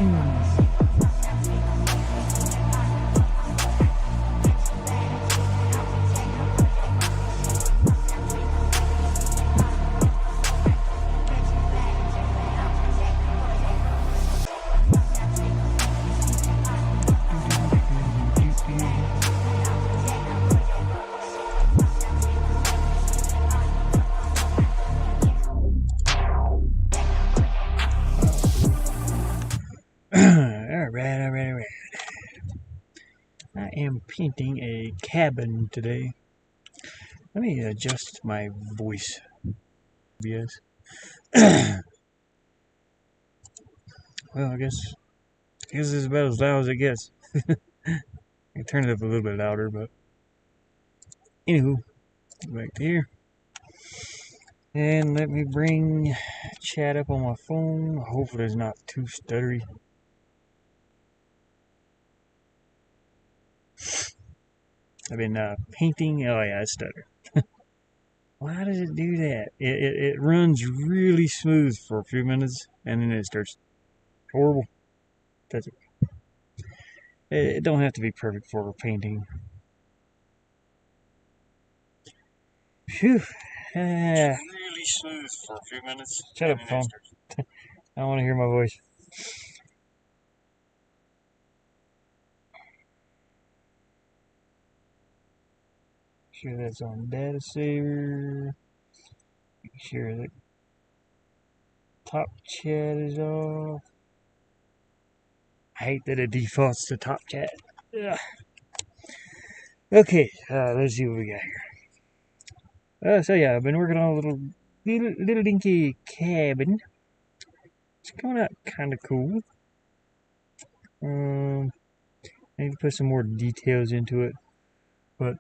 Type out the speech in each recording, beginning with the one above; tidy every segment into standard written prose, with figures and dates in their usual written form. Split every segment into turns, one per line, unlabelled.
Alright. I am painting a cabin today. Let me adjust my voice. Yes. Well, I guess it's about as loud as it gets. I turn it up a little bit louder, but anywho, back to here. And let me bring chat up on my phone. Hopefully it's not too stuttery. I've been painting. Oh yeah, it's stutter. Why does it do that? It runs really smooth for a few minutes, and then it starts horrible. That's it. It don't have to be perfect for painting. Phew. Really smooth for a few minutes. Shut up, phone. I don't want to hear my voice. Make sure that's on data saver. Make sure the top chat is off. I hate that it defaults to top chat. Ugh. Okay, let's see what we got here. So yeah, I've been working on a little dinky cabin. It's coming out kind of cool. I need to put some more details into it, but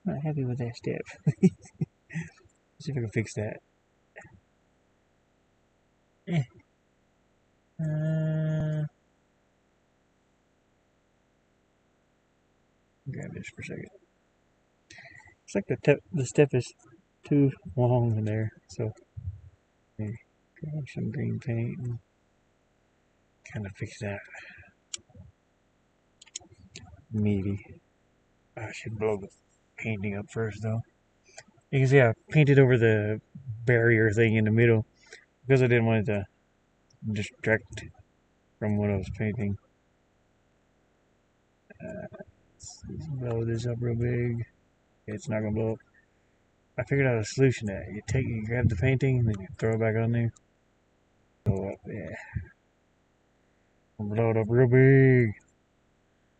not happy with that step. Let's see if I can fix that. Grab this for a second. It's like the step is too long in there, so maybe grab some green paint and kind of fix that. Maybe I should blow the painting up first, though. You can see I painted over the barrier thing in the middle because I didn't want it to distract from what I was painting. Let's blow this up real big. It's not gonna blow up. I figured out a solution to that. You grab the painting and then you throw it back on there. Blow up, yeah. Blow it up real big.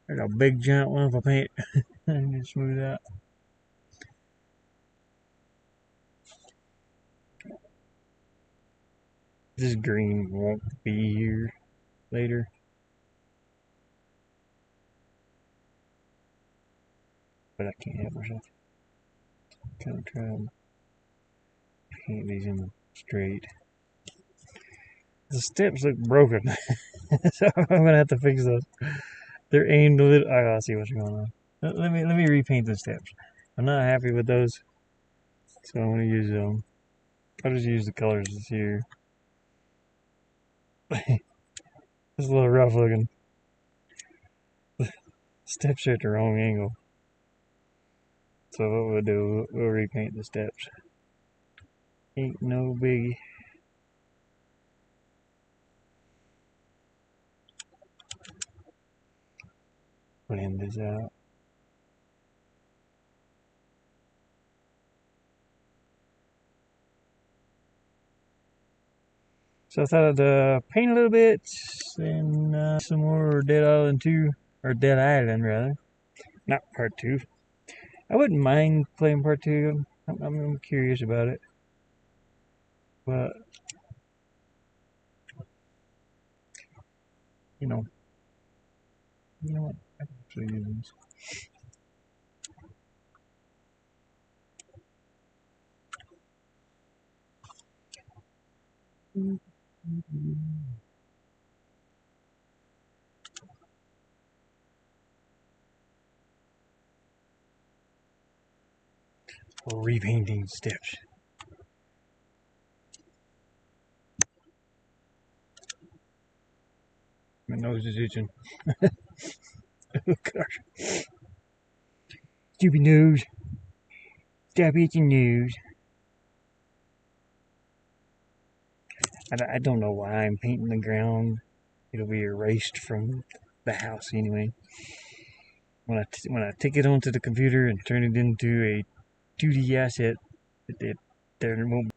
There's a big giant lump of paint. And just smooth out. This green won't be here later. But I can't help myself. Kind of try and paint these in straight. The steps look broken, so I'm gonna have to fix those. They're aimed a little. I see what's going on. Let me repaint the steps. I'm not happy with those, so I'm gonna use them. I'll just use the colors that's here. It's a little rough looking. The steps are at the wrong angle. So what we'll do, we'll repaint the steps. Ain't no biggie. Blend this out. So I thought I'd paint a little bit and some more Dead Island 2, or Dead Island rather, not part 2. I wouldn't mind playing part 2. I'm curious about it, but you know what? I can actually use these. Repainting steps. My nose is itching. Oh gosh. Stupid nose. Stop itching nose. I don't know why I'm painting the ground. It'll be erased from the house anyway. When I take it onto the computer and turn it into a 2D asset, there won't.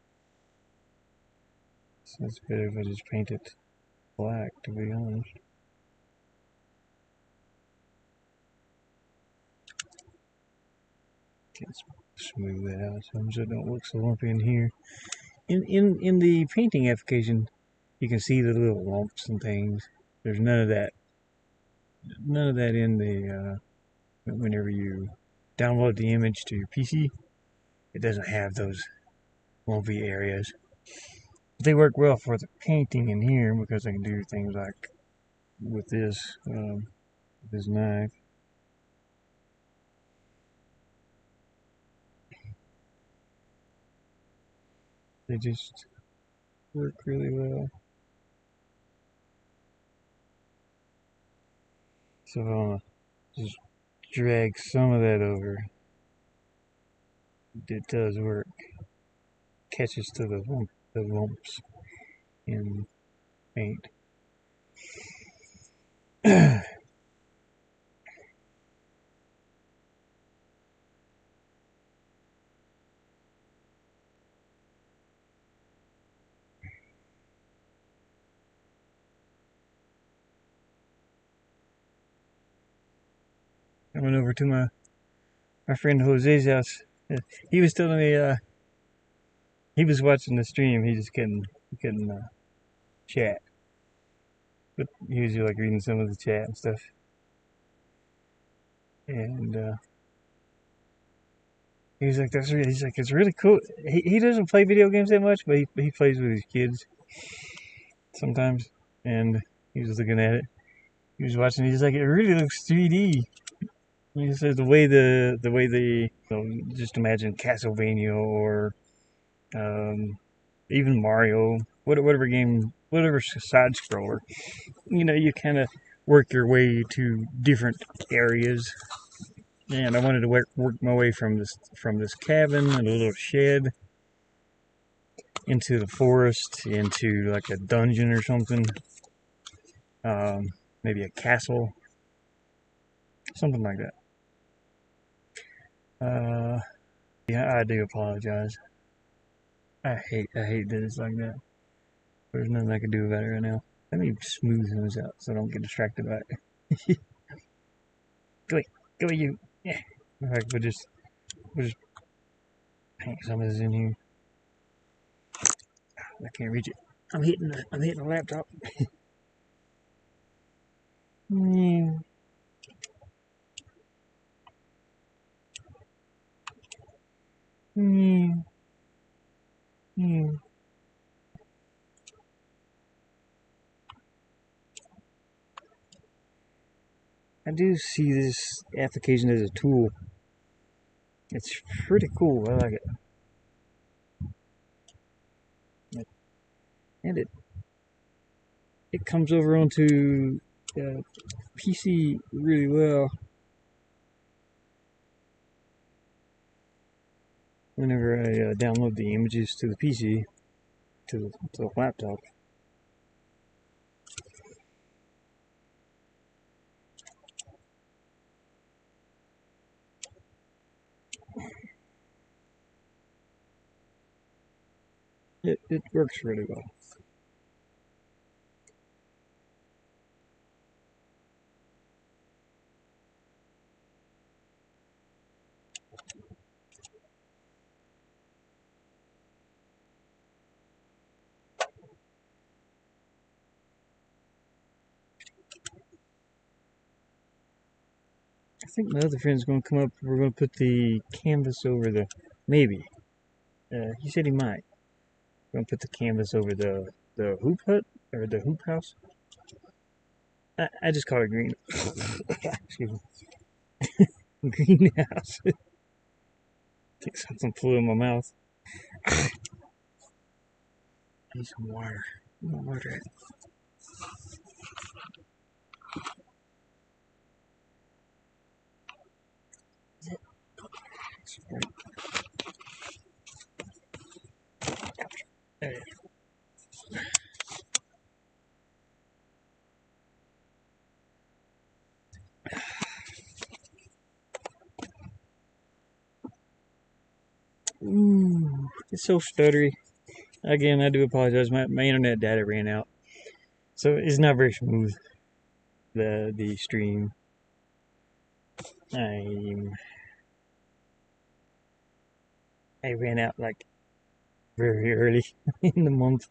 So it's better if I just paint it black, to be honest. Can't smooth that out so it don't look so lumpy in here. In the painting application, you can see the little lumps and things. There's none of that. None of that in the whenever you download the image to your PC. It doesn't have those lumpy areas. They work well for the painting in here because I can do things like with this knife. They just work really well. So if I want to just drag some of that over, it does work. Catches to the lumps in paint. I went over to my friend Jose's house. He was telling me he was watching the stream. He just couldn't chat, but he was like reading some of the chat and stuff. And he's like, he's like, it's really cool. He doesn't play video games that much, but he plays with his kids sometimes. And he was looking at it. He was watching. He's like, it really looks 3D. He says the way just imagine Castlevania or even Mario, whatever game, whatever side scroller. You kind of work your way to different areas. And I wanted to work my way from this cabin and a little shed into the forest, into like a dungeon or something. Maybe a castle, something like that. Yeah, I do apologize. I hate that it's like that. There's nothing I can do about it right now. Let me smooth those out so I don't get distracted by it. Go away, you. Yeah. In fact, we'll just paint some of this in here. I can't reach it. I'm hitting the laptop. Yeah. Yeah. Yeah. I do see this application as a tool. It's pretty cool. I like it. And it comes over onto PC really well. Whenever I download the images to the PC, to the laptop. It works really well. I think my other friend's going to come up. We're going to put the canvas over the... Maybe. He said he might. We're going to put the canvas over the hoop hut, or the hoop house. I just call it green. Excuse me. Greenhouse. Think something flew in my mouth. I need some water. Water. There. Ooh, it's so stuttery. Again, I do apologize. My internet data ran out, so it's not very smooth. The stream. I ran out like very early in the month.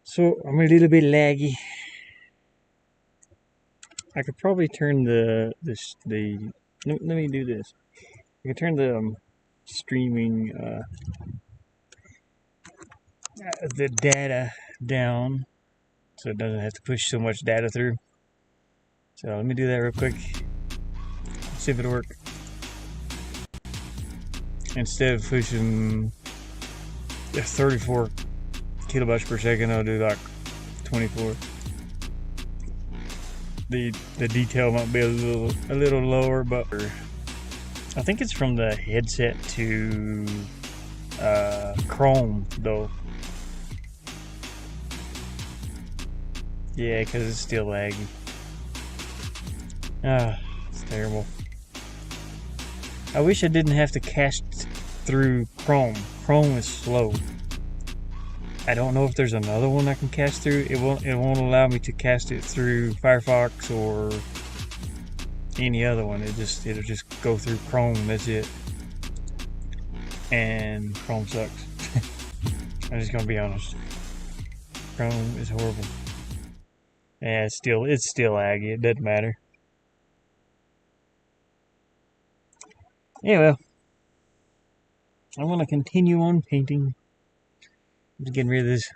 So I'm a little bit laggy. I could probably turn let me do this. I can turn the streaming the data down so it doesn't have to push so much data through. So let me do that real quick. See if it'll work. Instead of pushing 34 kilobytes per second, I'll do like 24. The detail might be a little lower, but I think it's from the headset to Chrome though. Yeah, because it's still laggy. Ah, it's terrible. I wish I didn't have to cast through Chrome. Chrome is slow. I don't know if there's another one I can cast through. It won't allow me to cast it through Firefox or any other one. It'll just go through Chrome. That's it. And Chrome sucks. I'm just gonna be honest. Chrome is horrible. Yeah, it's still laggy. It doesn't matter. Yeah, well, I want to continue on painting. I'm just getting rid of this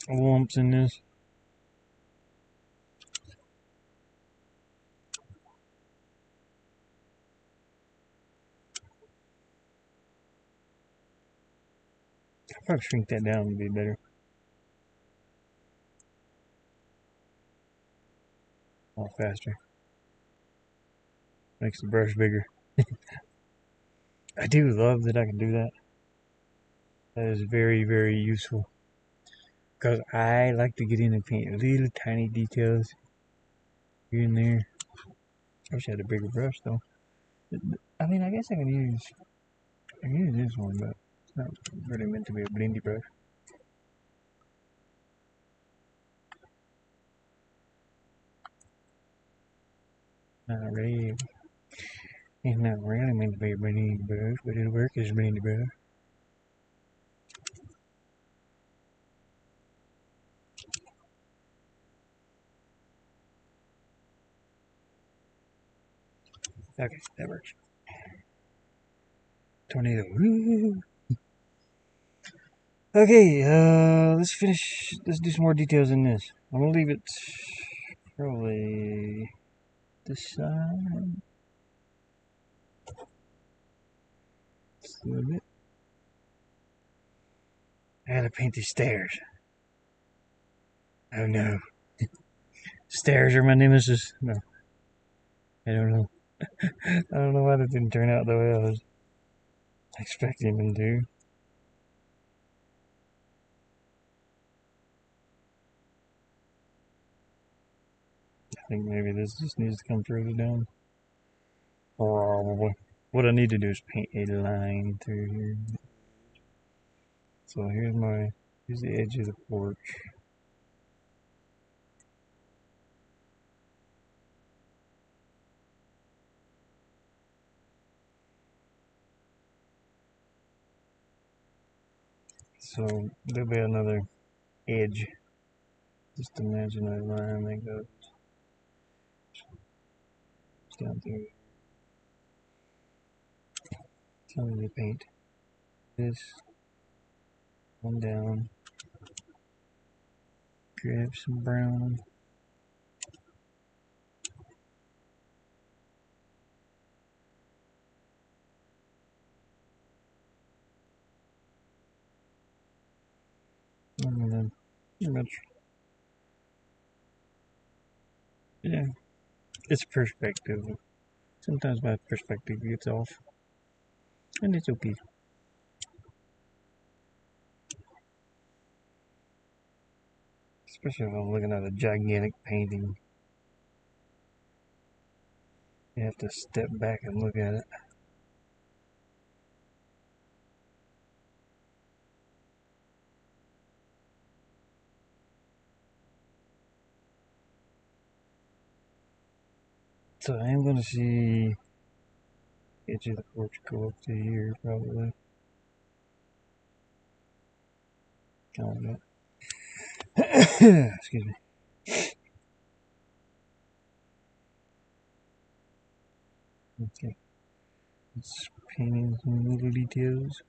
lumps in this. I'll probably shrink that down to be better. A lot faster. Makes the brush bigger. I do love that I can do that. That is very, very useful. Because I like to get in and paint little tiny details here and there. I wish I had a bigger brush though. I mean, I guess I can use this one, but it's not really meant to be a blendy brush. Not really. It's not really meant to be a blendy brush, but it'll work as a blendy brush. Okay, that works. Tornado. Woo! Okay, let's finish. Let's do some more details in this. I'm gonna leave it probably this side. Just a little bit. I gotta paint these stairs. Oh no. Stairs are my nemesis. No. I don't know. I don't know why that didn't turn out the way I was expecting them to. I think maybe this just needs to come further down. Probably. What I need to do is paint a line through here. So here's the edge of the porch. So there'll be another edge. Just imagine a line that goes down through. Tell me to paint this one down. Grab some brown. And then Pretty much. Yeah. It's perspective. Sometimes my perspective gets off. And it's okay. Especially if I'm looking at a gigantic painting. You have to step back and look at it. So I am going to see edge of the porch go up to here, probably. Oh, no. Excuse me. Okay. It's painting some little details.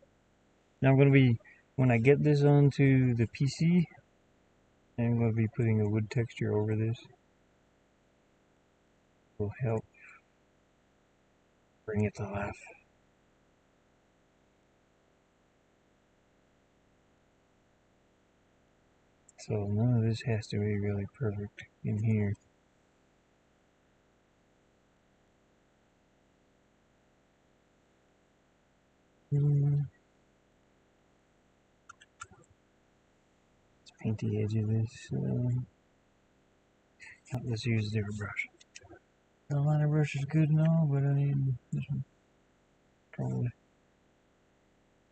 Now I'm going to be, when I get this onto the PC, I'm going to be putting a wood texture over this. Will help bring it to life. So none of this has to be really perfect in here. Let's paint the edge of this. Let's use a different brush. The liner brush is good and all, but I need this one. Probably.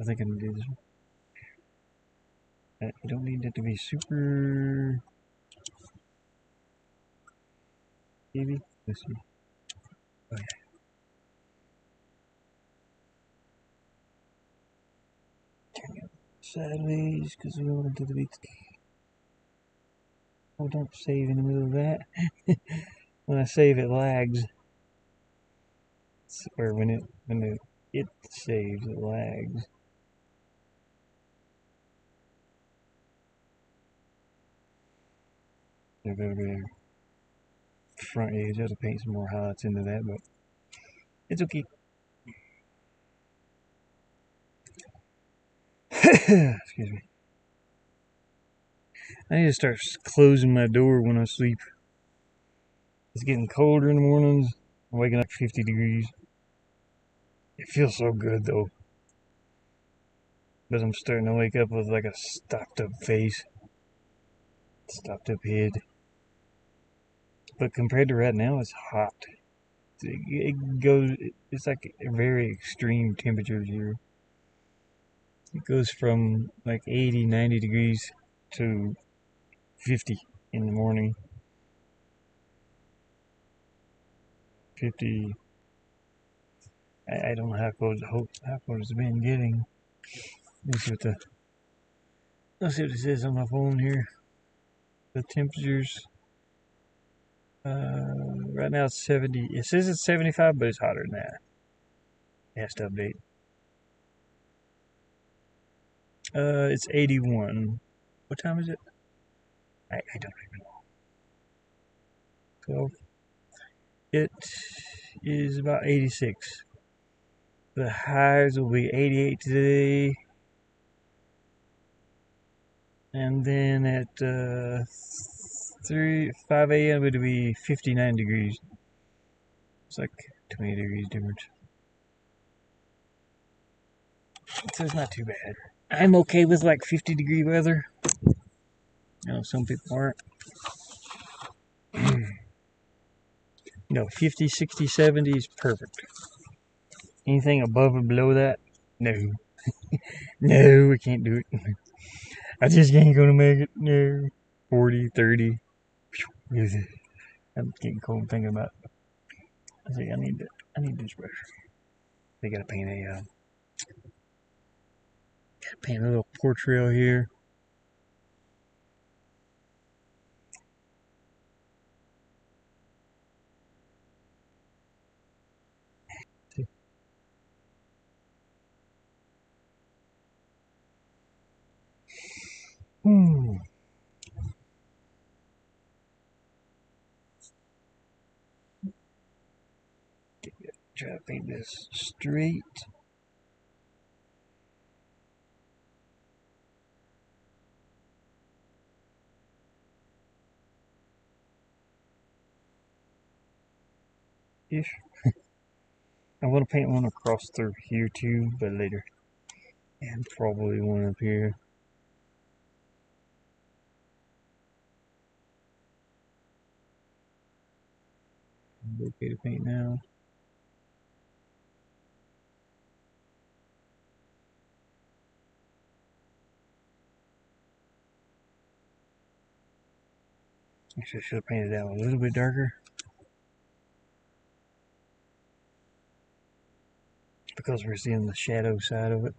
I think I'm gonna do this one. I don't need it to be super heavy. Let's see. Oh yeah. Turn it sideways because we want it to be. Oh, don't save in the middle of that. When I save, it lags. Or when it saves, it lags. There better be a front edge. I have to paint some more highlights into that, but it's okay. Excuse me. I need to start closing my door when I sleep. It's getting colder in the mornings. I'm waking up 50 degrees. It feels so good though. But I'm starting to wake up with like a stopped up face, stopped up head. But compared to right now, it's hot. It goes, it's like very extreme temperatures here. It goes from like 80, 90 degrees to 50 in the morning. 50. I don't know how cold it's been getting. Let's see what it says on my phone here. The temperatures. Right now it's 70. It says it's 75, but it's hotter than that. It has to update. It's 81. What time is it? I don't even know. 12. It is about 86. The highs will be 88 today. And then at 5 a.m. it'll be 59 degrees. It's like 20 degrees difference. So it's not too bad. I'm okay with like 50-degree weather. You know, some people aren't. 50, 60, 70 is perfect. Anything above or below that, no. No, we can't do it. I just ain't gonna make it. No. 40, 30. I'm getting cold thinking about it. I think I need this brush. They gotta paint a little porch rail here. Hmm. Try to paint this straight. ish. I want to paint one across through here too, but later. And probably one up here. Okay to paint now. Actually, I should have painted that one a little bit darker. Because we're seeing the shadow side of it.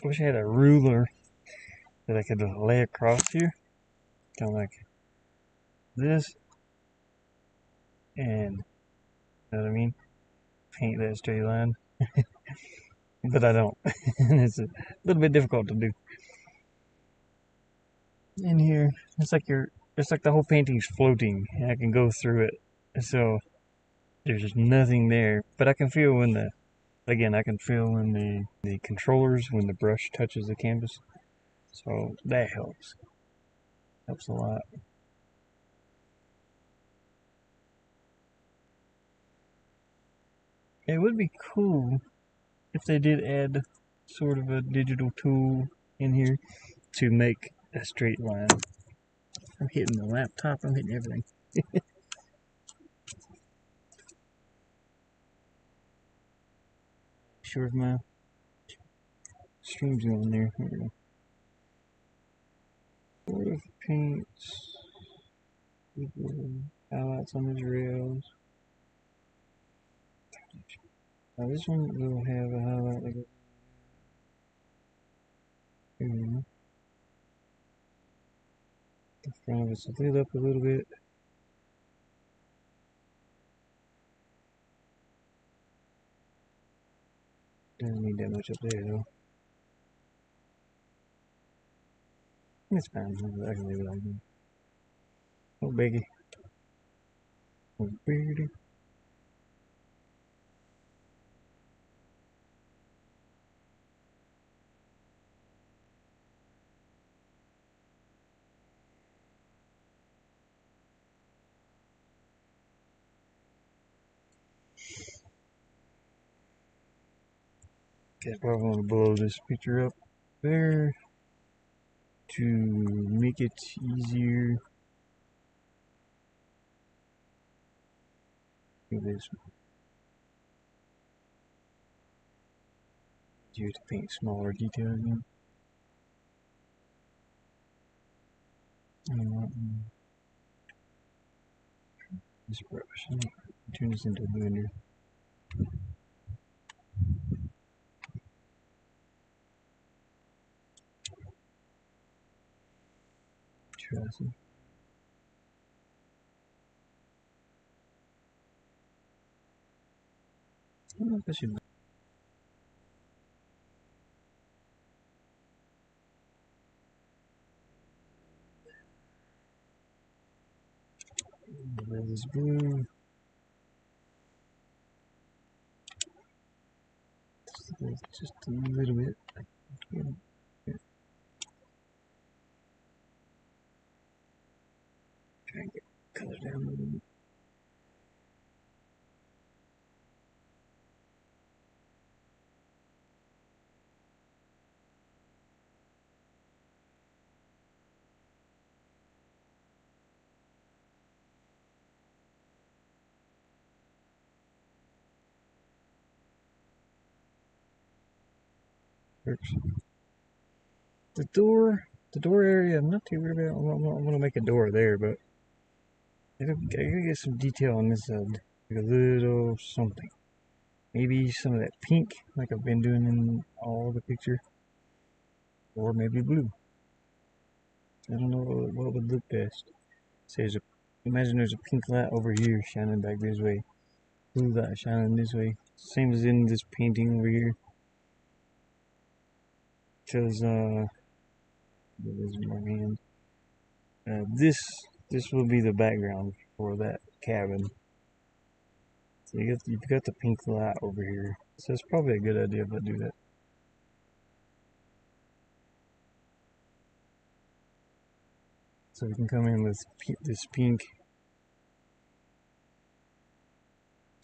I wish I had a ruler that I could lay across here. Kind of like this. And, you know what I mean? Paint that straight line. But I don't. And it's a little bit difficult to do. In here, it's like the whole painting's floating, and I can go through it. So there's just nothing there. But I can feel when I can feel when the controllers, when the brush touches the canvas. So that helps. Helps a lot. It would be cool if they did add sort of a digital tool in here to make a straight line. I'm hitting the laptop, I'm hitting everything. Sure if my stream's going there. There we go. Sort of paints. Highlights on these rails. Now this one will have a highlight like here. The front of it's lit up a little bit. Doesn't need that much up there though. It's fine. I can leave it like that. No biggie. No biggie. Okay, probably want to blow this picture up there to make it easier. Make this easier to paint smaller details in. This brush. Turn this into a blender. Interesting. I don't know if I should. Red is blue. Just a little bit. Yeah. Try and get color down a little bit. Works. The door area, I'm not too worried about. I'm gonna make a door there, but I gotta get some detail on this side. Like a little something. Maybe some of that pink, like I've been doing in all the picture. Or maybe blue. I don't know what would look best. So imagine there's a pink light over here shining back this way. Blue light shining this way. Same as in this painting over here. chose this will be the background for that cabin. So you've got the pink light over here, so it's probably a good idea if I do that. So we can come in with this pink.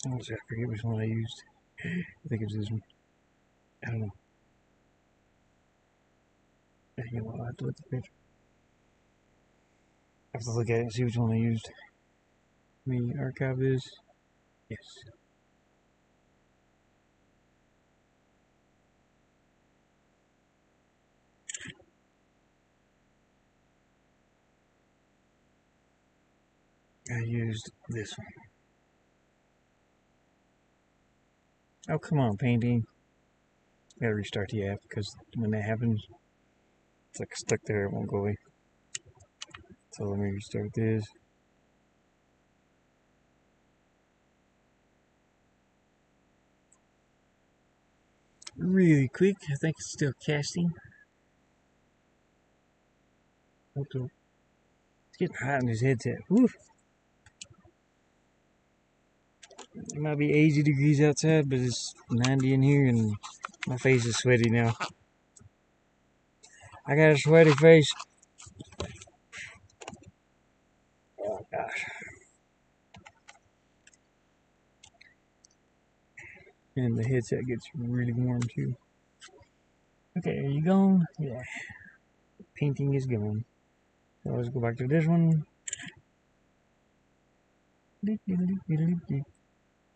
Honestly, I forget which one I used. I think it was this one. I don't know. You know, I have to look at the picture. I have to look at it and see which one I used. Let me archive this. Yes. I used this one. Oh, come on, painting. Gotta restart the app because when that happens, it's like stuck there, it won't go away. So let me restart this. Really quick, I think it's still casting. It's getting hot in this headset. Woo. It might be 80 degrees outside, but it's 90 in here, and my face is sweaty now. I got a sweaty face. Oh gosh. And the headset gets really warm too. Okay, are you gone? Yeah. Painting is gone. So let's go back to this one.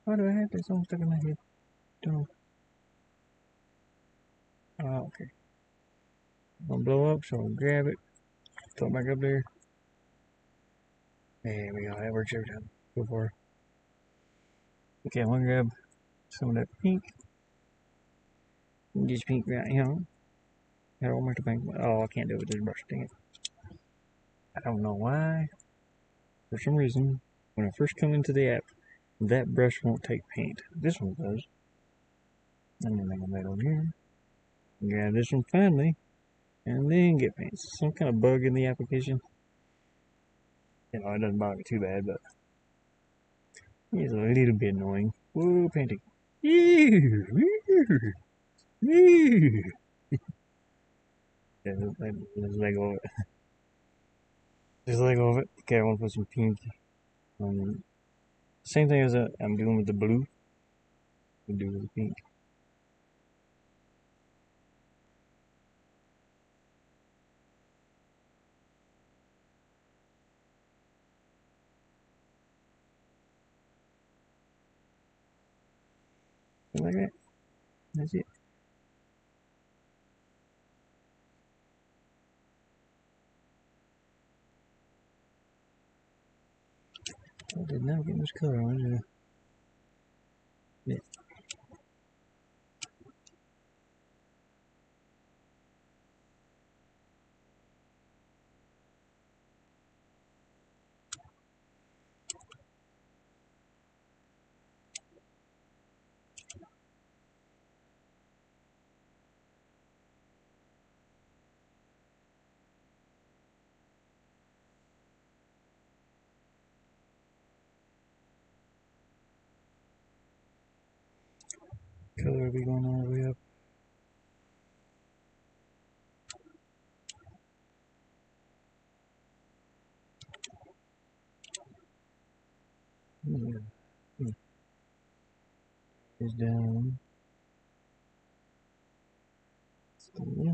Why do I have this all stuck in my head? Don't know. Oh, okay. I'm gonna blow up, so I'll grab it, throw it back up there. There we go, that works every time. Go for it. Okay, I'm gonna grab some of that pink. Just pink right here. I don't want to paint. Oh, I can't do it with this brush, dang it. I don't know why. For some reason, when I first come into the app, that brush won't take paint. This one does. I'm gonna make that over here. Grab this one finally, and then get paint. Some kind of bug in the application. You know, it doesn't bother me too bad, but it's a little bit annoying. Whoa, painting. Ew, ew, ew. Yeah, just let go of it. Just let go of it. Okay, I want to put some pink. Same thing as I'm doing with the blue. We do with the pink. Like that. That's it. I did not get much color on it. Yeah. Color will be going all the way up. Yeah. Is down. So, yeah.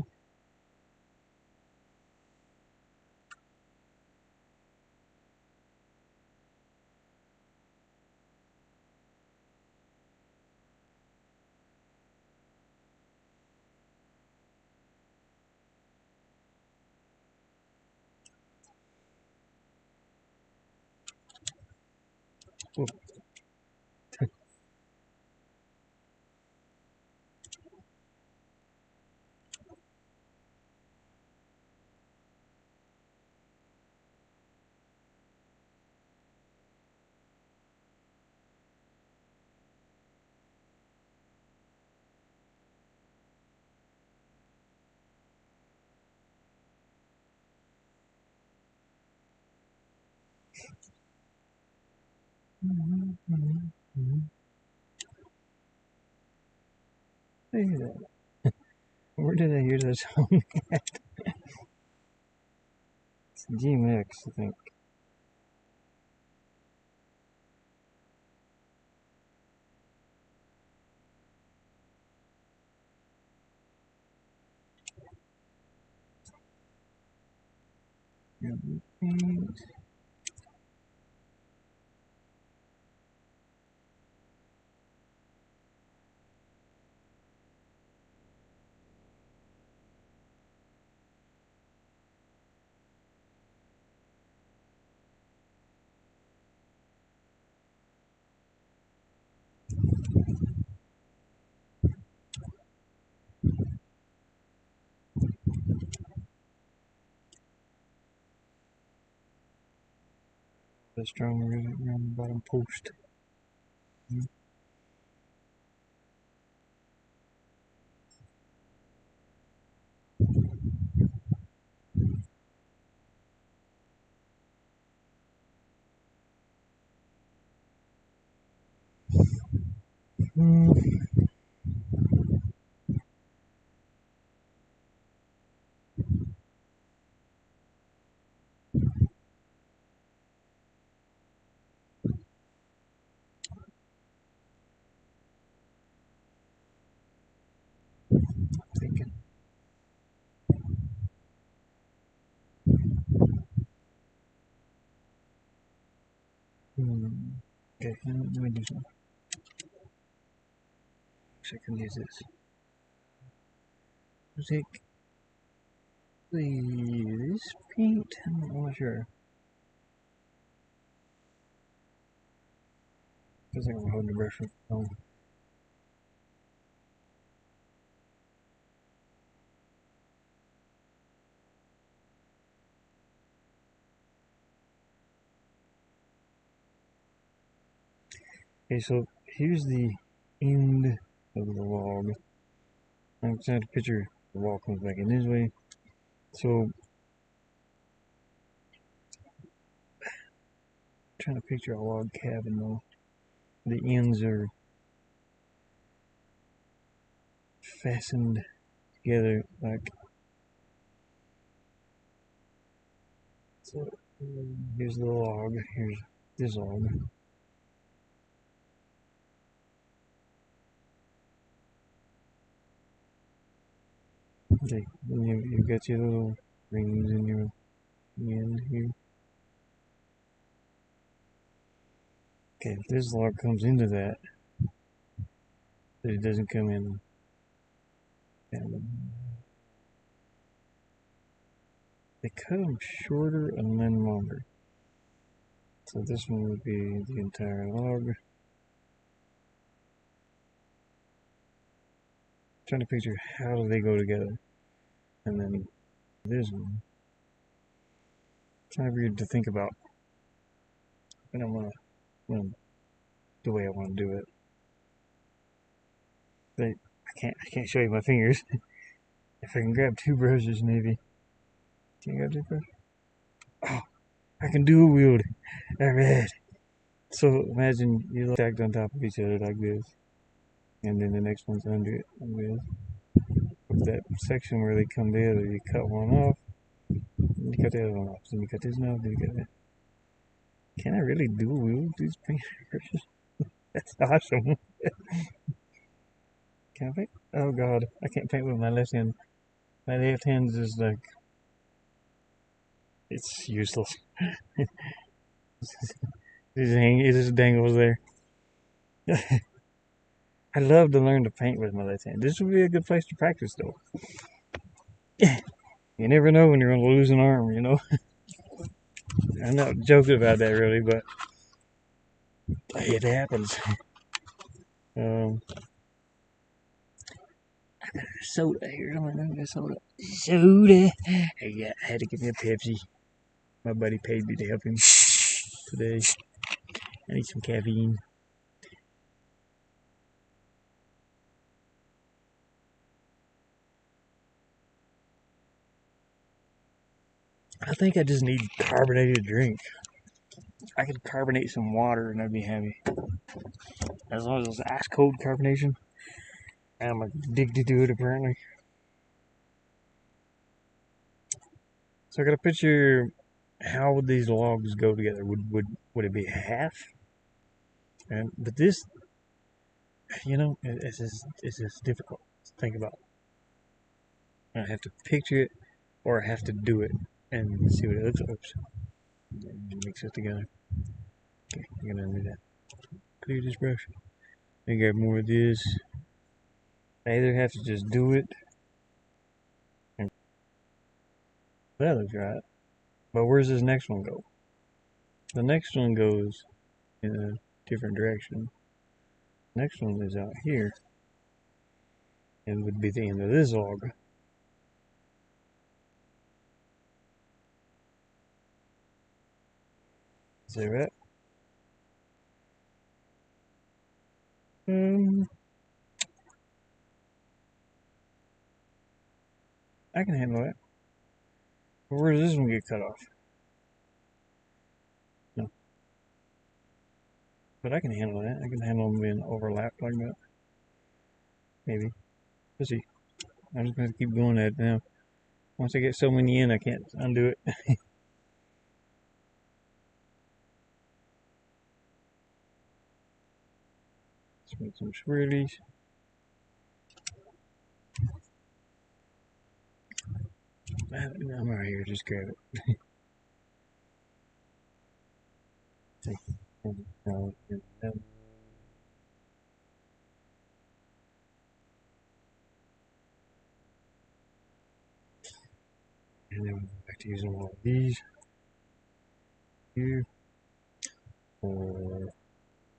Oh. Where did I hear that song? It's GMX, I think. The strong music around the bottom post. Thinking. Okay, let me do something. I can use this. Take this paint. I'm not sure. Feels like I'm holding the brush from home. Okay, so here's the end of the log. I'm trying to picture the wall comes back in this way. So, trying to picture a log cabin though. The ends are fastened together like so. Here's the log. Here's this log. Okay, then you've got your little rings in your end here. Okay, if this log comes into that, but it doesn't come in. They cut them shorter and then longer. So this one would be the entire log. Trying to picture how do they go together. And then this one. It's kind of weird to think about. But I'm gonna the way I want to do it. But I can't show you my fingers. If I can grab two brushes, maybe. Can you grab two brushes? Oh, I can dual wield. Alright. So imagine you stacked on top of each other like this, and then the next one's under it. With that section where they come together, you cut one off, and you cut the other one off. Then you cut this one off, then you cut that. Can I really dual wield these paint brushes? That's awesome. Can I paint? Oh god, I can't paint with my left hand. My left hand is like it's useless. It just dangles there. I'd love to learn to paint with my left hand. This would be a good place to practice, though. You never know when you're going to lose an arm, you know? I'm not joking about that, really, but it happens. Soda here. I'm going to get soda. Soda. I had to give me a Pepsi. My buddy paid me to help him today. I need some caffeine. I think I just need carbonated drink. I could carbonate some water and I'd be happy. As long as it's ice cold carbonation. I'm addicted to it apparently. So I got a picture. How would these logs go together? Would it be half? But this, it's just difficult to think about. I have to picture it, or I have to do it and see what it looks like. Oops. Mix it together. Okay, I'm gonna do that. Clear this brush. I grab more of this. I either have to just do it, and that looks right. But where's this next one go? The next one goes in a different direction. Next one is out here, and would be the end of this log. Is that right? I can handle it. Where does this one get cut off? No. But I can handle that. I can handle them being overlapped like that. Maybe. Let's see. I'm just going to keep going at it now. Once I get so many in, I can't undo it. Let's make some swirlies. I'm right here. Just grab it. And then we'll go back to using all of these here for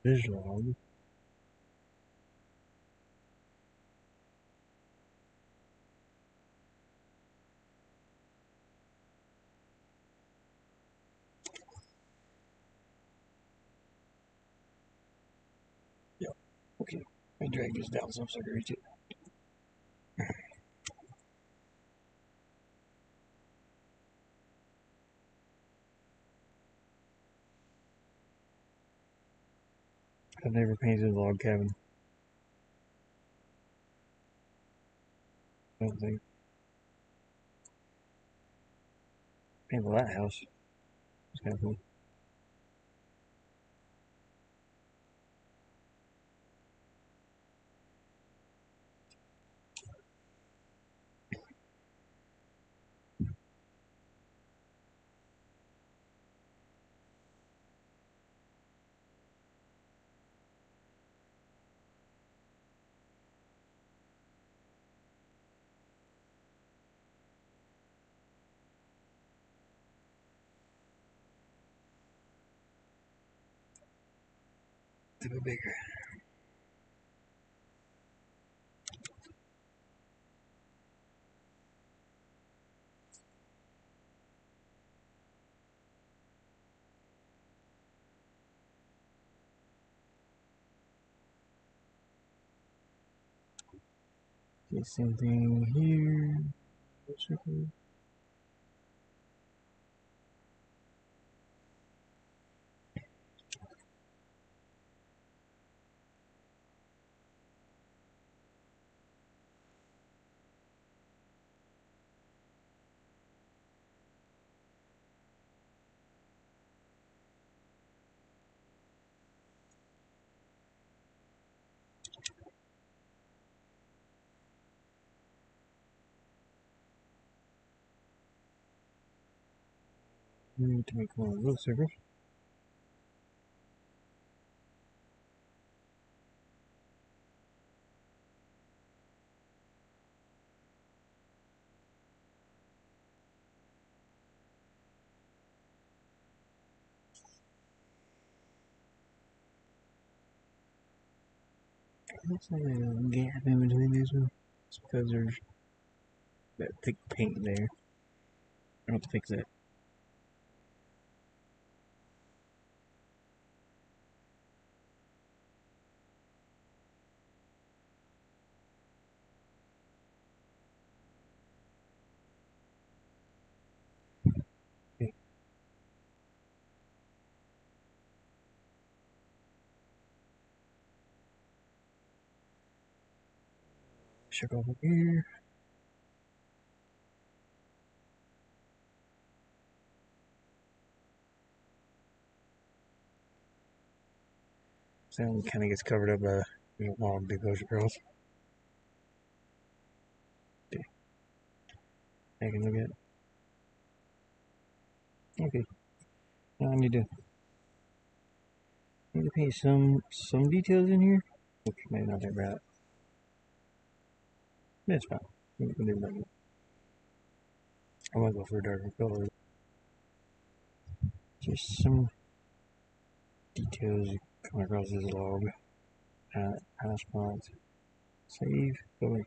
this log. Yep. Okay. I drag this down so I can reach it. I've never painted a log cabin. I don't think. Paint the lighthouse. It's kind of cool. It's a bit bigger. Okay, same thing here. We need to make one of those circles. Looks like there's a gap in between these ones. It's because there's that thick paint there. I have to fix that. Okay. Check over here. So it kind of gets covered up by long big ocean girls. I can look at it. Okay. Now I need to paint some details in here, which may not have bad. That's fine. We can do that. I want to go for a darker color. Just some details come across this log. High spots. Save. Go away.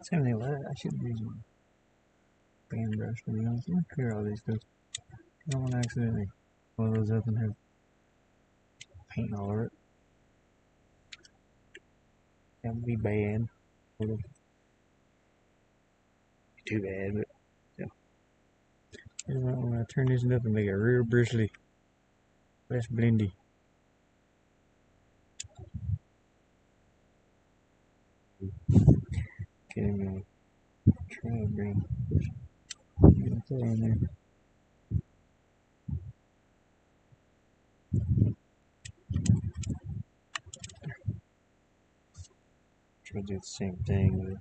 Same thing with that. I should use my band brush to be honest. I'm gonna clear all these stuff. I don't want to accidentally blow those up and have paint all over it. That would be bad. Wouldn't be too bad, but yeah. I'm gonna turn this up and make it real bristly, less blendy. Okay, I'm gonna try to bring that on there. Try to do the same thing with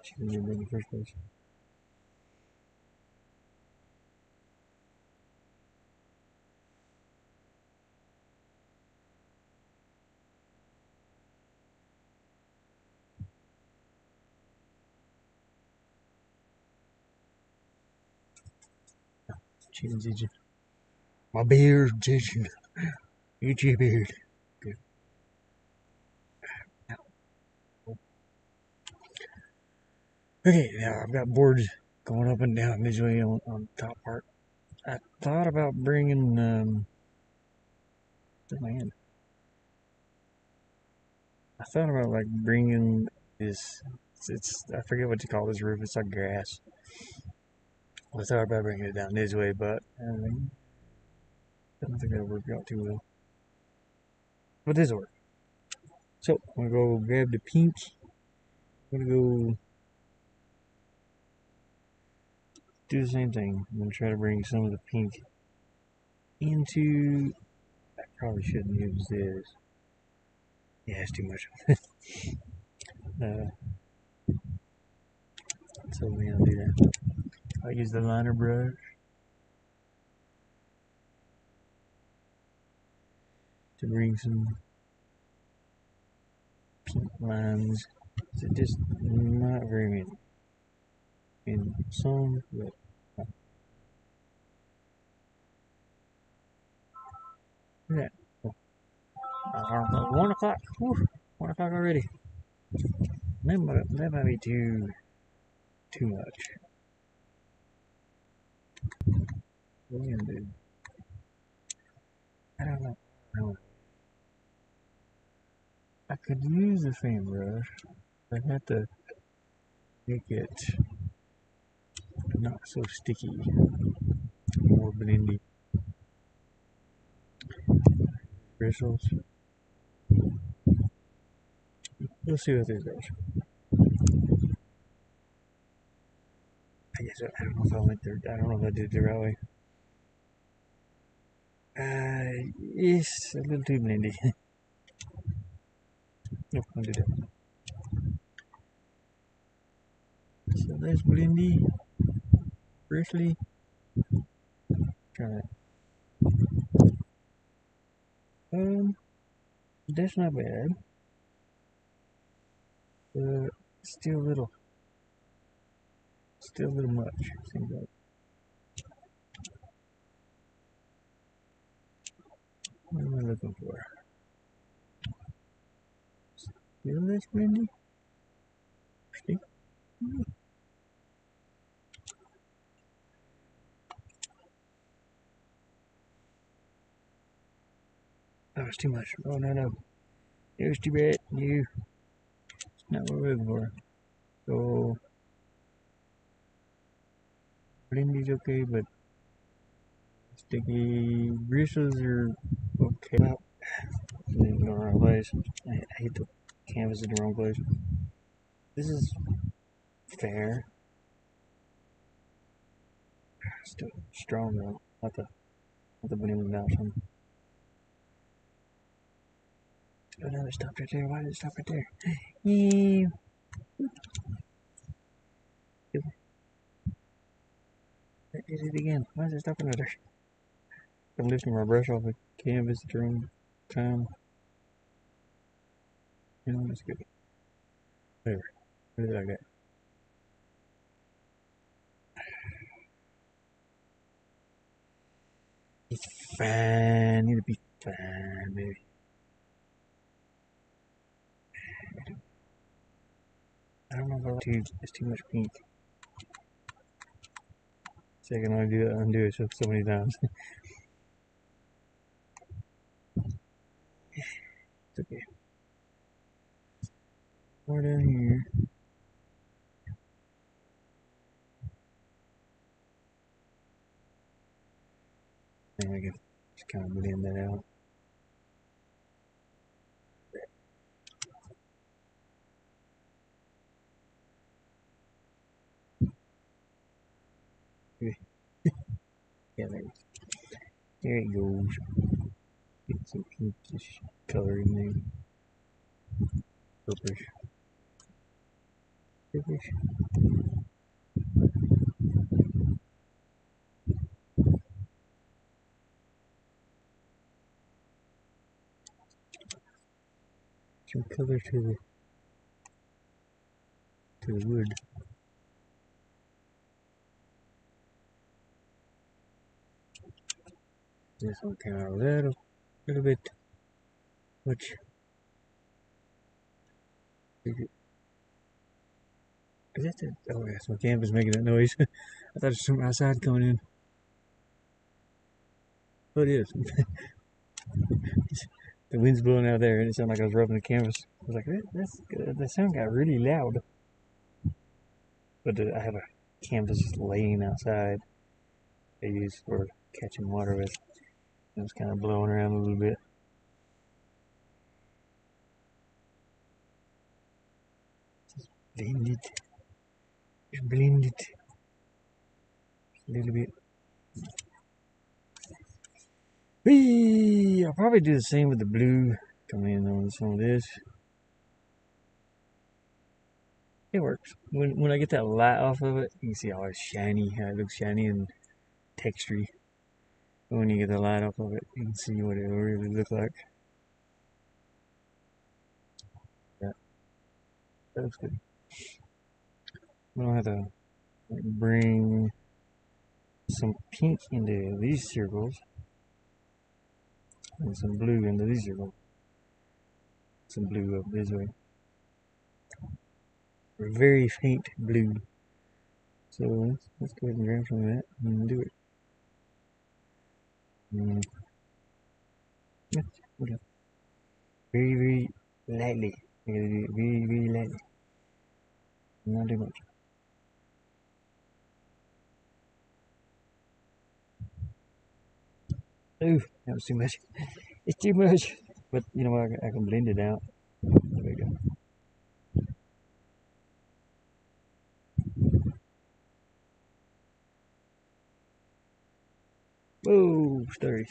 shouldn't do it in the first place. Chickens itching. My beard's itching. Itchy beard. Good. Okay, now I've got boards going up and down this way on the top part. I thought about bringing man. I thought about like bringing this. It's I forget what you call this roof. It's like grass. I thought about bringing it down this way, but I don't think that'll work out too well. But this will work. So I'm gonna go grab the pink. I'm gonna go do the same thing. I'm gonna try to bring some of the pink into. I probably shouldn't use this. Yeah, it's too much. So we're gonna do that. I'll use the liner brush to bring some pink lines. So just not very many. In some, but yeah. 1 o'clock. Whew, 1 o'clock already. That might be too too much. What are we gonna do? I don't know. I could use the fan brush. I'd have to make it not so sticky, more blendy. Bristles. We'll see what this goes. I guess I don't know if I went there. I don't know if I did it the right way. It's a little too blendy. Nope, I'll do that. So that's blendy, bristly. Try that. That's not bad. Still a little much. Seems like. What am I looking for? Still less blendy? See? That was too much. Oh no. It was too bad. It's not what we're looking for. So blendy's okay, but sticky bristles are okay. Well, in the wrong place. I hate the canvas in the wrong place. This is fair. Still strong though. Not the blending option. Oh no, it stopped right there. Why did it stop right there? Yeah. That did it again. Why is it stopping right there? I'm lifting my brush off the canvas during time. You know, that's good. Whatever. What did I get? It's fine. It'll be fine, baby. I don't know if I want to. It's too much pink. Second, I do it, undo it so many times. It's okay. More down here. And I can just kind of blend that out. Yeah, there it goes. Get some pinkish color in there. Purplish. Some color to the wood. This one came out a little bit much. Is that the? Oh, yes, my canvas making that noise. I thought it was from outside coming in. Oh, it is. The wind's blowing out there, and it sounded like I was rubbing the canvas. I was like, the sound got really loud. But I have a canvas laying outside I use for catching water with. It was kind of blowing around a little bit. Just blend it. Just blend it. A little bit. Whee! I'll probably do the same with the blue. Come in on some of this. It works. When I get that light off of it, you can see how it's shiny, how it looks shiny and textury. But when you get the light off of it, you can see what it really looks like. Yeah, that looks good. I'm gonna have to bring some pink into these circles and some blue into these circles. Some blue up this way. Very faint blue. So let's go ahead and grab some of that and do it. Yeah, okay. Very, very lightly. I gotta do it very, very lightly. Not too much. Ooh, that was too much. It's too much. But you know what? I can blend it out. There we go. Whoa, stirry.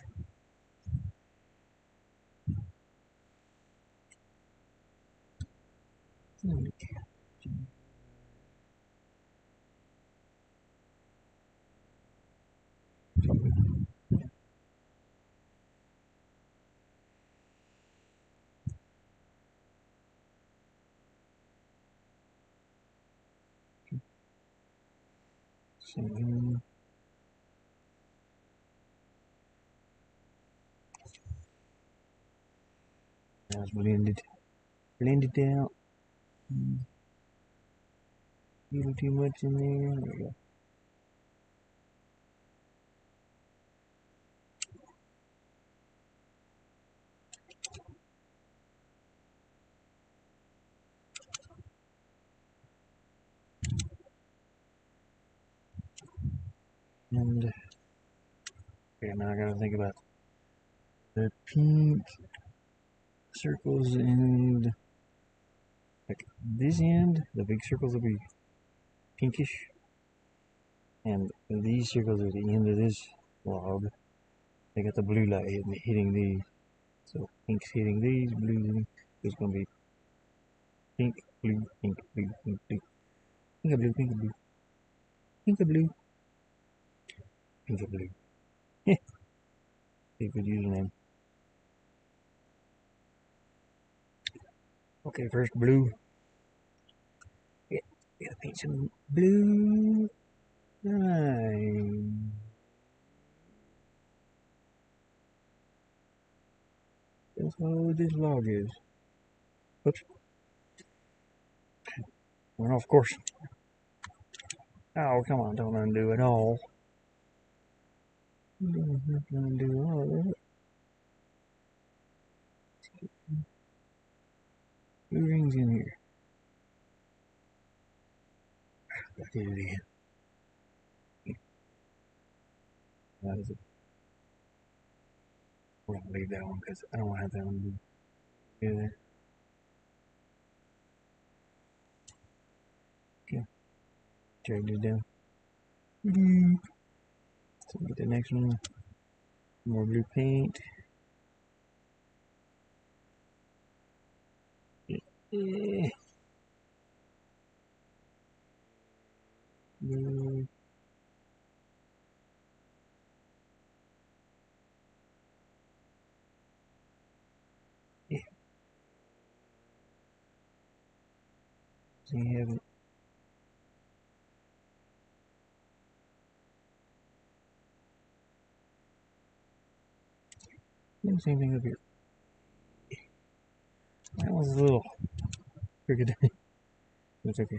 So, now it's blended. Blend it out. A little too much in there. There we go. And okay, now I gotta think about the pink circles and like this end, the big circles will be pinkish, and these circles are the end of this log. They got the blue light hitting these, so pink's hitting these, blue's hitting. It's gonna be pink, blue, pink, blue, pink, blue, pink, blue, pink, blue, pink, blue, pink, blue. Be a good username. Okay, first blue. Yeah, gotta paint some blue. Right. That's how this log is. Oops. Went off course. Oh, come on, don't undo it all. Don't undo all of it. Blue rings in here. I did it again. That is it. We're gonna leave that one because I don't want to have that one do that. Okay, drag this down. So get the next one. More blue paint. Yeah. Blue. Yeah. So you have it. And same thing up here. That was a little crooked. It's okay.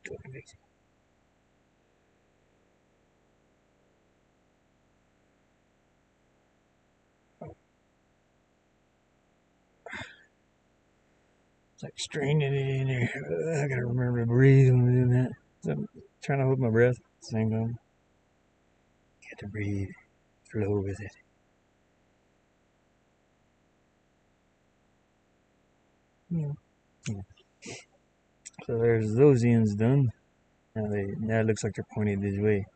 Go ahead and fix it. It's like straining it in there. I gotta remember to breathe when I'm doing that. So I'm trying to hold my breath at the same time. Got to breathe, flow with it. Yeah. So there's those ends done. Now it looks like they're pointed this way.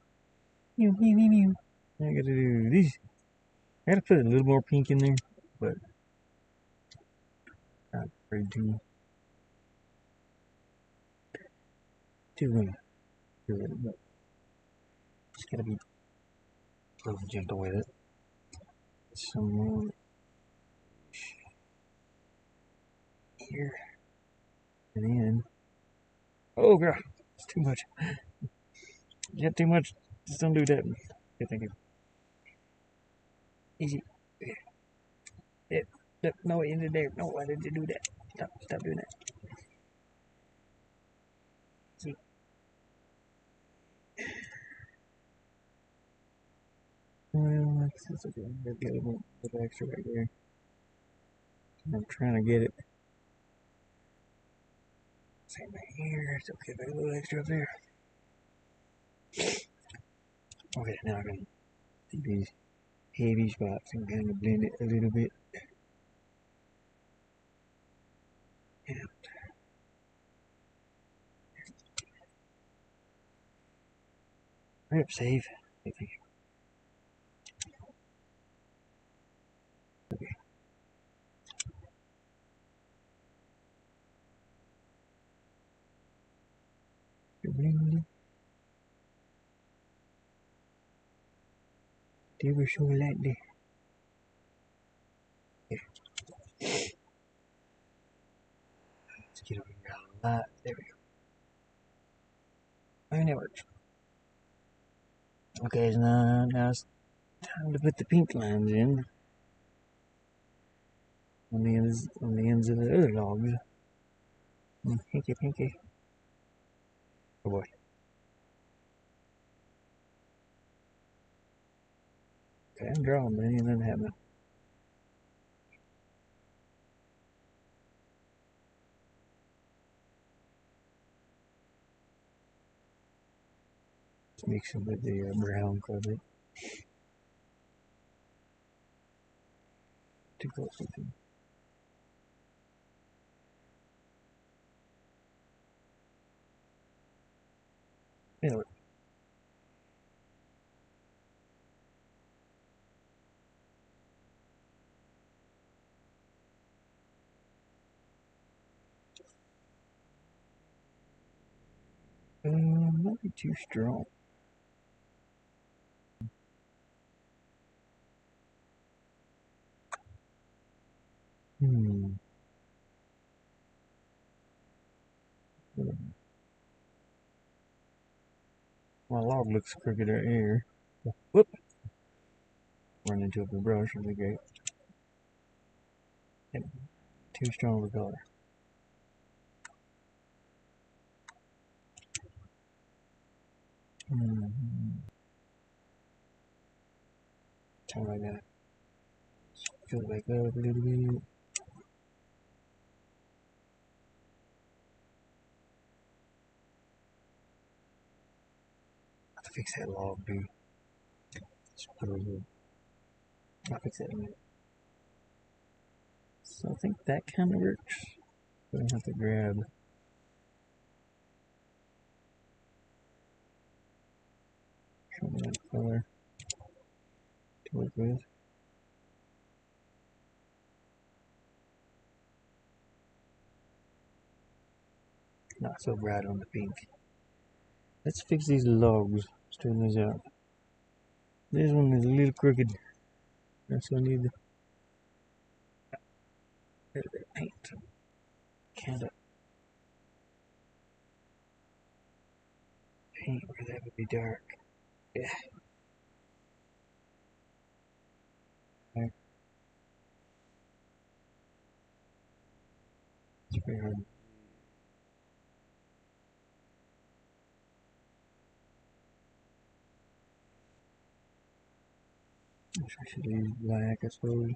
Mew, mew, mew, mew. I gotta do these. I gotta put a little more pink in there, but not very too but just gotta be a little gentle with it. Some more here and then. Oh god, it's too much. Get too much. Just don't do that. Okay, thank you. Easy. Yep. No, it ended there. No, why did you do that? Stop doing that. It's okay. I've got a little extra right there. I'm trying to get it. Same right here. It's okay. Got a little extra up there. Okay, now I can see these heavy spots and kind of blend it a little bit. And rip save. Okay. Blend. They were so lightly. Okay. Let's get over here a lot. There we go. And it works. Okay, so now it's time to put the pink lines in on the ends of the other logs. Pinky, pinky. Oh boy. Okay, I'm drawing, but ain't nothing happening. Just mix it with the brown color. Too close to it. Anyway. Might be too strong. Hmm. My log looks crooked right here. Whoop! Run into a brush on the gate. Yep. Too strong of a color. Something like that. Fill it back up a little bit. I have to fix that log, dude. Just put a little. I'll fix that in a minute. So I think that kind of works. But I have to grab some of that color to work with. Not so bright on the pink. Let's fix these logs. Straighten these out. This one is a little crooked. So I need a little bit of paint. Kind of paint where that would be dark. Yeah. Okay. It's pretty hard. I should use black, I suppose.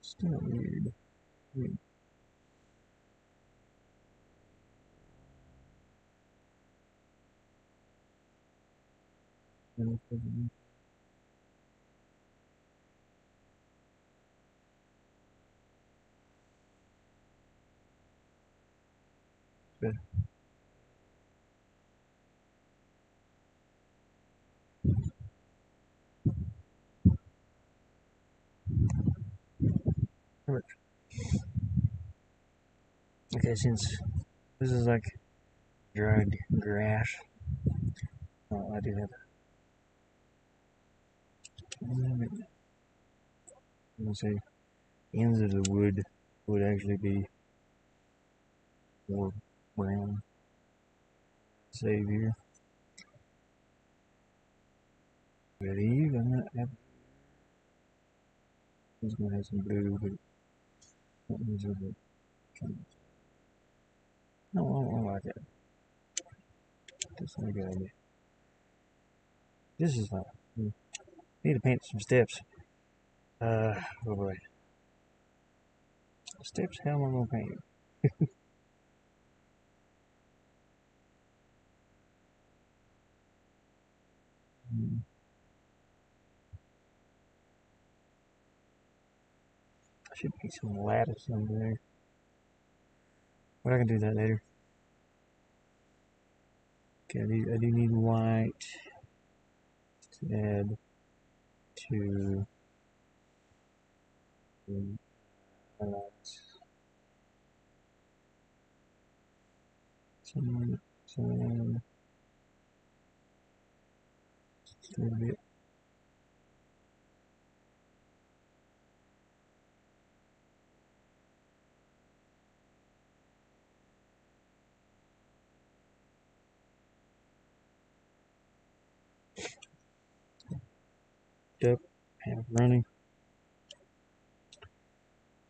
Still weird. Weird. But okay, since this is like dried grass, I do have let me say ends of the wood would actually be more brown. Save here. Believe I'm not He's gonna have some blue, but that means it. No, I don't like that. That's not a good idea. This is fine. Need to paint some steps. Oh boy. Steps, how am I gonna paint? I should paint some lattice under there. But I can do that later. Okay, I do need white to add to the some just a little bit. Up, have it running.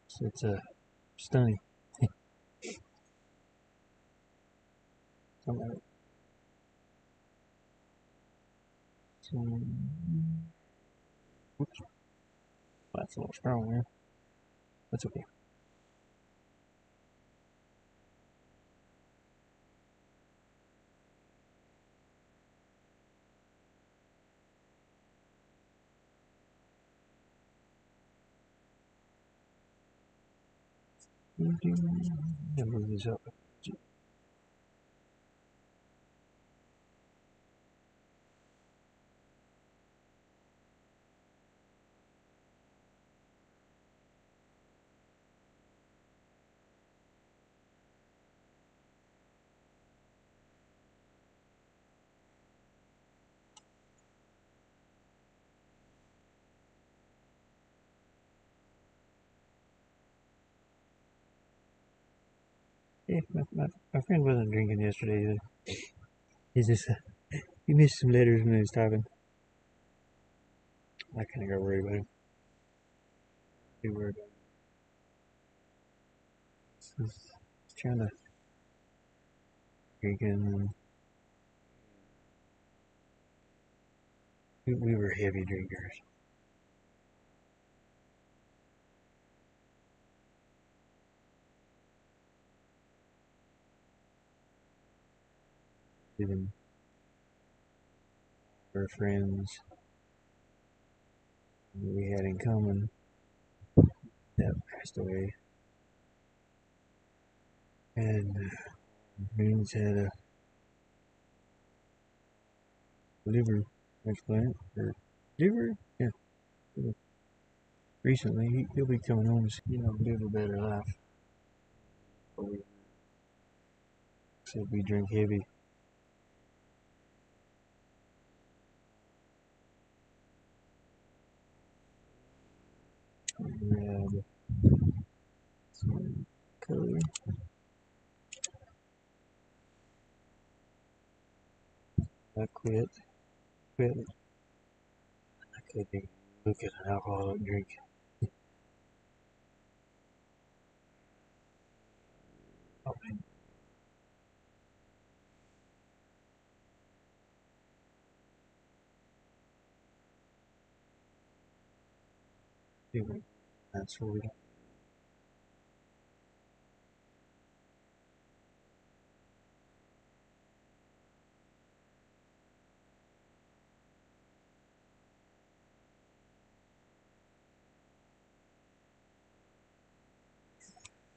So it's stunning. Oops, that's a little strong there. That's okay. Move these up. Yeah, my friend wasn't drinking yesterday either. He's just he missed some letters when he was talking. I kind of got worried about him. Be worried about him. He's trying to drink and we were heavy drinkers. Even our friends we had in common that passed away. And friends had a liver transplant or liver, yeah. Recently, he'll be coming home to live a better life. So we drink heavy. Red, some color. I quit. I couldn't even look at an alcoholic drink. Oh, man. That's what we don't.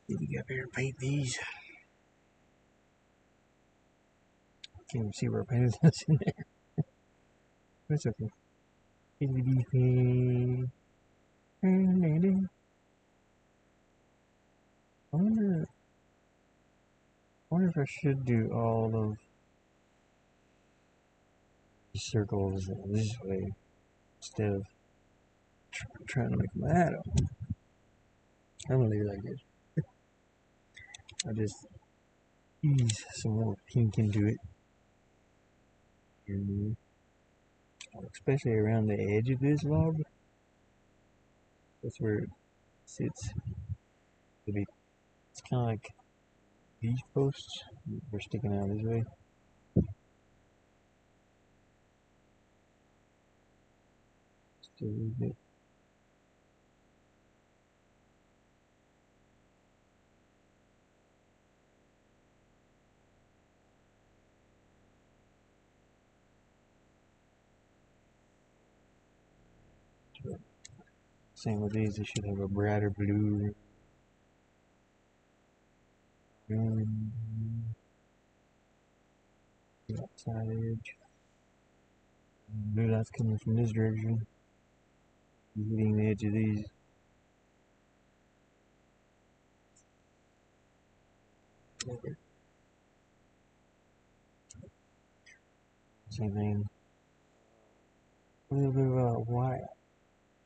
Need to get up here and paint these. Can't even see where I painted this in there. That's okay. I wonder if I should do all of the circles this way instead of trying to make them atom. I'm gonna leave it like this. I just ease some more pink into it, and especially around the edge of this log. That's where it sits. It's kind of like these posts. They're sticking out this way. Just a little bit. Same with these. They should have a brighter blue. Outside edge. Blue light's coming from this direction. Hitting the edge of these. Same thing. A little bit of a white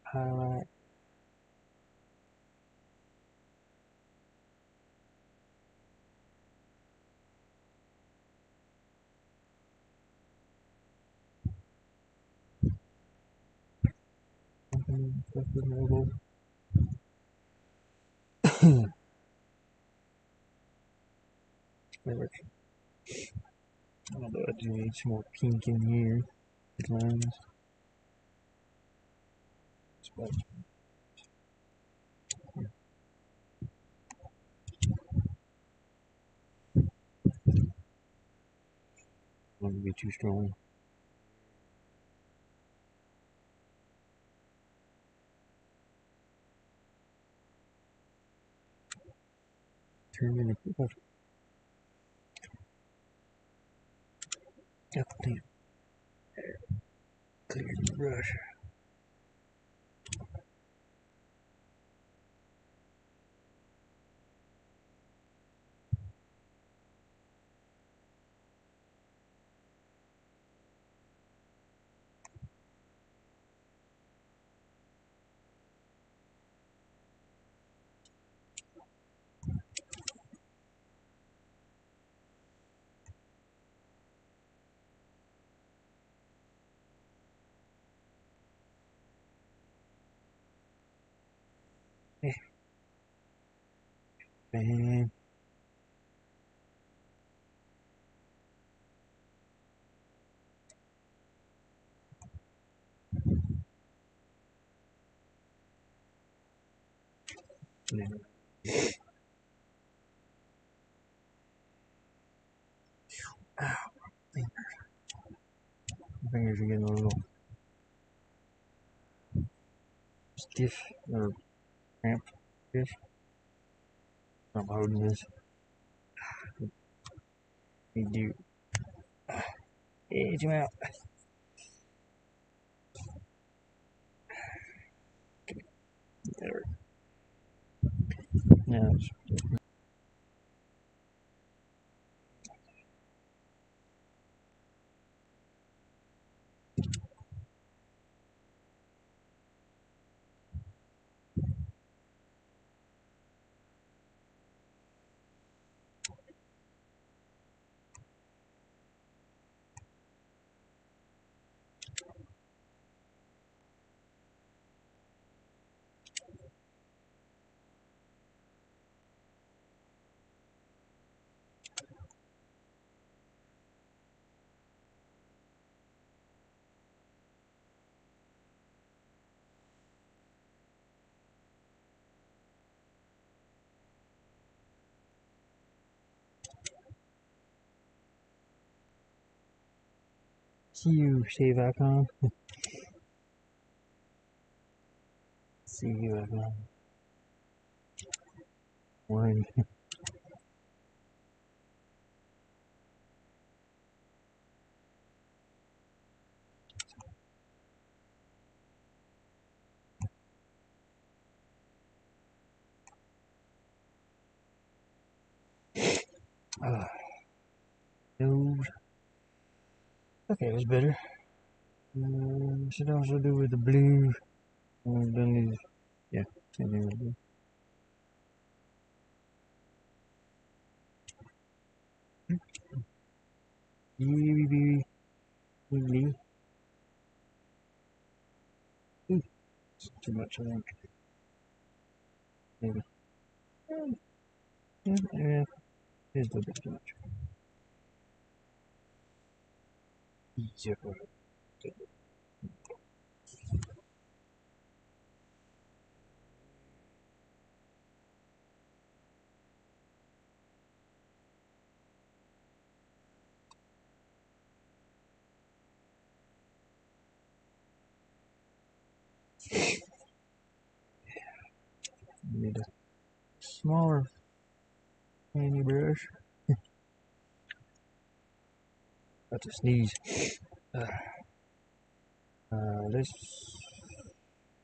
highlight. Although I do need some more pink in here. Lines. Wouldn't be too strong. Turn in the got the clear the brush. Man. Ow. My fingers are getting a little stiff or cramped. Stiff. I'm holding this. Need to edge him out. There. Now it's see you, save icon. See you icon. One. Nose. Okay, that's better. Should also do with the blue. I've done these. Yeah, same thing with blue. Too much, I think. Maybe. Yeah, it's a little bit too much. Yeah. Need a smaller handy brush. About to sneeze. This.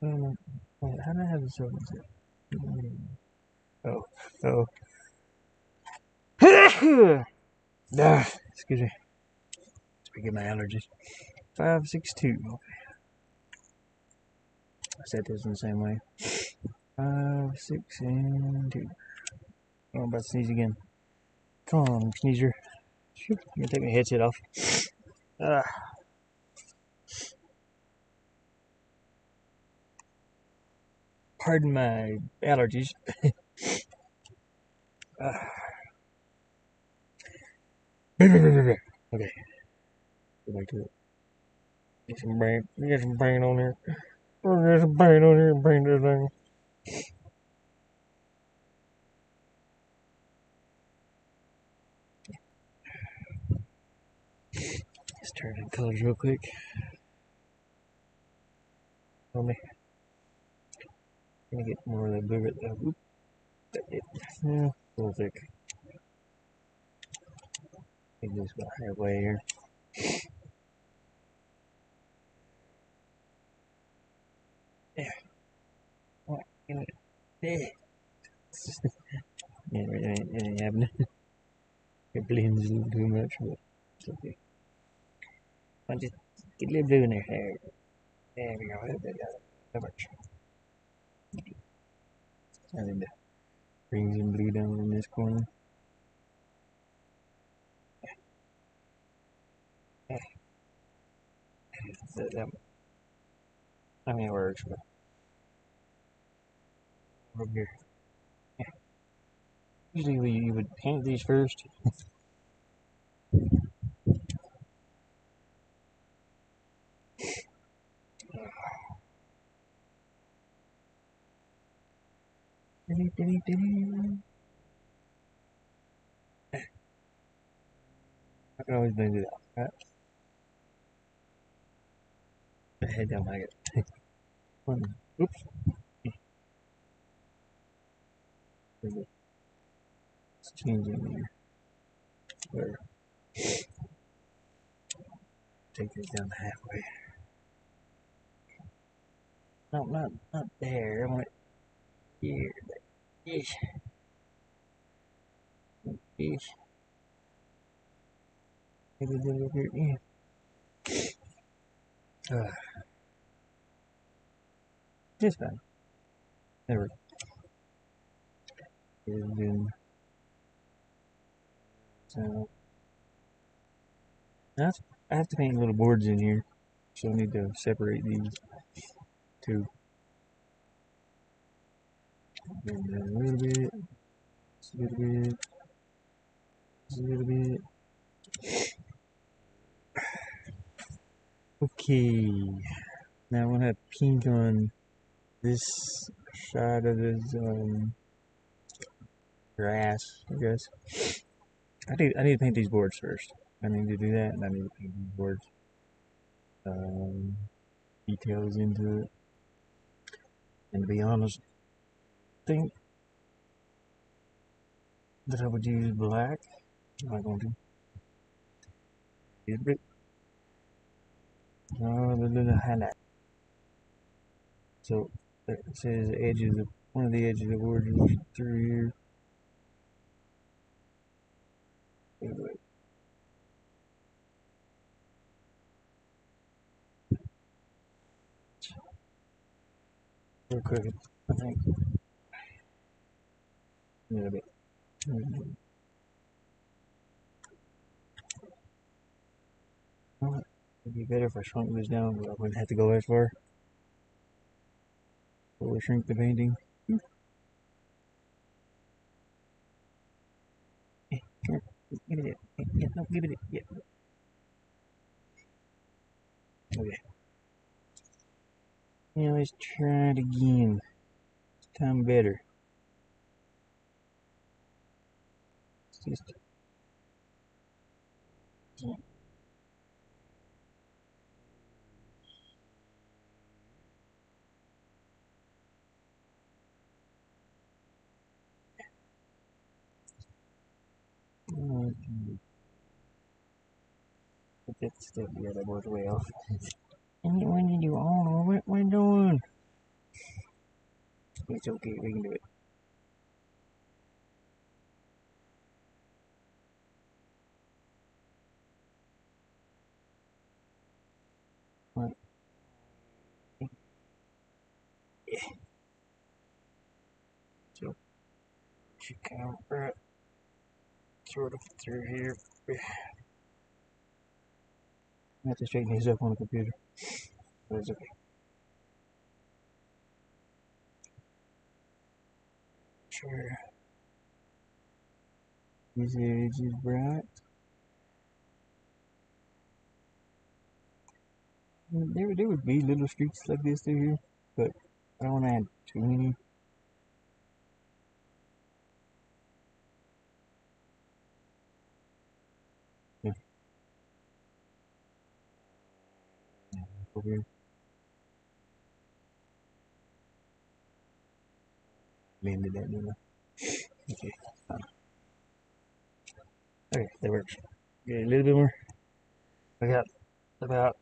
How do I have this open? Oh, oh. Excuse me. Speaking of my allergies. 562. I said this in the same way. 5, 6, and 2. Oh, I'm about to sneeze again. Come on, sneezer. I'm gonna take my headset off. Pardon my allergies. Okay, go back to it. Get some brain on there. There's some brain on here, brain this thing. Let's turn in colors real quick. Let me get more of that blue right there. Oop, yeah, a little thick. Take this about halfway here. There. What? There. Yeah, it ain't happening. It blends a little too much, but it's okay. I'll just get a little blue in there. There we go. That much. I need to bring some blue down in this corner. I mean, it works, but over here. Usually you would paint these first. I can always blend it out, right? The head don't like it. Oops. It's changing here. Where? Take this down halfway. No, not there. I want it here. Ish. Ish. Maybe a little over here. Just fine. There we go. And then, so I have to paint little boards in here, so I need to separate these two. And then a little bit, just a little bit, just a little bit. Okay, now I want to have pink on this side of this grass, I guess. I need to paint these boards first. I need to do that, and I need to paint these boards. Details into it. And to be honest, I think that I would use black. I'm not going to. Use brick. The highlight. So it says the edges of one of the edges of the board is through here. Anyway. Real quick, I think. A little bit. It'd be better if I shrunk this down, but I wouldn't have to go as far. So we'll shrink the painting. Give it it. Yeah, no, give it it. Yeah. Okay. Now let's try it again. This time better. It's just. Put that stuff the other board's way off. And when you do all of it, we're doing. It's okay, we can do it. Right. Yeah. So, she kind of right sort of through here. I have to straighten these up on the computer. But it's okay. Sure. This edge is bright. There would be little streaks like this through here, but I don't want to add too many. Yeah. Over here. Blended that in. Okay. Okay, that works. Okay, a little bit more. I got about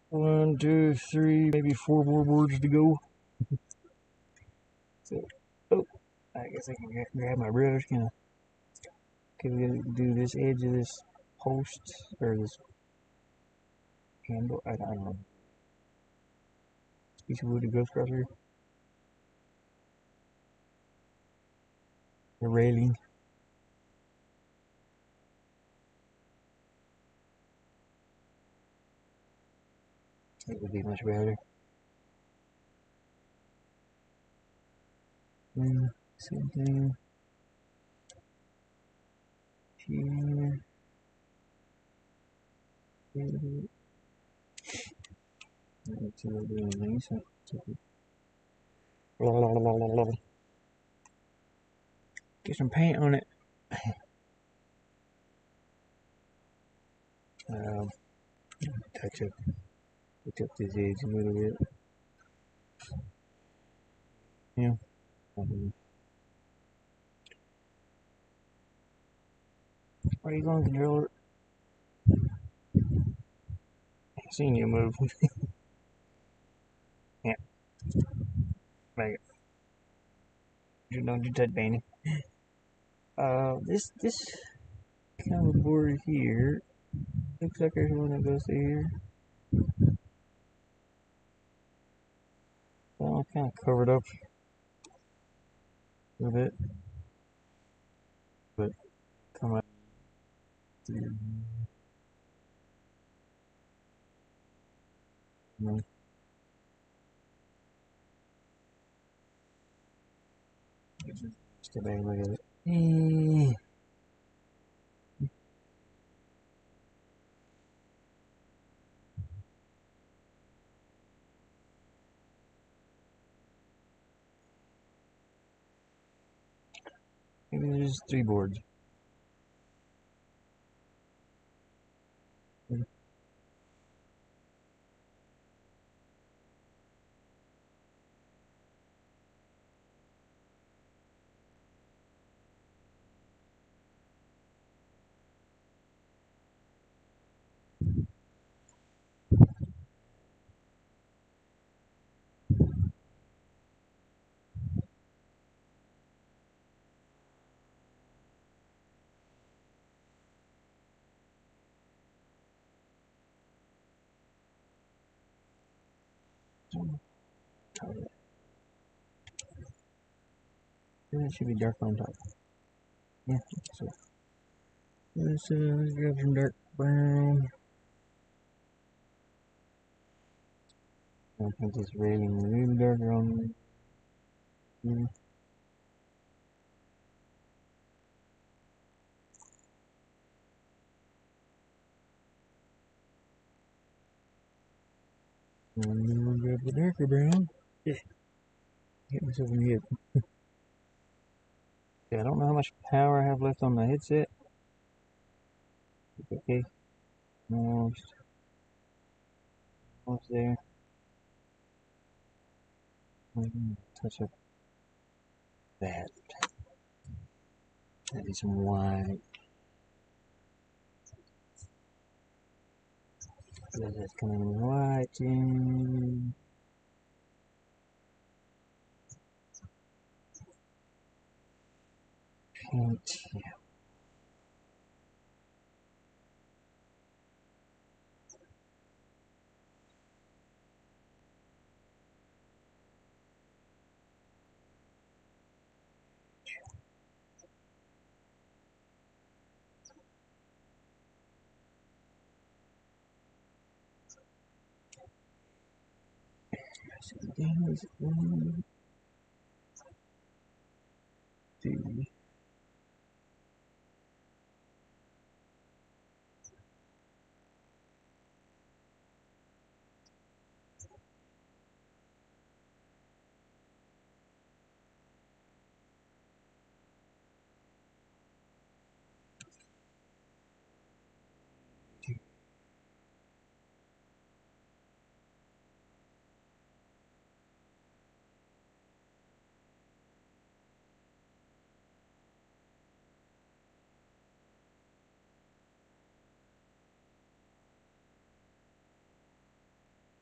1, 2, 3, maybe 4 more boards to go. So, oh, I guess I can grab my brush. Can we do this edge of this post or this handle? I don't know. This piece of wood that goes across here. The railing. It would be much better. Same thing here. Get some paint on it. Um, touch up this edge a little bit. Yeah. Where are you going, controller? Seen you move. Yeah, back it. Don't you touch Benny. This kind of board here looks like there's one that goes through here. Well, kind of covered up a little bit, but come out through. Step back and look at it. Maybe there's 3 boards. It should be dark on top. Yeah, so let's grab some dark brown. I'll put this railing really darker on here. I'm gonna grab the darker brown. Yeah, hit myself in the head. Yeah, I don't know how much power I have left on the headset. Okay, almost there. Touch up that. I need some white. That's coming white in. Paint. One, two.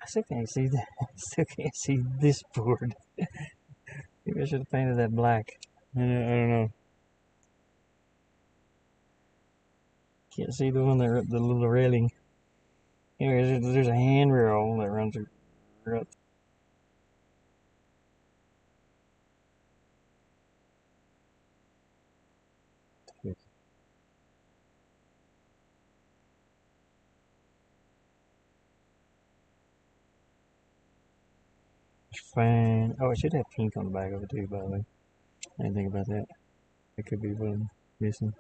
I still can't see that. I still can't see this board. Maybe I should have painted that black. I don't know. Can't see the one that the little railing. Anyways, there's a handrail that runs up. Fine. Oh, it should have pink on the back of it too, by the way. I didn't think about that. It could be what I'm missing.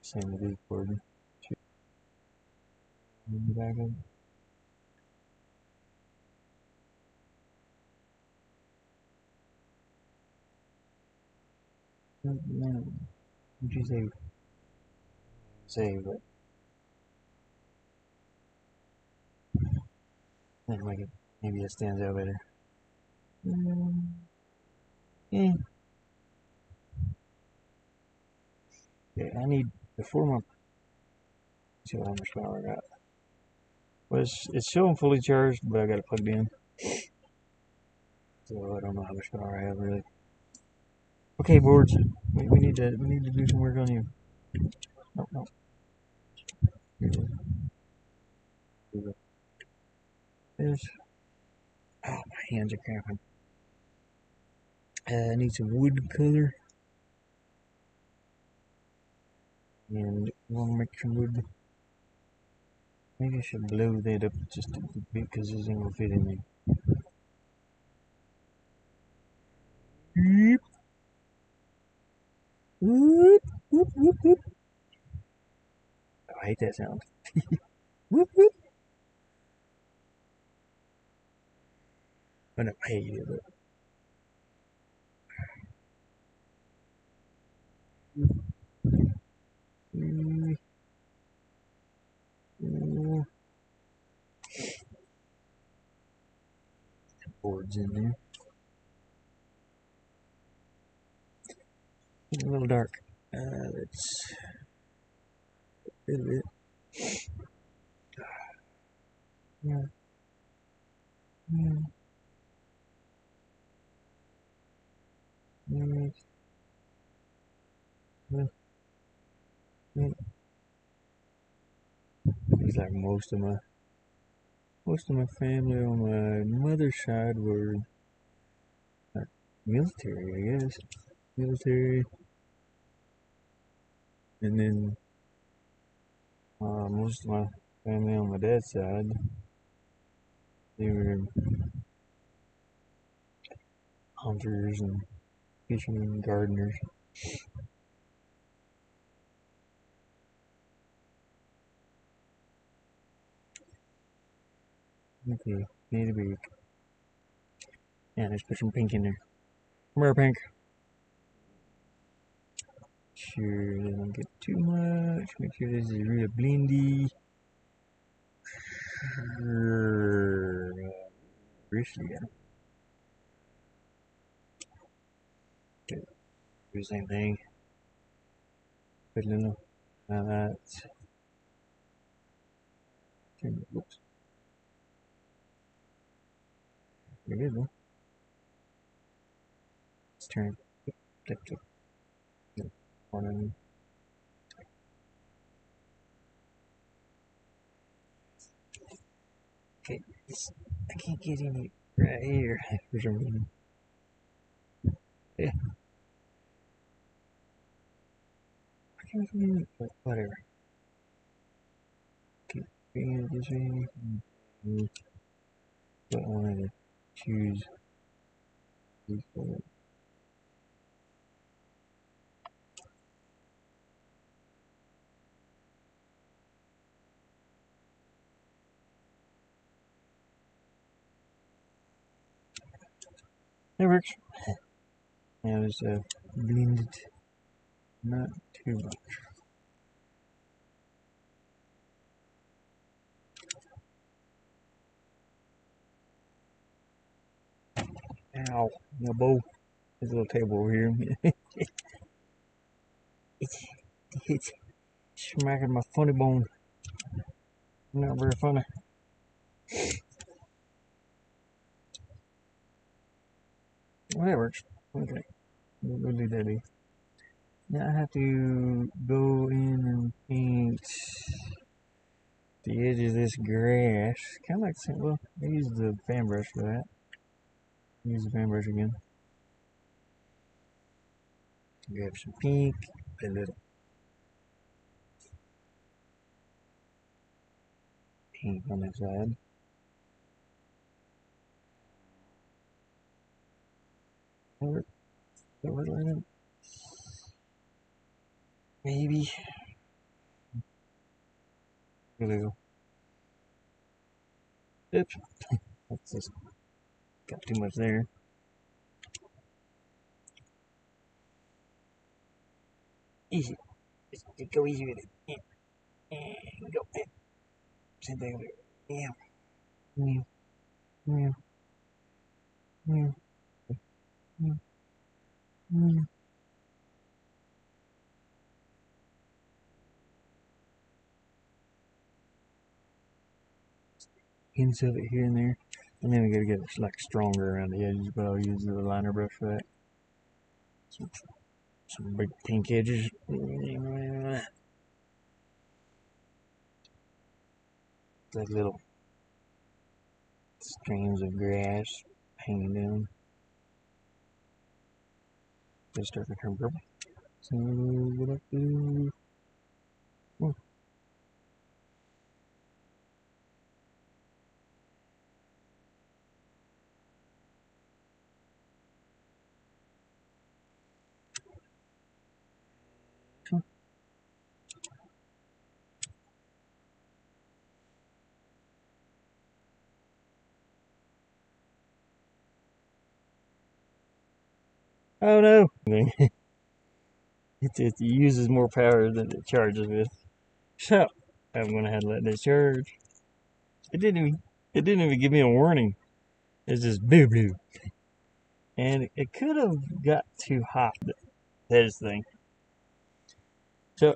Same with this board. On the back of it. No. What'd you say? Save it. Then make it. Maybe it stands out better. Yeah. Yeah, I need before my. See how much power I got. Well, it's showing fully charged, but I got it plugged in, so I don't know how much power I have really. Okay, boards. We need to do some work on you. No, no. There's. Oh, my hands are cramping. I need some wood color and one make some wood. Maybe I should blow that up just a bit because this ain't gonna fit in there. Whoop, whoop, whoop, whoop, whoop. Oh, I hate that sound. Whoop, whoop. I don't hate it, but. Mm, mm, boards in there. It's a little dark. Let's a little bit. Yeah. Yeah. Yeah. Yeah. Yeah. It's like most of my family on my mother's side were like military, I guess. Military, and then most of my family on my dad's side, they were hunters and fishermen and gardeners. Okay, need a beak. Yeah, let's put some pink in there. Come here, pink. Sure, doesn't get too much. Make sure this is real blendy. Briefly, yeah. Do the same thing. Put a little. Now that's. Whoops. There it is, though. Let's turn it. Click, click. On. Okay, I can't get any right here for some reason. Yeah. I can't get any, but whatever. Okay, this way. But I wanted to choose these colors. That works. Now it's blended, not too much. Ow, my bow. There's a little table over here. it's smacking my funny bone. Not very funny. Well, that works. Okay, we'll do that. Now I have to go in and paint the edge of this grass. Kind of like, well, I use the fan brush for that. Use the fan brush again. Grab some pink, a little pink on that side. That work like that? Maybe. There we go. Oops. That's just got too much there. Easy. Just go easy with it. And go. Same thing over here. Yeah. Yeah. Yeah. Yeah. Yeah. Hints of it here and there. And then we gotta get it like stronger around the edges, but I'll use the liner brush for that. Some big pink edges. Like little streams of grass hanging down. They start to turn purple. So what I do? Oh. Oh no! it uses more power than it charges with. So I'm gonna have to let this charge. It didn't even give me a warning. It's just boo boo. And it could have got too hot. This thing. So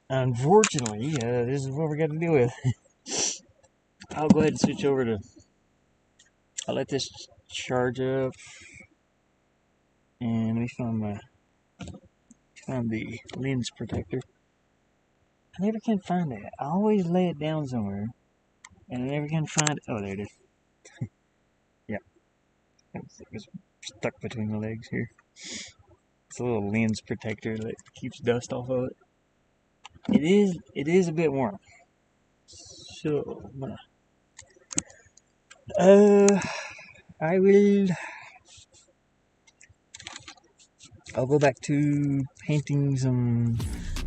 unfortunately, this is what we got to deal with. I'll go ahead and switch over to. I'll let this charge up, and we found the lens protector. I never can find it. I always lay it down somewhere, and I never can find it. Oh, there it is. Yeah, it was stuck between the legs here. It's a little lens protector that keeps dust off of it. It is a bit warm. So I will. I'll go back to painting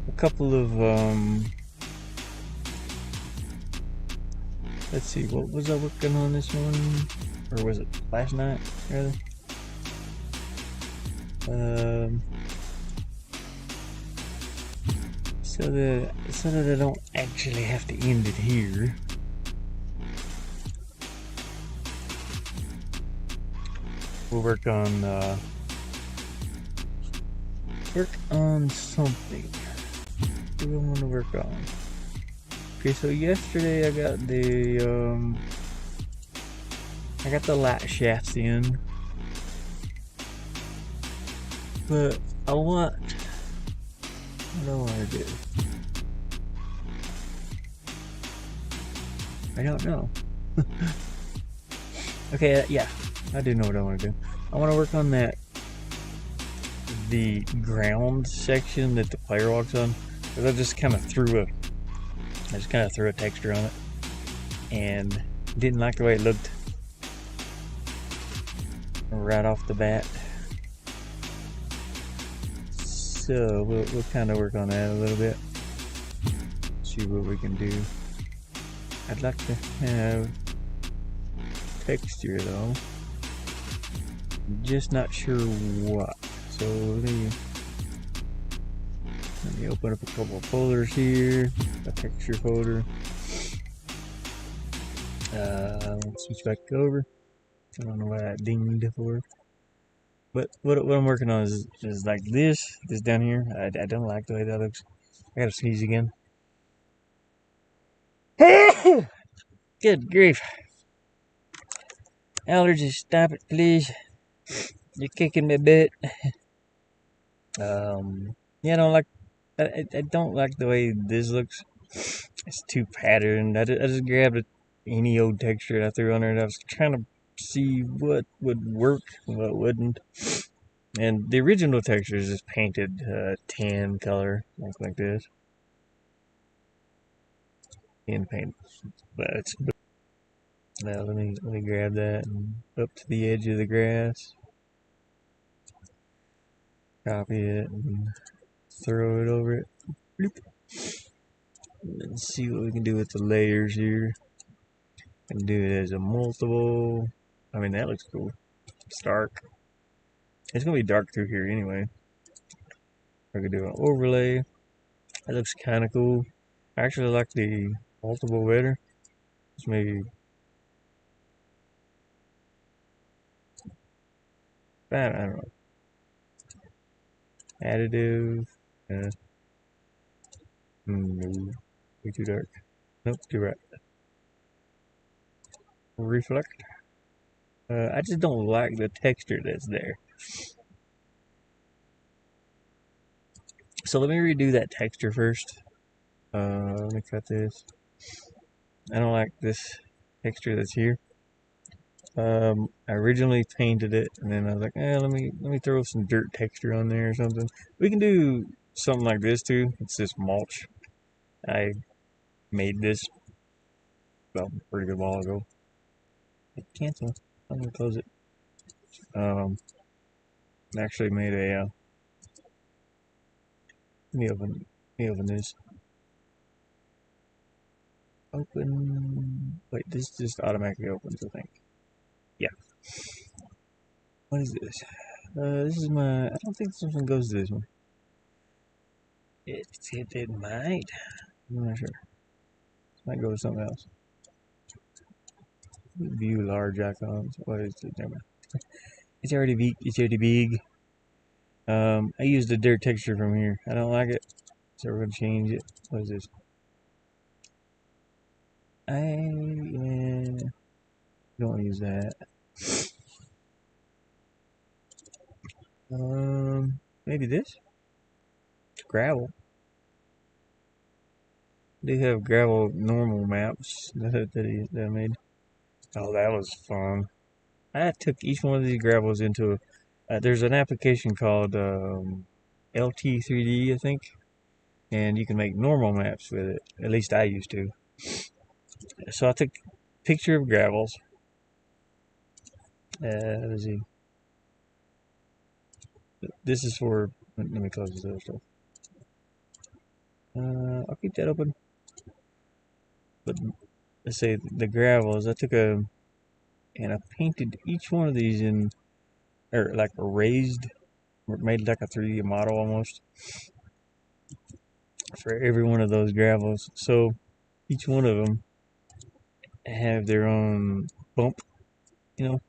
a couple of Let's see, what was I working on this morning? Or was it last night, rather? So that I don't actually have to end it here. We'll work on something. What do I want to work on? Okay, so yesterday I got the light shafts in, but what do I want to do? I don't know. Okay, yeah, I do know what I want to do. I want to work on the ground section that the player walks on, because I just kind of threw a texture on it, and didn't like the way it looked right off the bat. So we'll kind of work on that a little bit. See what we can do. I'd like to have texture though. Just not sure what. So let me open up a couple of folders here. A texture folder. Let's switch back over. I don't know why that dinged for. But what I'm working on is like this down here. I don't like the way that looks. I gotta sneeze again. Good grief. Allergies, stop it, please. You're kicking my butt. Yeah, I don't like the way this looks. It's too patterned. I just grabbed any old texture I threw on there, and I was trying to see what would work and what wouldn't. And the original texture is just painted tan color, like this. Tan paint, but now let me grab that and up to the edge of the grass. Copy it and throw it over it. Bloop. Let's see what we can do with the layers here. And do it as a multiple. I mean, that looks cool. It's dark. It's gonna be dark through here anyway. I could do an overlay. That looks kind of cool. I actually like the multiple better. Just maybe. I don't know. Additive. No. Way too dark. Nope, too bright. Reflect. I just don't like the texture that's there. So let me redo that texture first. Let me cut this. I don't like this texture that's here. I originally painted it, and then I was like, let me throw some dirt texture on there or something. We can do something like this too. It's this mulch. I made this a pretty good while ago. Cancel. I'm gonna close it. Actually made a. Let me open this. Open. Wait, this just automatically opens, I think. Yeah. What is this? This is my. I don't think this one goes to this one. It might. I'm not sure. This might go to something else. View large icons. What is it? Never mind. It's already big. It's already big. I used the dirt texture from here. I don't like it, so we're gonna change it. What is this? Don't want to use that. Maybe this. Gravel. They have gravel normal maps that I made. Oh, that was fun. I took each one of these gravels into there's an application called LT3D, I think, and you can make normal maps with it. At least I used to. So I took a picture of gravels. Let's see. This is for. Let me close this other stuff. I'll keep that open. But let's say the gravels, I took and I painted each one of these in, or like a raised, made like a 3D model almost for every one of those gravels. So each one of them have their own bump, you know.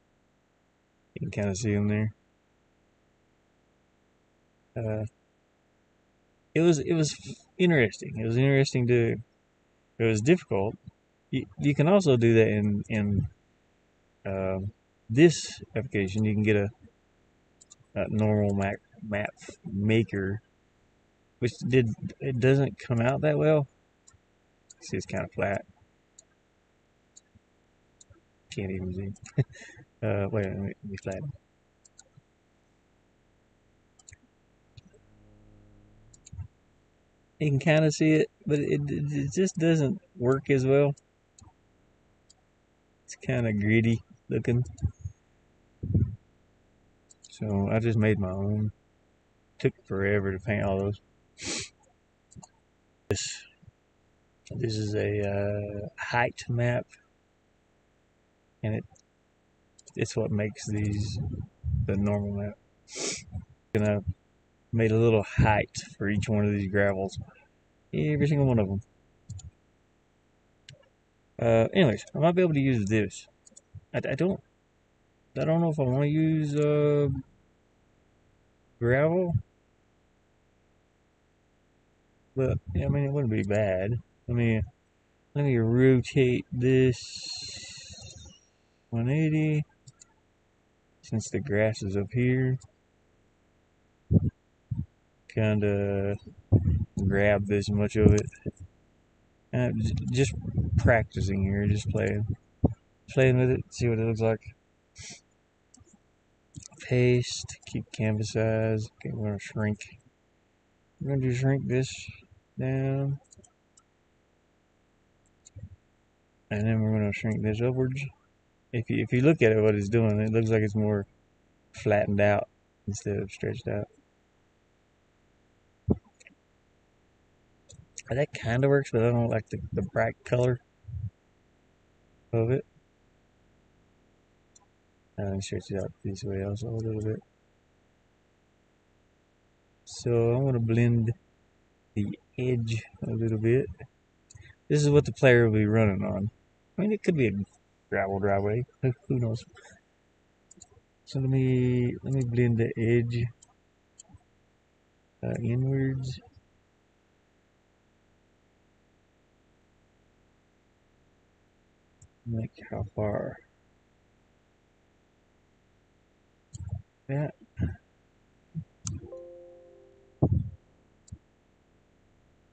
You can kind of see them there. Uh, it was interesting. It was interesting to. It was difficult. You can also do that in uh, this application. You can get a normal map maker, which it doesn't come out that well. See, it's kind of flat. Can't even see. Wait, let me flatten. You can kind of see it, but it just doesn't work as well. It's kind of gritty looking. So I just made my own. Took forever to paint all those. This is a height map, and it's what makes these the normal map. And I made a little height for each one of these gravels. Every single one of them. Anyways, I might be able to use this. I don't know if I want to use gravel, but yeah, I mean it wouldn't be bad. Let me rotate this 180 since the grass is up here. Kind of grab this much of it. Just practicing here, just playing with it, see what it looks like. Paste, keep canvas size. Okay, we're gonna shrink. We're going to shrink this down, and then we're going to shrink this upwards. If you look at it, what it's doing, it looks like it's more flattened out instead of stretched out. That kind of works, but I don't like the bright color of it. Let me stretch it out this way also a little bit. So I'm going to blend the edge a little bit. This is what the player will be running on. I mean, it could be a gravel driveway. Who knows? So let me blend the edge inwards. Like how far? That.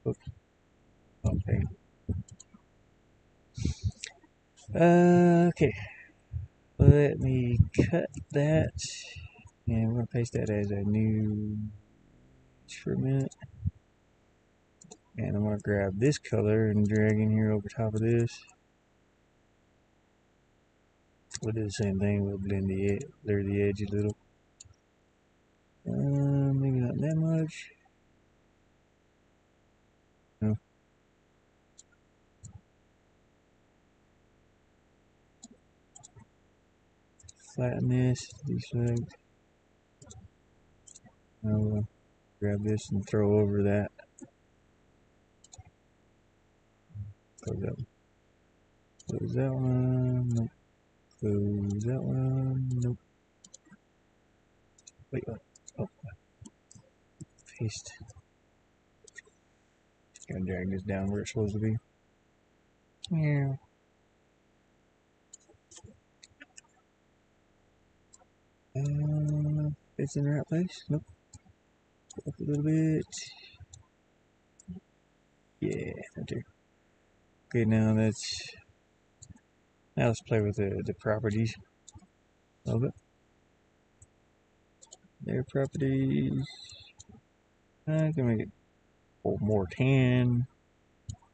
Oops. Okay. Okay. Let me cut that, and we're gonna paste that as a new instrument. And I'm gonna grab this color and drag in here over top of this. We'll do the same thing. We'll blend blur the edge a little. Maybe not that much. No. Flatten this, deselect. I'll grab this and throw over that. Close that one. Nope. Close that one. Nope. Wait, what? Oh. Paste. Gotta drag this down where it's supposed to be. Yeah. It's in the right place. Nope. Up a little bit. Yeah, right there. Okay, now let's play with the properties of it. Their properties. I can make it more tan,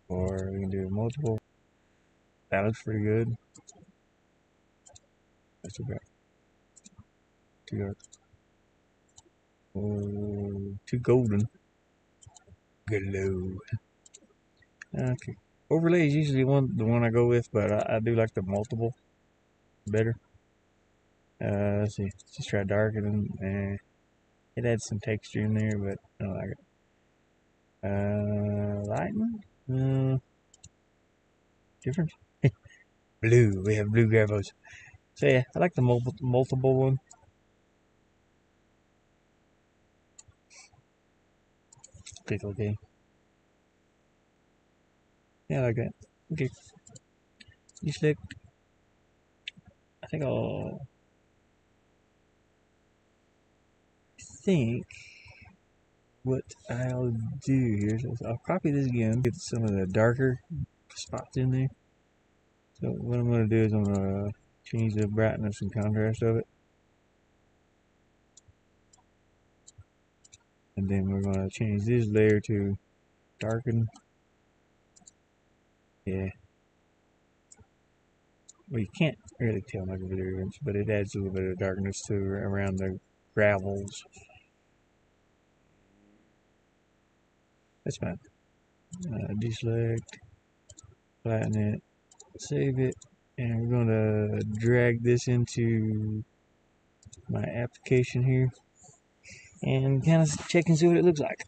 or we can do multiple. That looks pretty good. That's too bad. Too dark. Oh, too golden. Glow. Okay. overlay is usually the one I go with, but I do like the multiple better. Let's see. Just try darkening. It adds some texture in there, but I don't like it. Lighten? Different? Blue. We have blue gravos. So yeah, I like the multiple one. Click OK. Yeah, I like that. Okay. Select. I think what I'll do here is I'll copy this again, get some of the darker spots in there. So what I'm going to do is I'm going to change the brightness and contrast of it. And then we're going to change this layer to darken. Yeah. Well, you can't really tell much of a difference, but it adds a little bit of darkness to around the gravels. That's fine. Deselect, flatten it, save it, and we're going to drag this into my application here and kind of check and see what it looks like.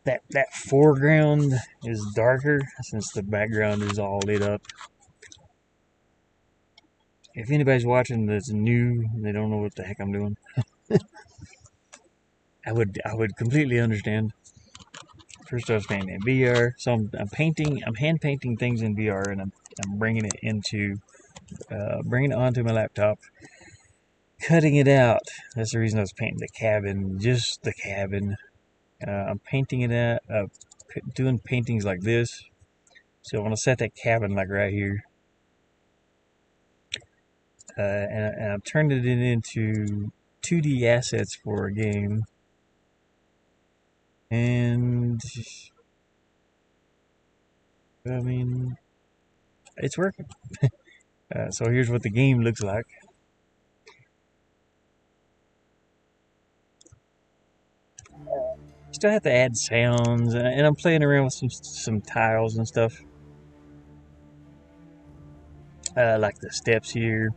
That foreground is darker since the background is all lit up. If anybody's watching that's new and they don't know what the heck I'm doing, I would completely understand. First I was painting in VR, so I'm hand painting things in VR, and I'm bringing it onto my laptop, cutting it out. That's the reason I was painting the cabin, just the cabin. I'm painting it out, doing paintings like this. So I want to set that cabin like right here. And I'm turning it into 2D assets for a game. And I mean, it's working. So here's what the game looks like. Still have to add sounds, and I'm playing around with some tiles and stuff. Like the steps here.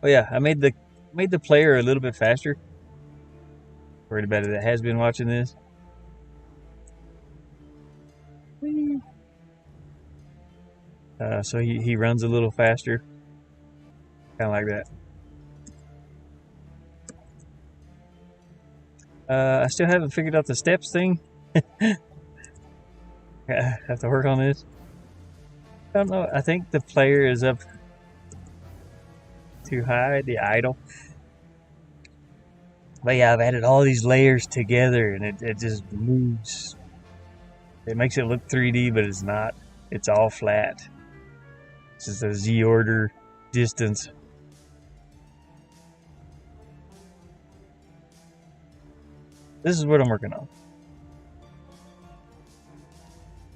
Oh yeah, I made the player a little bit faster. For anybody that has been watching this. So he runs a little faster. Kind of like that. I still haven't figured out the steps thing. I have to work on this. I don't know. I think the player is up too high, the idle. But yeah, I've added all these layers together, and it just moves. It makes it look 3D, but it's not. It's all flat. It's just a Z order distance. This is what I'm working on.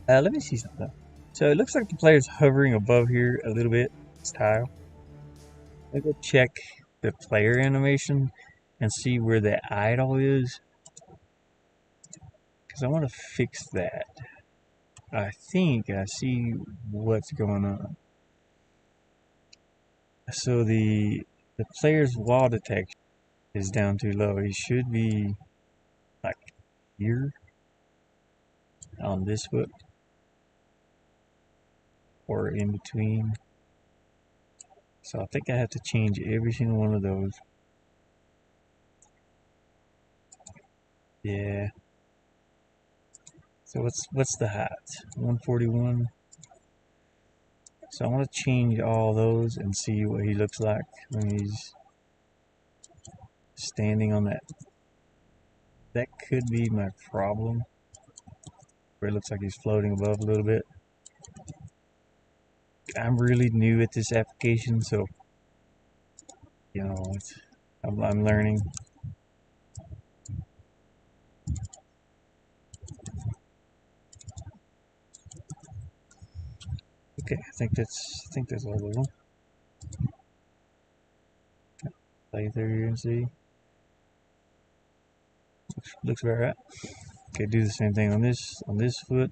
Let me see something. So it looks like the player's hovering above here a little bit. This tile. Let me go check the player animation and see where the idle is, because I want to fix that. I think I see what's going on. So the player's wall detection is down too low. He should be like here on this foot or in between. So I think I have to change every single one of those. Yeah. So what's the height? 141. So I want to change all those and see what he looks like when he's standing on that. That could be my problem, where it looks like he's floating above a little bit. I'm really new at this application, so you know, I'm learning. Okay, I think that's all of them. Play through here and see. Looks about right. Okay, do the same thing on this foot.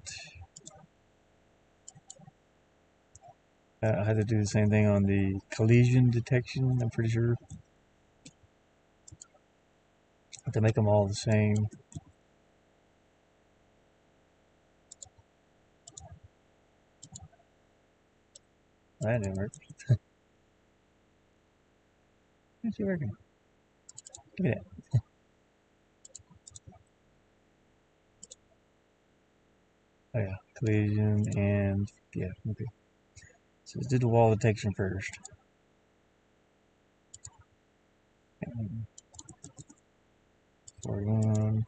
I had to do the same thing on the collision detection, I'm pretty sure. I have to make them all the same. That didn't work. It's working. Give me that. Oh yeah, collision and yeah, okay. So let's do the wall detection first. 41.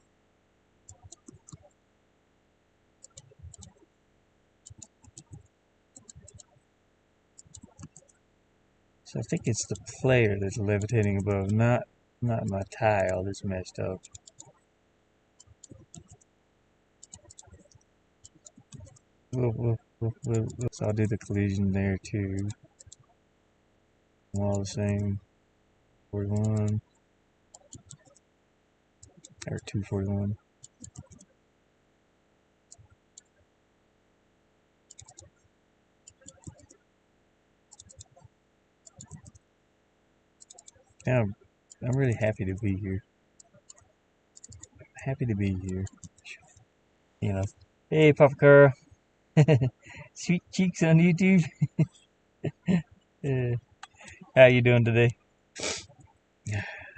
So I think it's the player that's levitating above, not my tile that's messed up. So I'll do the collision there too. All the same. 41 or 241. Yeah, I'm really happy to be here. Happy to be here. You know. Hey, Papa Carl. Sweet cheeks on YouTube. How you doing today?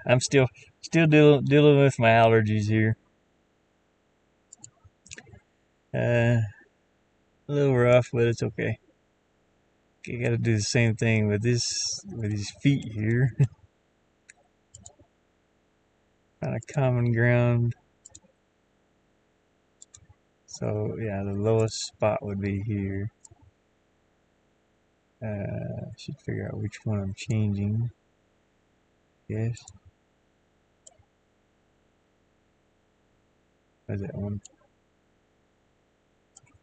I'm still dealing with my allergies here. A little rough, but it's okay. You got to do the same thing with these feet here. Kind of common ground. So yeah, the lowest spot would be here. Should figure out which one I'm changing. Yes. Where's that one?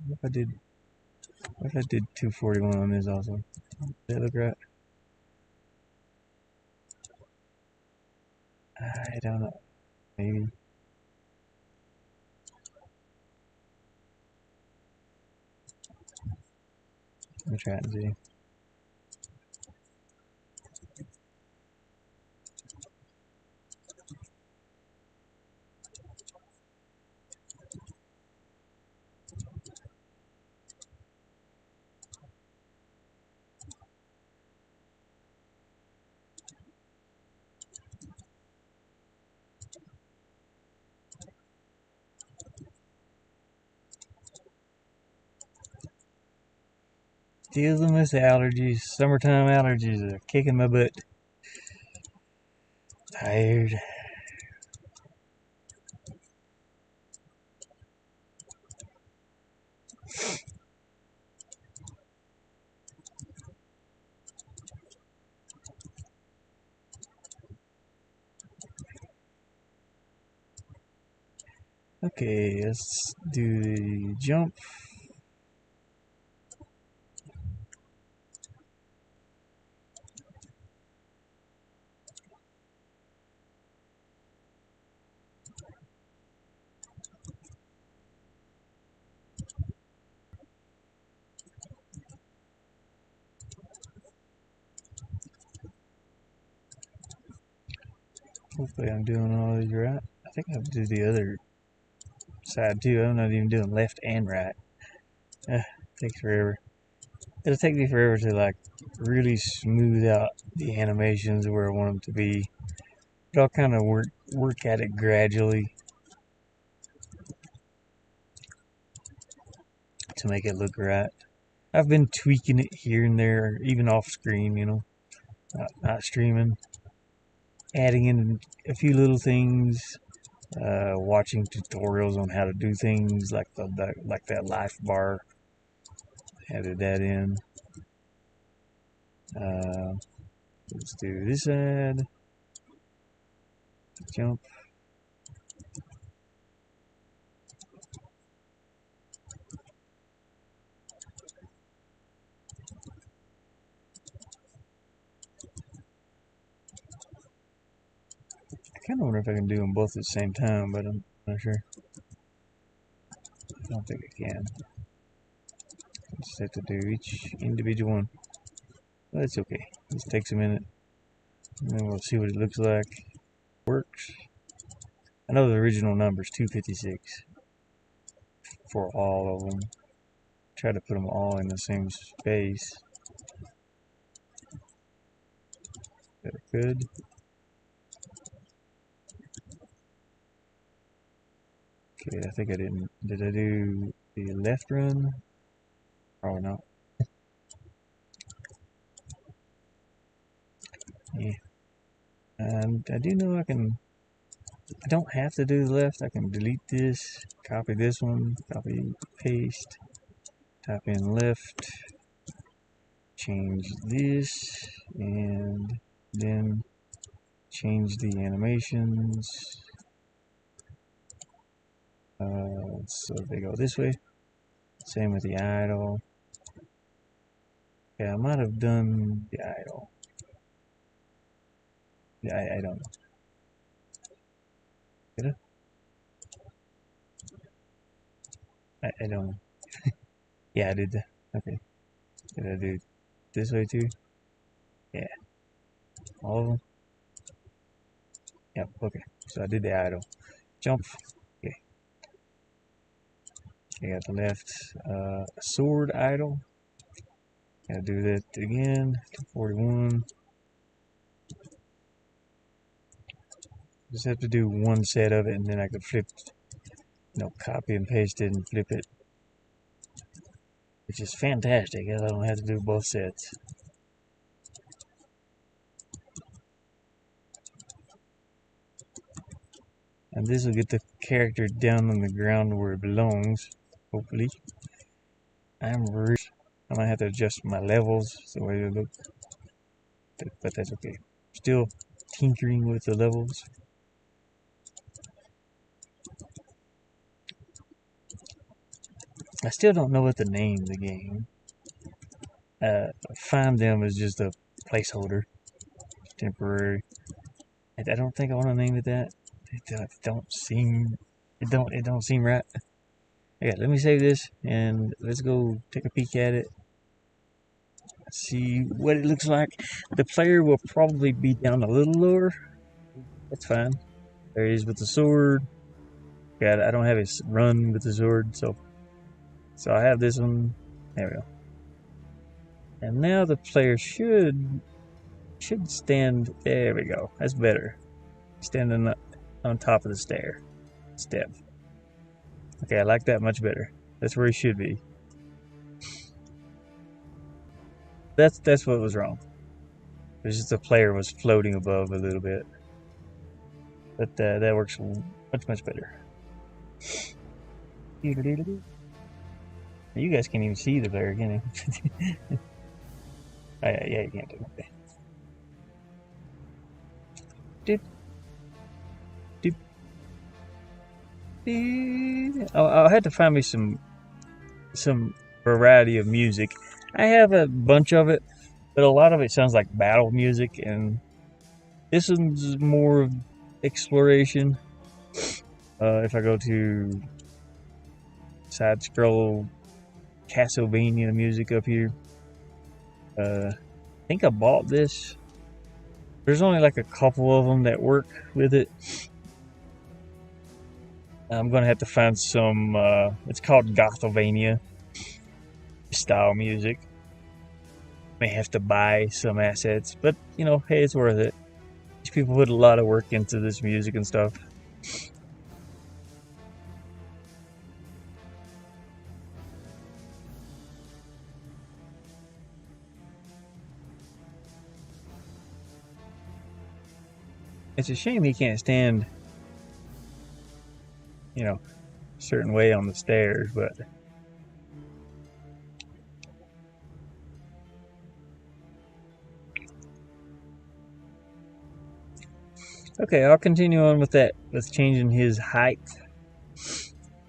What if I did 241 on this also? Does that look right? I don't know. Maybe. Let me try it and see. Dealing with allergies. Summertime allergies are kicking my butt. Tired. Okay, let's do the jump. Hopefully I'm doing all these right. I think I have to do the other side too. I'm not even doing left and right. Takes forever. It'll take me forever to like really smooth out the animations where I want them to be. But I'll kind of work at it gradually to make it look right. I've been tweaking it here and there, even off screen, not streaming, adding in a few little things, watching tutorials on how to do things like like that life bar. Added that in. Let's do this side. Jump. I kind of wonder if I can do them both at the same time, but I'm not sure. I don't think I can. I just have to do each individual one. But it's okay. This takes a minute. And then we'll see what it looks like. Works. I know the original number is 256 for all of them. Try to put them all in the same space. That good. Okay, I think I didn't. Did I do the left run? Probably not. Yeah. And I do know I don't have to do the left. I can delete this, copy this one, copy, paste, type in left, change this, and then change the animations. So they go this way. Same with the idle. Yeah, I might have done the idle. Yeah, I don't know. Did I don't know. Yeah, I did that. Okay. Did I do it this way too? Yeah. All of them? Yep, okay. So I did the idle. Jump. Okay. I got the left sword idle. Gotta do that again. 41. Just have to do one set of it and then I can flip, copy and paste it and flip it. Which is fantastic because I don't have to do both sets. And this will get the character down on the ground where it belongs, hopefully. I might have to adjust my levels the way they look, but that's okay. Still tinkering with the levels. I still don't know what to name the game. Find them is just a placeholder, temporary. I don't think I want to name it that. It don't seem right. Okay, let me save this and let's go take a peek at it. See what it looks like. The player will probably be down a little lower. That's fine. There he is with the sword. God, I don't have his run with the sword, so I have this one. There we go. And now the player should stand. There we go. That's better. Standing on top of the step. Okay, I like that much better. That's where he should be. That's what was wrong. It's just the player was floating above a little bit. But that works much better. You guys can't even see the player, can you? Yeah, you can't do it. Okay. Doop. I had to find me some variety of music. I have a bunch of it, but a lot of it sounds like battle music, and this one's more of exploration. If I go to side scroll Castlevania music up here, I think I bought this. There's only like a couple of them that work with it. I'm gonna have to find some. It's called Gothvania style music. May have to buy some assets, but hey, it's worth it. These people put a lot of work into this music and stuff. It's a shame he can't stand, a certain way on the stairs, but okay, I'll continue on with that. With changing his height,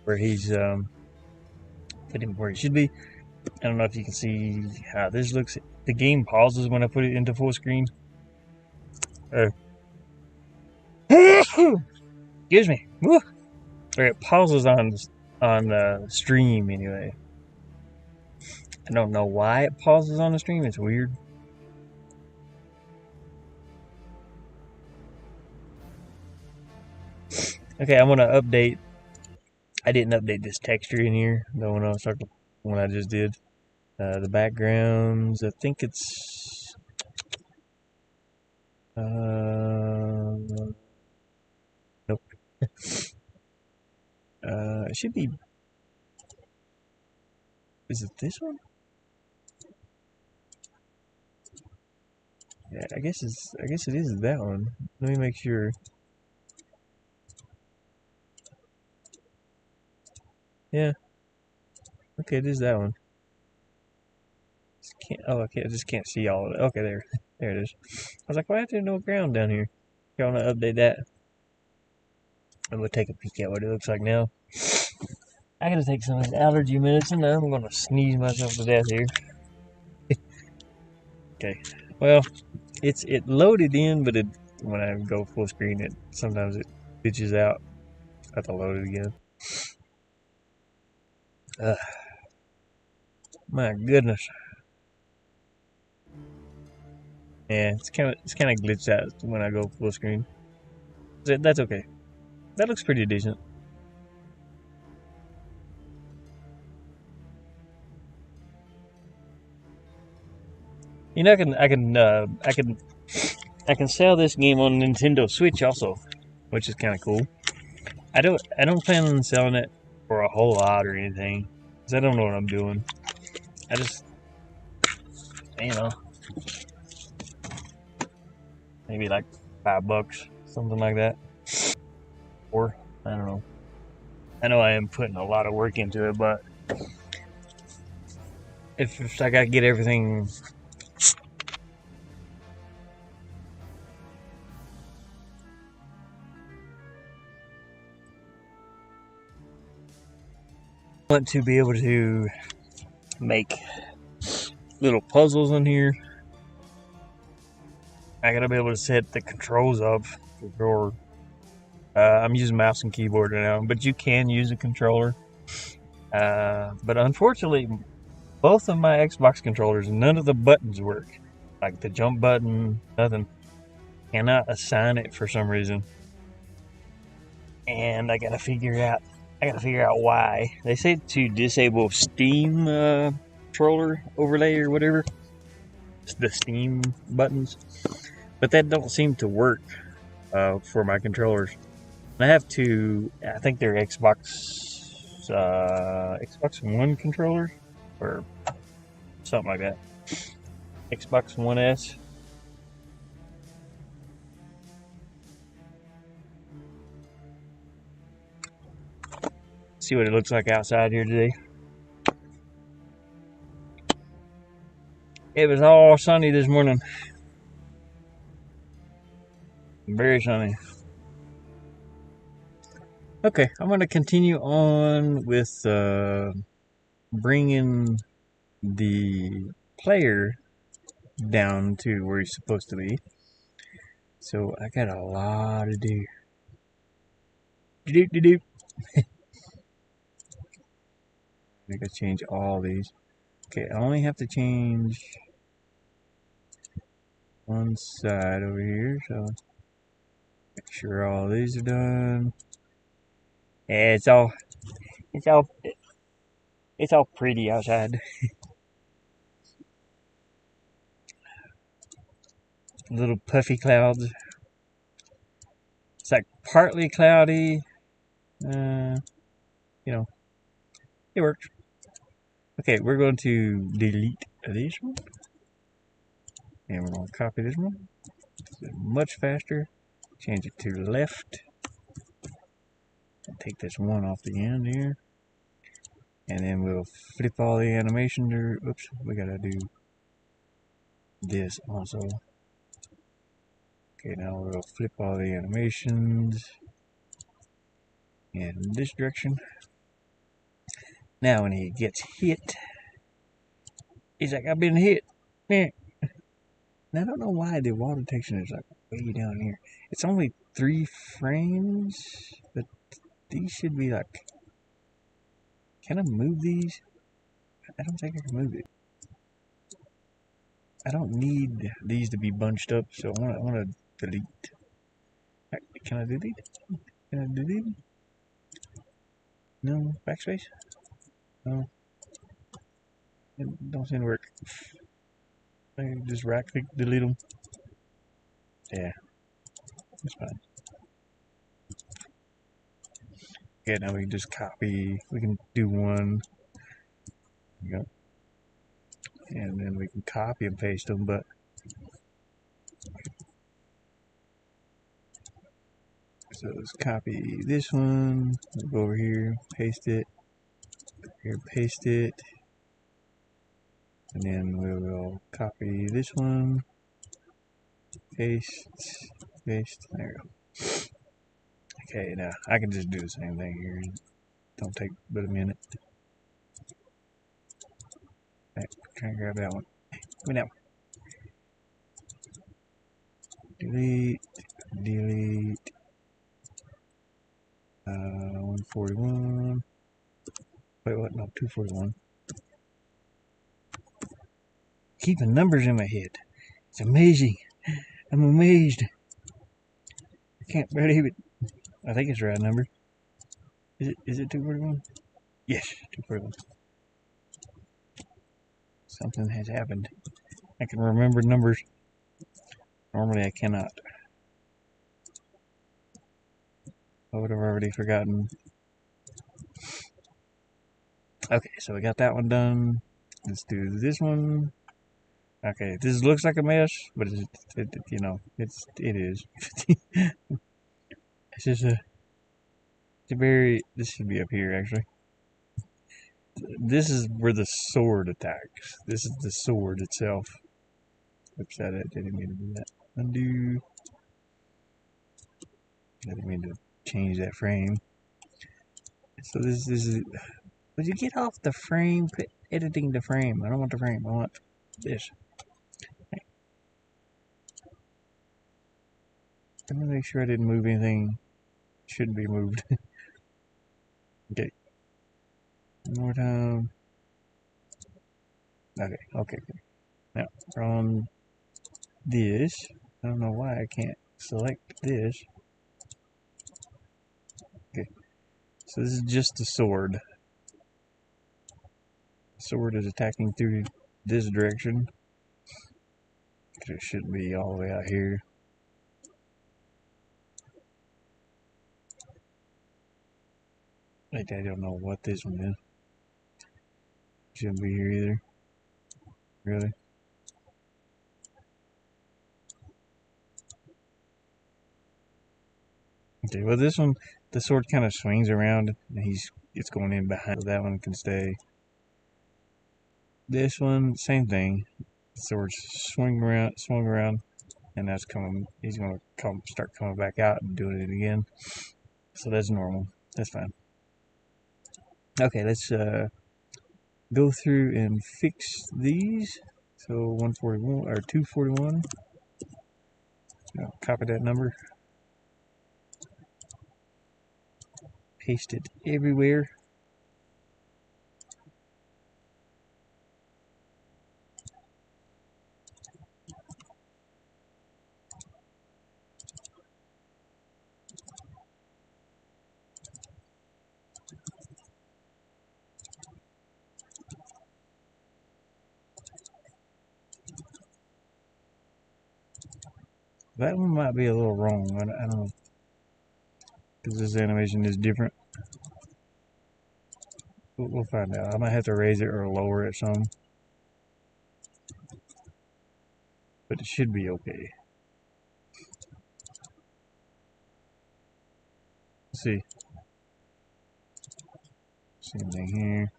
where he's put him where he should be. I don't know if you can see how this looks. The game pauses when I put it into full screen. Excuse me. Woo. Or it pauses on stream anyway. I don't know why it pauses on the stream. It's weird. Okay, I'm gonna update. I didn't update this texture in here, the one I was talking, one I just did. The backgrounds, I think it's nope. It should be. Is it this one? Yeah, I guess it is that one. Let me make sure. Yeah. Okay, it is that one. Just can't. Oh, okay. I just can't see all of it. Okay, there. There it is. I was like, why is there no ground down here? You want to update that? I'm gonna take a peek at what it looks like now. I gotta take some allergy medicine now. I'm gonna sneeze myself to death here. Okay. Well, it loaded in, but it when I go full screen, it sometimes it glitches out. I have to load it again. My goodness. Yeah, it's kind of glitched out when I go full screen. That's okay. That looks pretty decent. You know, I can sell this game on Nintendo Switch also, which is kind of cool. I don't plan on selling it for a whole lot or anything, cause I don't know what I'm doing. I just, you know, maybe like $5, something like that, or I don't know. I know I am putting a lot of work into it, but if I gotta get everything, I want to be able to make little puzzles in here. I gotta be able to set the controls up for. I'm using mouse and keyboard right now, but you can use a controller. But unfortunately, both of my Xbox controllers, none of the buttons work. Like the jump button, nothing. Cannot assign it for some reason. And I gotta figure out why. They say to disable Steam controller overlay or whatever. It's the Steam buttons. But that don't seem to work for my controllers. I have two. I think they're Xbox One controllers or something like that. Xbox One S. See what it looks like outside here today. It was all sunny this morning. Very sunny. Okay, I'm going to continue on with bringing the player down to where he's supposed to be. So I got a lot to do. Do. I gotta change all these. Okay, I only have to change one side over here, so make sure all these are done. Yeah, it's all it's all pretty outside. Little puffy clouds. It's like partly cloudy. Uh, you know, it worked. Okay, we're going to delete this one. And we're going to copy this one. Much faster. Change it to left. Take this one off the end here. And then we'll flip all the animations. Oops, we gotta do this also. Okay, now we'll flip all the animations in this direction. Now when he gets hit, he's like, I've been hit. Yeah. And I don't know why the wall detection is like way down here. It's only 3 frames, but these should be like, can I move these? I don't think I can move it. I don't need these to be bunched up, so I want to delete. Can I delete? Can I delete them? No. Backspace? No. It don't seem to work. I can just right click, delete them. Yeah. That's fine. Okay, now we can just copy. We can do one. There you go. And then we can copy and paste them, but so let's copy this one, we'll go over here, paste it, here, paste it, and then we will copy this one, paste, paste, there we go. Okay, now I can just do the same thing here, don't take but a minute. Right, try and grab that one. Give me that one. Delete, delete, 141. Wait, what? No, 241. Keeping numbers in my head. It's amazing. I'm amazed. I can't believe it. I think it's the right number. Is it 241? Yes, 241. Something has happened. I can remember numbers. Normally I cannot. I would have already forgotten. Okay, so we got that one done. Let's do this one. Okay, this looks like a mess, but you know, it is. It's just a very. This should be up here actually. This is where the sword attacks. This is the sword itself. Oops, I didn't mean to do that. Undo. I didn't mean to change that frame. So this is. Would you get off the frame? Quit editing the frame. I don't want the frame. I want this. Let me make sure I didn't move anything. Shouldn't be moved. Okay. One more time. Okay. Okay. Now on this, I don't know why I can't select this. Okay. So this is just the sword. Sword is attacking through this direction. It shouldn't be all the way out here. Like I don't know what this one is. Shouldn't be here either. Really? Okay, well this one, the sword kind of swings around and it's going in behind. So that one can stay. This one, same thing. The sword's swung around, and that's coming. He's gonna start coming back out and doing it again. So that's normal. That's fine. Okay, let's go through and fix these. So 141 or 241. I'll copy that number. Paste it everywhere. That one might be a little wrong. I don't know. Because this animation is different. We'll find out. I might have to raise it or lower it some. But it should be okay. Let's see. Same thing here.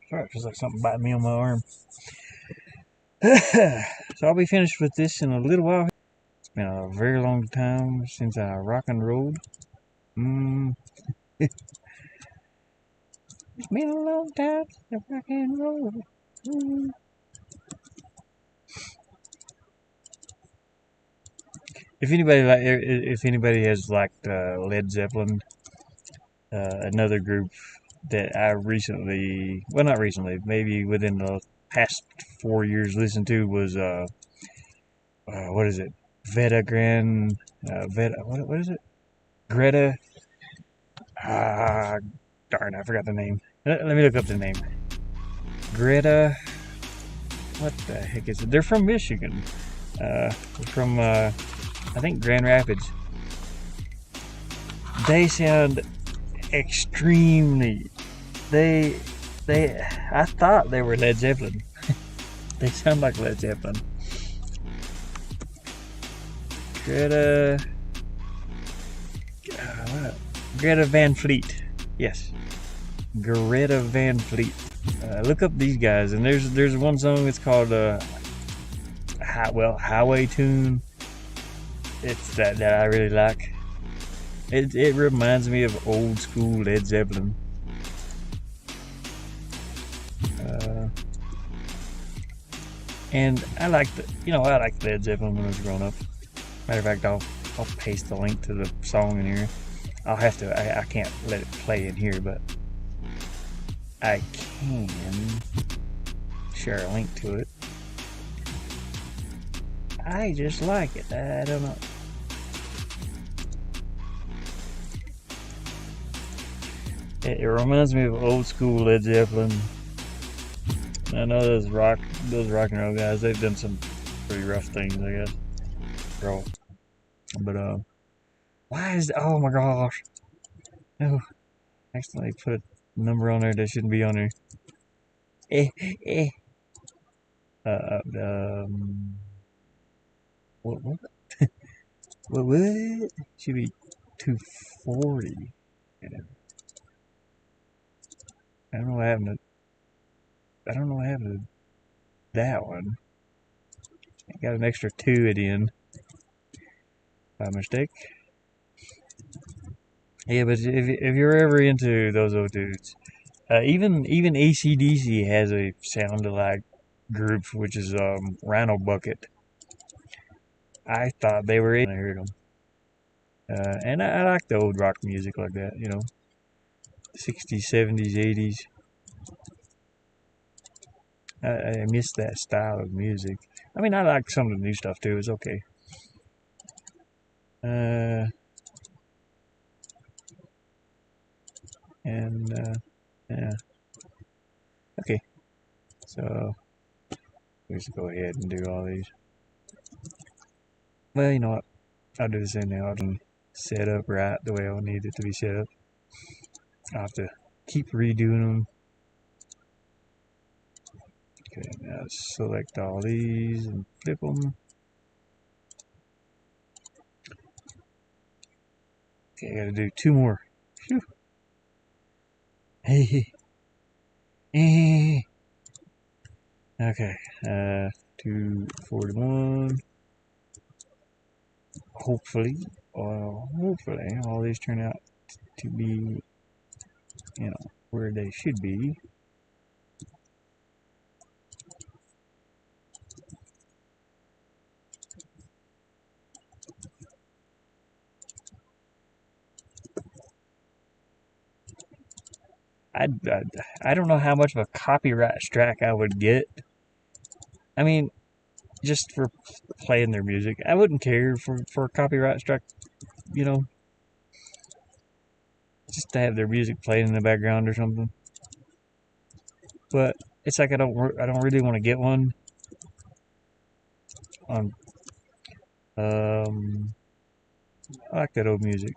Sorry, it feels like something biting me on my arm. So I'll be finished with this in a little while. It's been a very long time since I rock and rolled. It's been a long time since I rock and roll. if anybody has liked Led Zeppelin, another group that I recently, well, not recently, maybe within the past 4 years listened to was what is it? Veta Grand, Veta, what is it? Greta. Ah, darn, I forgot the name. Let me look up the name. Greta. What the heck is it? They're from Michigan. From I think Grand Rapids. They sound extremely. They they. I thought they were Led Zeppelin. They sound like Led Zeppelin. Greta. Greta Van Fleet. Yes. Greta Van Fleet. Look up these guys, and there's one song. It's called Highway Tune. It's that I really like. It reminds me of old school Led Zeppelin. And I like Led Zeppelin when I was growing up. Matter of fact, I'll paste the link to the song in here. I'll have to. I can't let it play in here, but I can share a link to it. I just like it. I don't know. It reminds me of old school Led Zeppelin. I know those rock and roll guys. They've done some pretty rough things, I guess. Bro, but why is oh my gosh? No, accidentally put a number on there that shouldn't be on there. Eh, eh. What? What? Should be 240. I don't know what happened to that one. I got an extra 2 at the end by mistake. Yeah, but if you're ever into those old dudes, even AC/DC has a sound alike group, which is Rhino Bucket. I thought they were when I heard them, and I like the old rock music like that, 60s, 70s, 80s. I miss that style of music. I mean, I like some of the new stuff too. It's okay. Yeah. Okay. So let's go ahead and do all these. Well, you know what? I'll do the same thing. I'll just set up right the way I need it to be set up. I'll have to keep redoing them. Okay, now select all these and flip them. Okay, I gotta do 2 more. Phew. Hey. Okay, 241. Hopefully all these turn out to be, where they should be. I don't know how much of a copyright strike I would get. I mean, just for playing their music, I wouldn't care for a copyright strike, just to have their music playing in the background or something. But it's like I don't really want to get one on. I like that old music,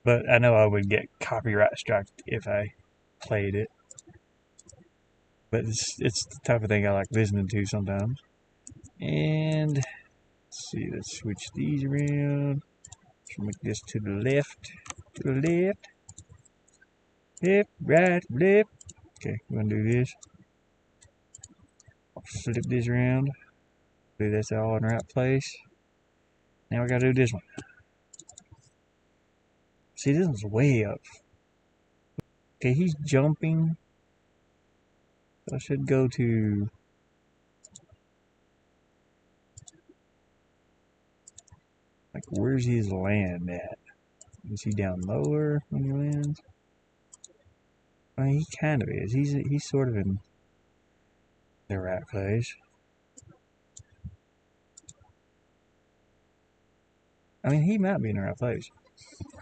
but I know I would get copyright struck if I played it. But it's the type of thing I like listening to sometimes. And let's see, let's switch these around. Let's make this to the left, left, right, left. Okay, we're gonna do this. I'll flip this around. Do that's all in the right place. Now we gotta do this one. See, this one's way up. Okay, he's jumping. So I should go to. where's his land at? Is he down lower when he lands? I mean, he kind of is. He's sort of in the right place. I mean, he might be in the right place.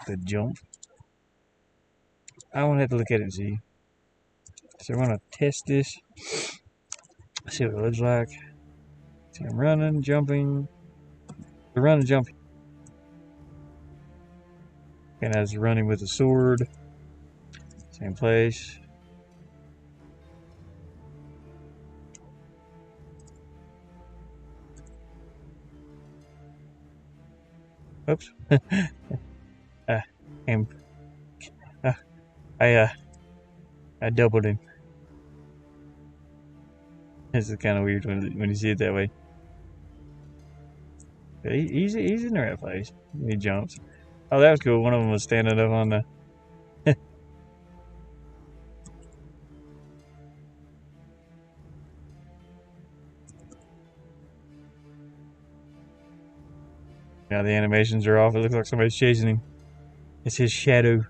The jump. I won't have to look at it and see. So we're gonna test this. See what it looks like. See him running, jumping. The run and jump. And as running with the sword. Same place. Oops. Him. I doubled him. This is kind of weird when you see it that way. He's in the right place. He jumps. Oh, that was cool. One of them was standing up on the. Now the animations are off. It looks like somebody's chasing him. It's his shadow.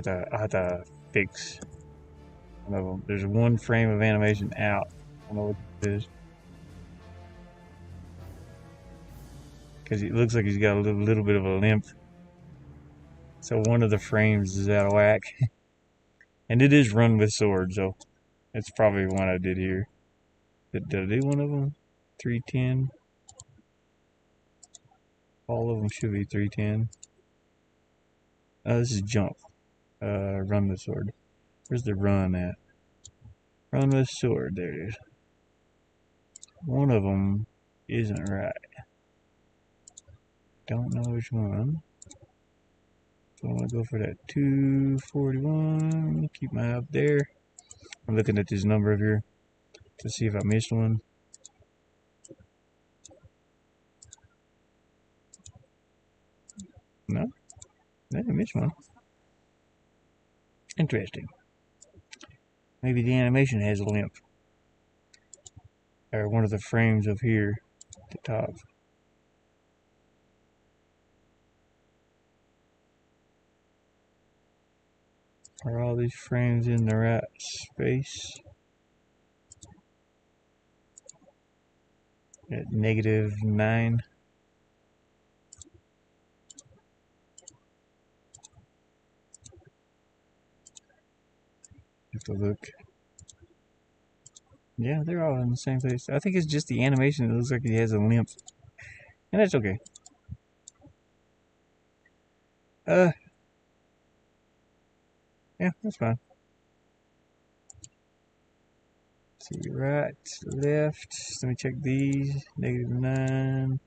I have to fix one of them. There's one frame of animation out. I don't know what it is. Because it looks like he's got a little bit of a limp. So one of the frames is out of whack. And it is run with sword, so that's probably one I did here. Did I do one of them? 310. All of them should be 310. Oh, this is jump. Run with sword. Where's the run at? Run with sword. There it is. One of them isn't right. Don't know which one. So I'm going to go for that 241. Keep my eye up there. I'm looking at this number here to see if I missed one. No, I didn't miss one. Interesting. Maybe the animation has a limp. Or one of the frames up here at the top. Are all these frames in the right space? At -9. Have to look. Yeah, they're all in the same place. I think it's just the animation. It looks like he has a limp. And that's okay. Yeah, that's fine. See, right, left. Let me check these. -9.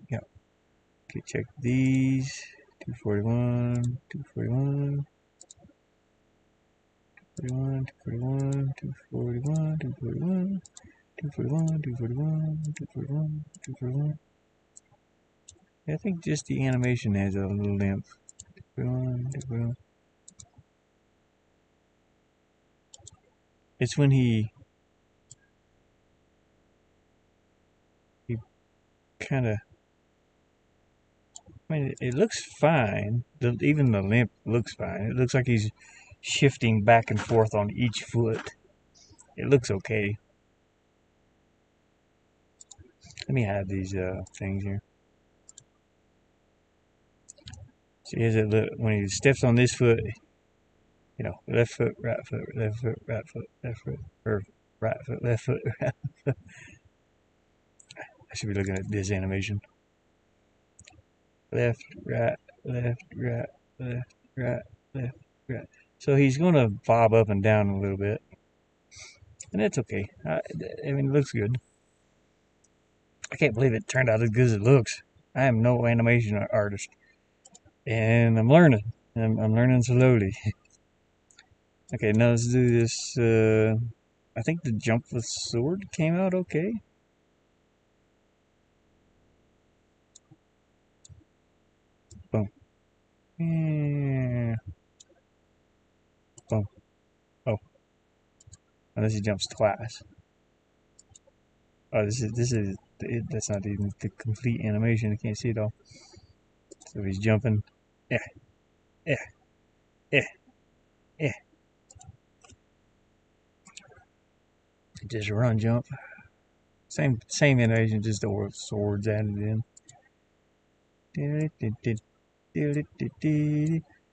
Yeah. Okay, check these. 241, 241. 241, 241, 241, 241, 241, 241, 241, 241. I think just the animation has a little limp. 241, 241. It's when he kind of. I mean, it looks fine. Even the limp looks fine. It looks like he's shifting back and forth on each foot. It looks okay. Let me hide these things here. See, as it look, when he steps on this foot, you know, left foot, right foot, left foot, right foot, left foot, or right foot, left foot, right foot. I should be looking at this animation. Left, right, left, right, left, right, left, right. So he's going to bob up and down a little bit. And that's okay. I mean, it looks good. I can't believe it turned out as good as it looks. I am no animation artist. And I'm learning. I'm learning slowly. Okay, now let's do this. I think the jump with sword came out okay. Boom. Yeah. Boom. unless he jumps twice. Oh, that's not even the complete animation. I can't see it all. So he's jumping. Yeah, yeah, yeah, yeah. Just run, jump. Same animation, just the swords added in.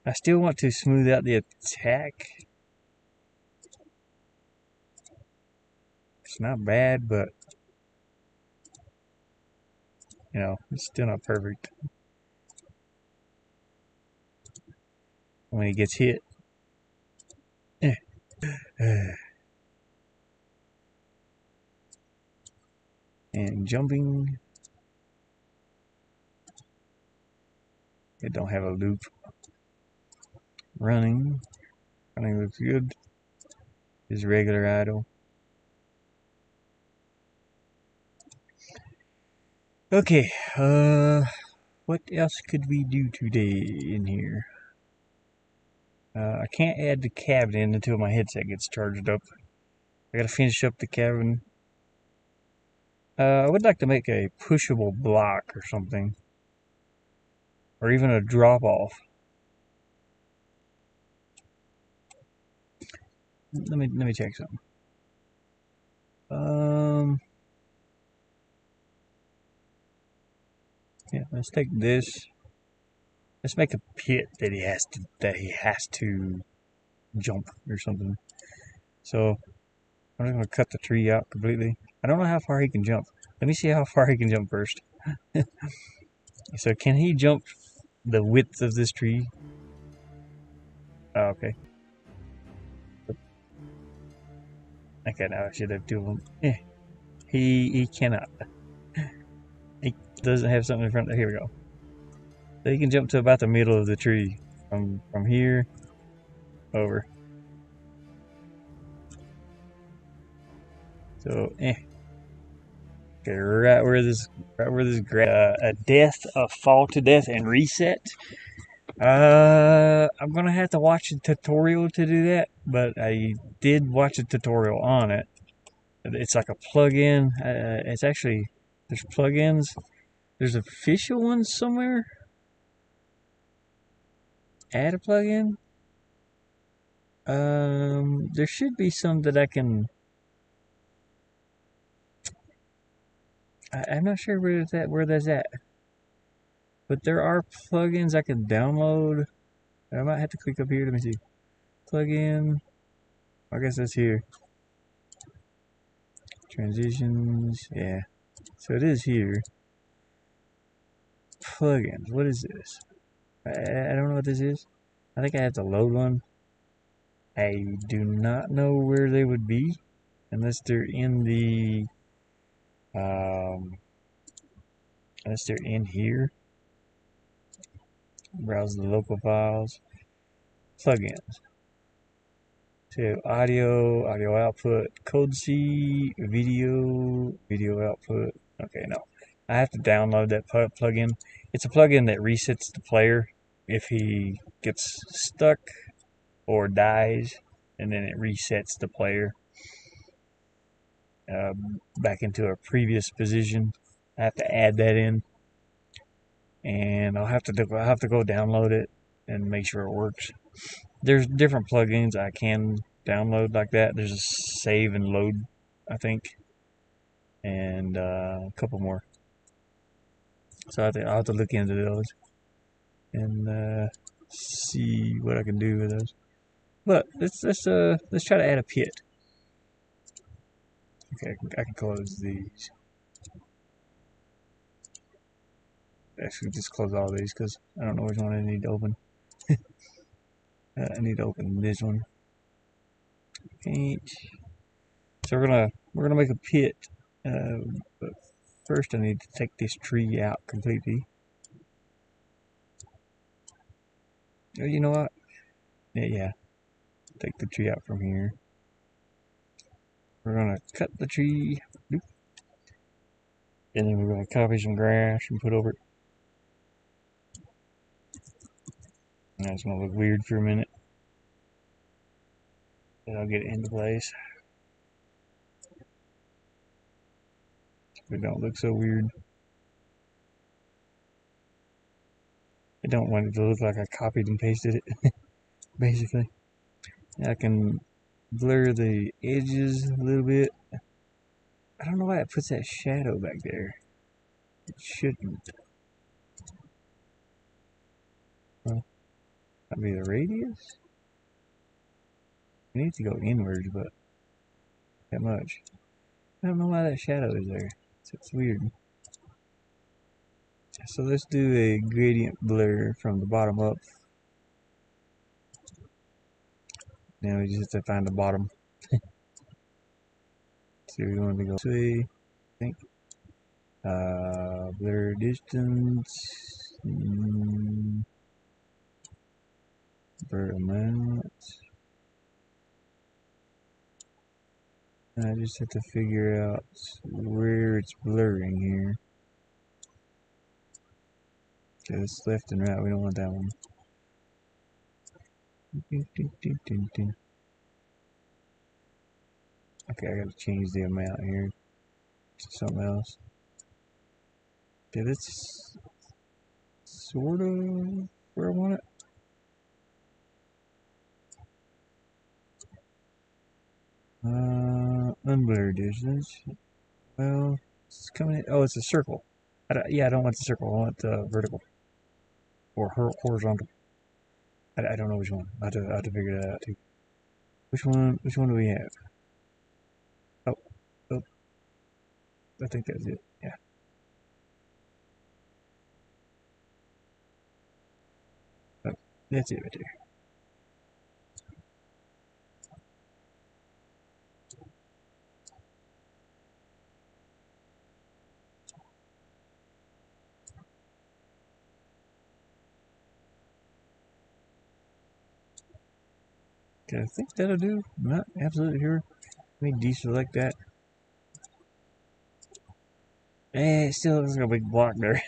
I still want to smooth out the attack. It's not bad, but you know, it's still not perfect. When he gets hit. And jumping. It don't have a loop. Running. Running looks good. Is regular idle. Okay, what else could we do today in here? I can't add the cabin in until my headset gets charged up. I gotta finish up the cabin. I would like to make a pushable block or something. Or even a drop off. Let me check something. Yeah, let's take this. Let's make a pit that he has to jump or something. So I'm just gonna cut the tree out completely. I don't know how far he can jump. Let me see how far he can jump first. So can he jump the width of this tree? Oh, okay. Okay, now I should have two of them. He cannot. He doesn't have something in front of. Here we go. So he can jump to about the middle of the tree from here over. So okay, right where this a death, a fall to death, and reset. I'm gonna have to watch a tutorial to do that, but I did watch a tutorial on it. It's like a plugin. It's actually there's plugins. There's official ones somewhere. Add a plugin. There should be some that I can. I'm not sure where that's at. But there are plugins I can download. I might have to click up here. Let me see. Plugin. I guess that's here. Transitions. Yeah. So it is here. Plugins. What is this? I don't know what this is. I think I have to load one. I do not know where they would be unless they're in the unless they're in here. Browse the local files. Plugins. So audio output, code C, video output. Okay, no. I have to download that plugin. It's a plugin that resets the player if he gets stuck or dies, and then it resets the player back into a previous position. I have to add that in, and I'll have to go download it and make sure it works. There's different plugins I can download like that. There's a save and load, I think, and a couple more. So I'll have to look into those and see what I can do with those. But let's try to add a pit. Okay, I can close these. Actually, just close all these because I don't know which one I need to open. I need to open this one. Paint. So we're gonna make a pit, but first I need to take this tree out completely. Oh, you know what? Yeah. Take the tree out from here. We're gonna cut the tree, and then we're gonna copy some grass and put over it. Now it's gonna look weird for a minute. Then I'll get it into place. it don't look so weird. I don't want it to look like I copied and pasted it, basically. I can blur the edges a little bit. I don't know why it puts that shadow back there. It shouldn't. Well, that'd be the radius. It needs to go inwards, but that much. I don't know why that shadow is there. It's weird. So let's do a gradient blur from the bottom up. Now we just have to find the bottom. So we want to go this way, I think. Blur distance. Blur amount. I just have to figure out where it's blurring here. Okay, it's left and right. We don't want that one. Okay, I gotta change the amount here to something else. Okay, that's sort of where I want it. Unblur distance. Well, it's coming in. Oh, it's a circle. Yeah, I don't want the circle. I want the vertical or horizontal. I don't know which one. I have to figure that out too. Which one? Which one do we have? Oh, oh, I think that's it. Yeah. Oh, that's it right there. Okay, I think that'll do. I'm not absolutely sure. Let me deselect that. It still looks like a big block there.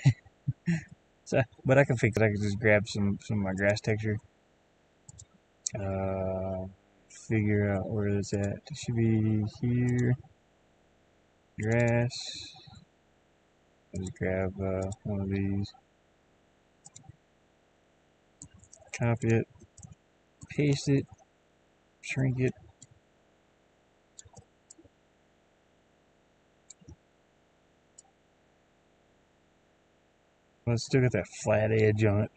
So, but I can fix it. I can just grab some of my grass texture. Figure out where it's at. It should be here. Grass. I'll just grab one of these. Copy it. Paste it. Shrink it. But it's still got that flat edge on it.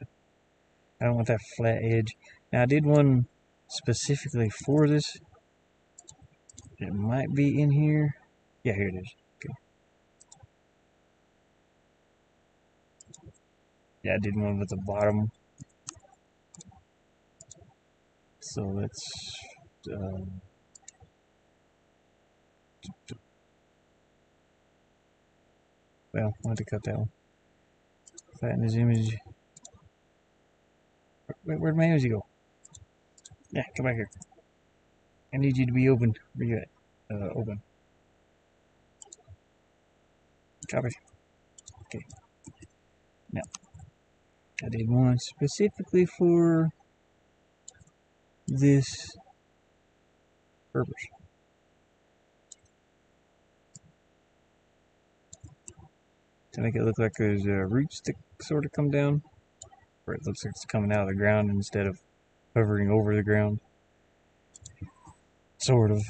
I don't want that flat edge. Now I did one specifically for this. It might be in here. Yeah, here it is. Okay. Yeah, I did one with the bottom. So let's well, I want to cut that one. Flatten this image. Where'd my image go? Yeah, come back here. I need you to be open. Where you at? Open. Copy. Okay. Now, I did one specifically for this purpose. To make it look like there's roots that sort of come down, where it looks like it's coming out of the ground instead of hovering over the ground. Sort of.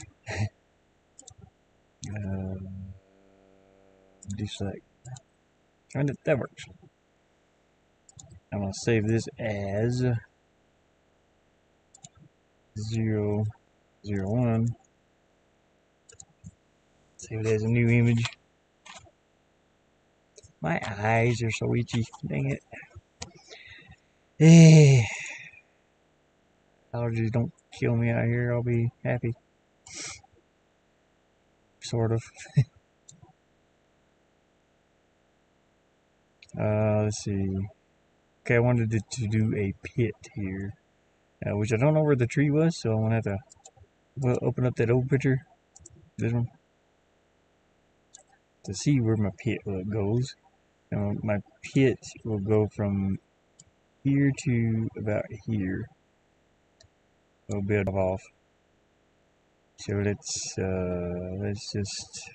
Deselect. And that works. I'm going to save this as 001. Save it as a new image. My eyes are so itchy. Dang it. Hey. Allergies don't kill me out here. I'll be happy. Sort of. Let's see. Okay, I wanted to do a pit here, which I don't know where the tree was, so I'm gonna have to open up that old picture, this one, to see where my pit goes. My pit will go from here to about here. A little bit off. So let's just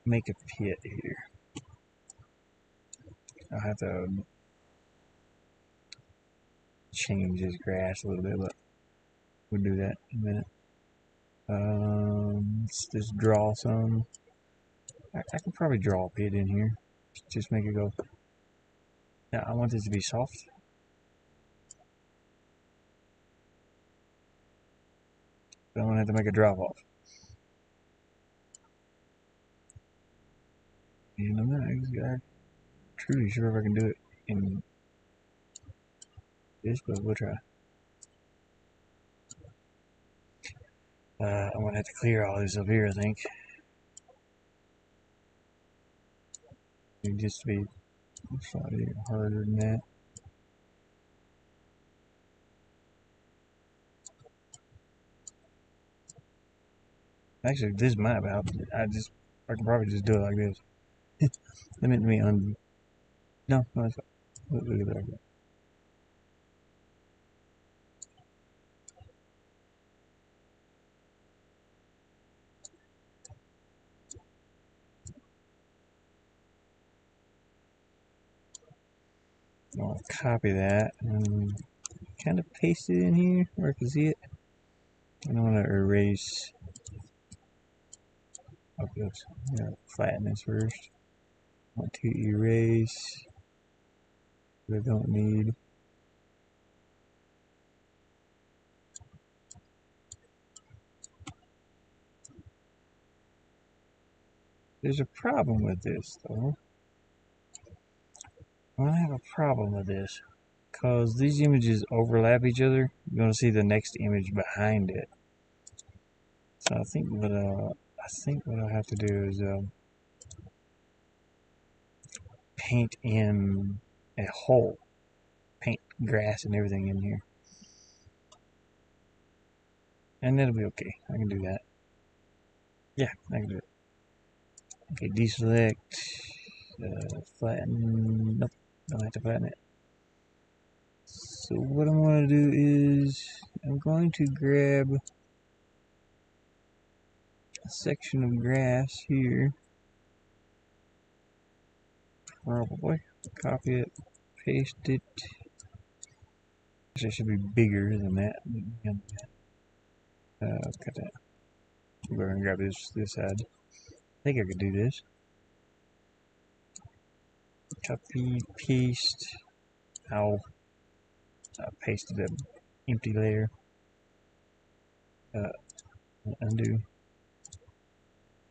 make a pit here. I'll have to change this grass a little bit, but we'll do that in a minute. Let's just draw some. I can probably draw a pit in here. Just make it go. Now I want this to be soft. I don't want to have to make a drop off. And I'm not truly sure if I can do it in this, but we'll try. I'm gonna have to clear all this up here, I think. It just to be slightly harder than that. Actually, this map out. I can probably just do it like this. Let me undo. No, it's fine. Look at that. I'll copy that and kind of paste it in here where I can see it. And I want to erase. Oops. Flatten this first. I want to erase what I don't need. There's a problem with this, though. I have a problem with this because these images overlap each other. You're going to see the next image behind it. So I think what I'll have to do is paint in a hole, paint grass and everything in here, and that'll be okay. I can do that. Yeah, I can do it. Okay, deselect, flatten. Nope, don't have to flatten it. So what I'm going to do is I'm going to grab a section of grass here, probably copy it, paste it. Actually, it should be bigger than that. Cut that. We're going to grab this side. I think I could do this. Copy, paste. I'll paste the empty layer. Undo.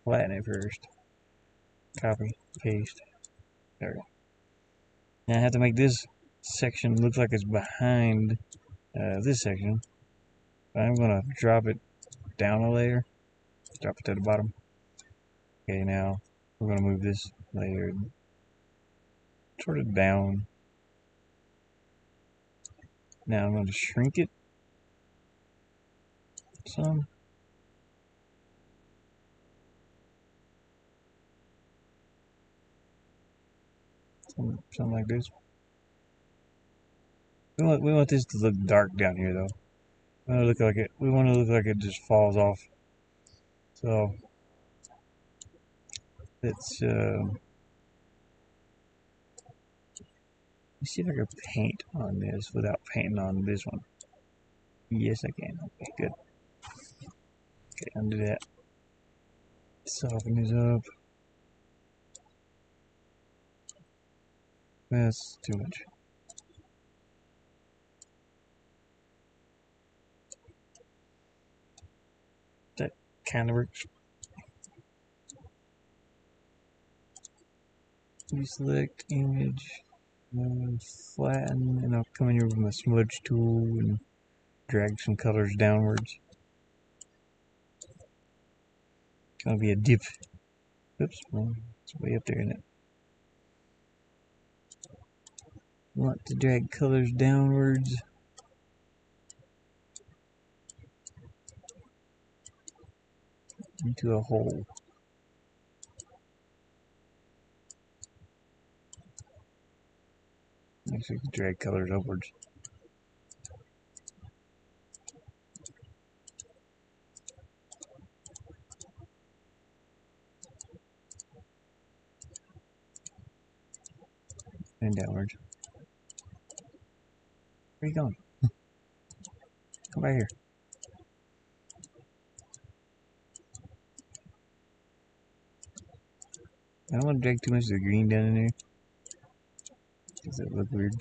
Flatten it first. Copy, paste. There we go. Now I have to make this section look like it's behind this section. I'm going to drop it down a layer. Drop it to the bottom. Okay, now we're going to move this layer sort of down. Now I'm going to shrink it some. Something like this. We want this to look dark down here, though. We want to look like it just falls off. So let's see if I can paint on this without painting on this one. Yes, I can. Okay, good. Okay, undo that. Soften this up. That's too much. That kind of works. Deselect image, flatten, and I'll come in here with my smudge tool and drag some colors downwards. It's gonna be a dip. Oops, well, it's way up there, isn't it? Want to drag colors downwards. Into a hole. Actually, drag colors upwards. and downwards. Where you going? Come back here. I don't want to drag too much of the green down in there. Does that look weird?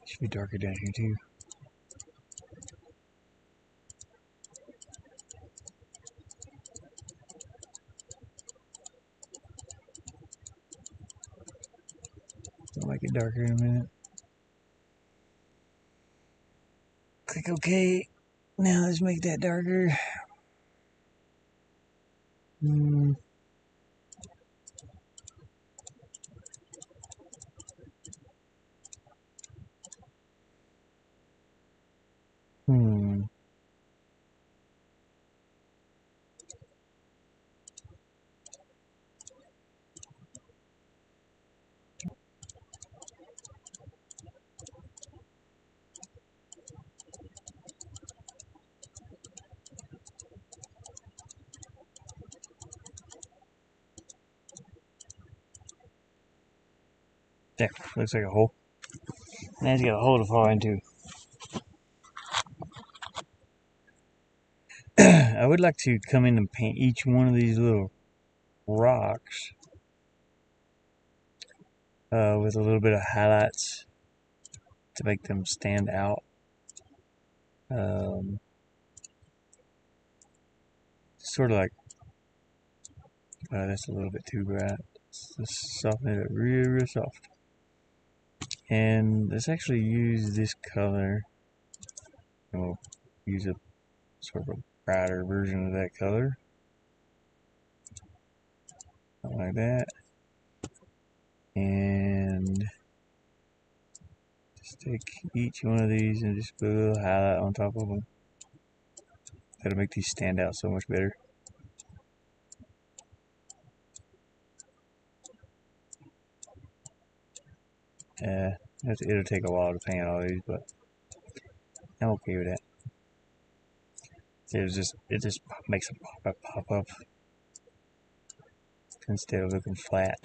Should be darker down here too. I'll make it darker in a minute. Click OK. Now let's make that darker. Hmm. There, looks like a hole. Now he's got a hole to fall into. I would like to come in and paint each one of these little rocks with a little bit of highlights to make them stand out. Sort of like, that's a little bit too bright. Let's soften it up real soft. And let's actually use this color. And we'll use a sort of a brighter version of that color. Like that. And just take each one of these and just put a little highlight on top of them. That'll make these stand out so much better. It'll take a while to paint all these, but I'm okay with that. It just makes them pop up instead of looking flat.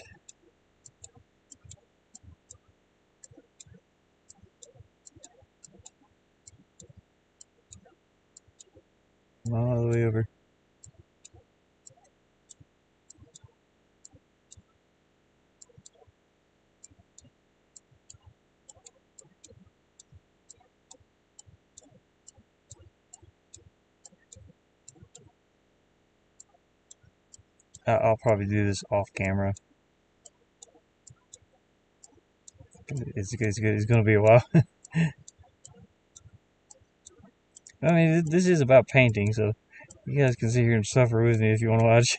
All the way over. I'll probably do this off camera. It's going to be a while. I mean, this is about painting, so you guys can sit here and suffer with me if you want to watch.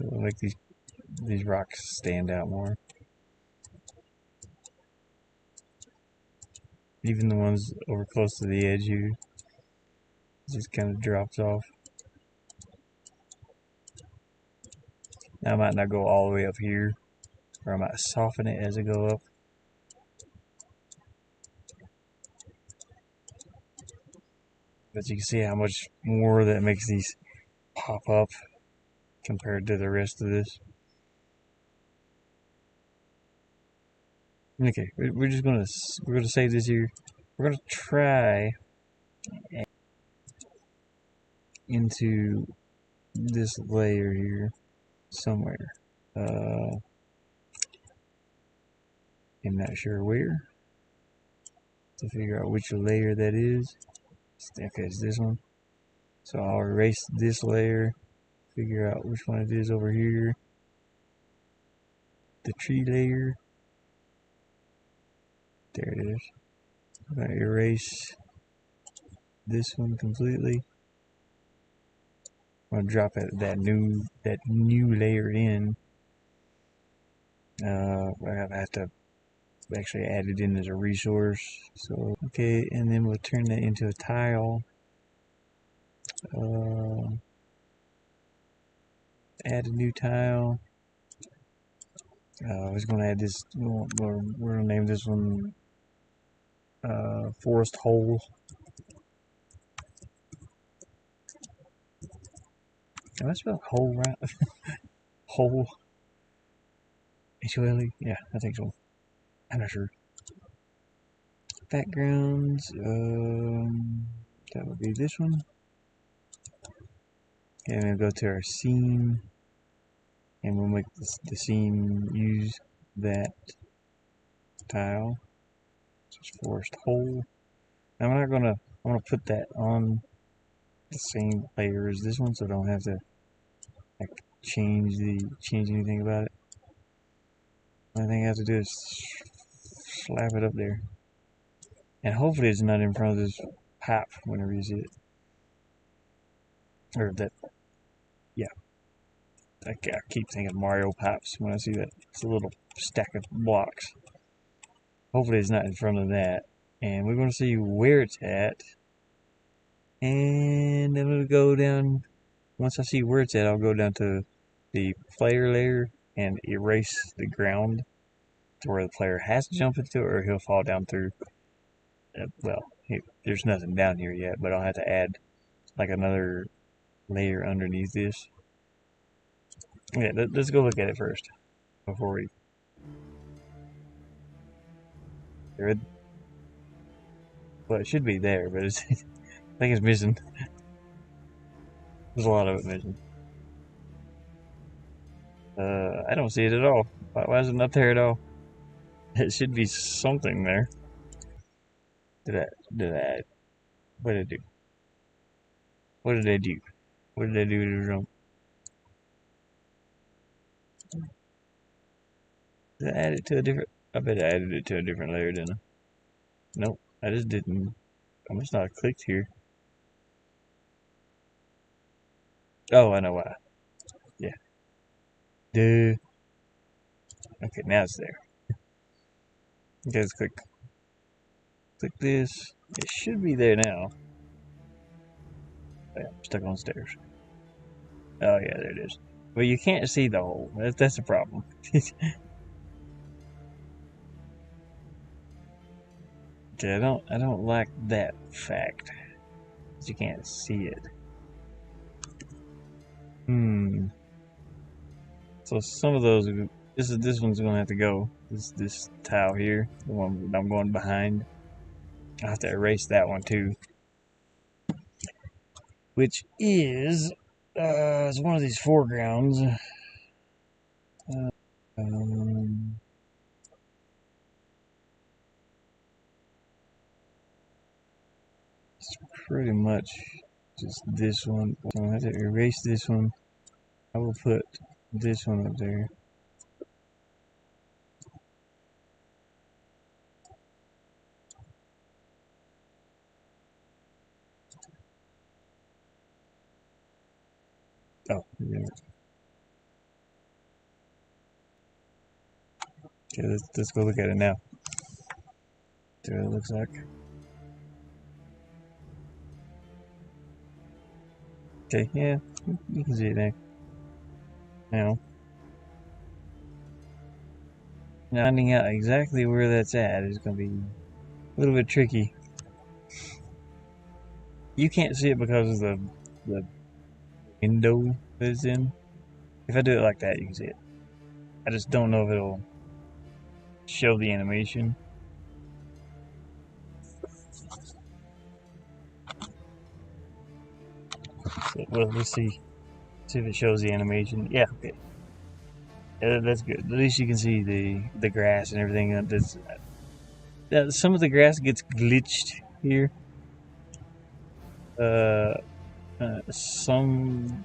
It'll make these rocks stand out more. Even the ones over close to the edge here, just kind of drops off. Now I might not go all the way up here, or I might soften it as I go up. But you can see how much more that makes these pop up compared to the rest of this. Okay, we're gonna save this here. We're gonna try into this layer here somewhere. I'm not sure where to figure out which layer that is. Okay, it's this one. So I'll erase this layer figure out which one it is over here. The tree layer. There it is. I'm going to erase this one completely. I'm going to drop that new layer in. I have to actually add it in as a resource. So okay, and then we'll turn that into a tile. Add a new tile. I was going to add this. We're going to name this one Forest Hole. Am I spelling hole right? Hole. H-O-L-E? Yeah, I think so. I'm not sure. Backgrounds. That would be this one. And we'll go to our scene. And we'll make the scene use that tile. Just Forest Hole. I'm gonna put that on the same layer as this one, so I don't have to like change anything about it. Only thing I have to do is slap it up there, and hopefully it's not in front of this pipe whenever you see it, or that. Yeah, I keep thinking Mario pipes when I see that. It's a little stack of blocks. Hopefully it's not in front of that, and we're going to see where it's at, and then we'll go down. Once I see where it's at, I'll go down to the player layer and erase the ground to where the player has to jump into it, or he'll fall down through. Well, there's nothing down here yet, but I'll have to add like another layer underneath this. Yeah, let's go look at it first before we. Good. Well, it should be there, but it's, I think it's missing. There's a lot of it missing. I don't see it at all. Why is it not there at all? It should be something there. What did I do? What did I do? What did I do to wrong? Did I add it to a different? I bet I added it to a different layer, didn't I? Nope, I just didn't. I must not have clicked here. Oh, I know why. Yeah. Duh. Okay, now it's there. Okay, let's click this. It should be there now. Oh, yeah, I'm stuck on stairs. Oh yeah, there it is. Well, you can't see the hole. That's the problem. Okay, I don't like that fact. You can't see it. So some of those, this one's gonna have to go. This tile here, the one that I'm going behind. I have to erase that one too, which is it's one of these foregrounds. It's pretty much just this one. So I have to erase this one. I will put this one up there. Oh, yeah. Okay, let's go look at it now. See what it looks like. Okay, yeah, you can see it there. Now, finding out exactly where that's at is going to be a little bit tricky. You can't see it because of the window that it's in. If I do it like that, you can see it. I just don't know if it'll show the animation. So, well, let's see. See if it shows the animation. Yeah, okay. That's good. At least you can see the grass and everything. Some of the grass gets glitched here. Some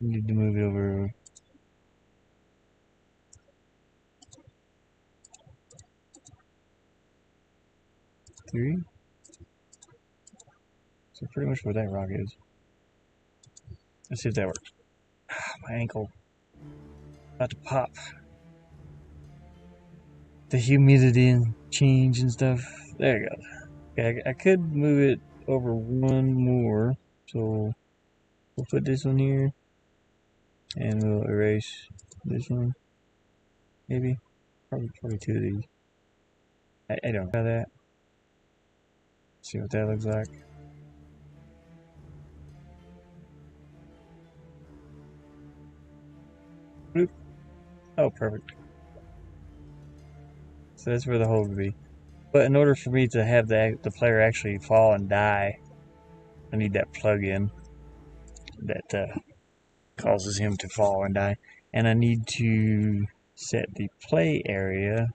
Need to move it over. Three. So pretty much where that rock is. Let's see if that works. My ankle. About to pop. The humidity and change and stuff. There you go. Okay, I could move it over one more. So we'll put this one here. And we'll erase this one. Maybe. Probably two of these. I don't know that. See what that looks like. Bloop. Oh, perfect. So that's where the hole would be. But in order for me to have the player actually fall and die, I need that plug-in that causes him to fall and die. And I need to set the play area,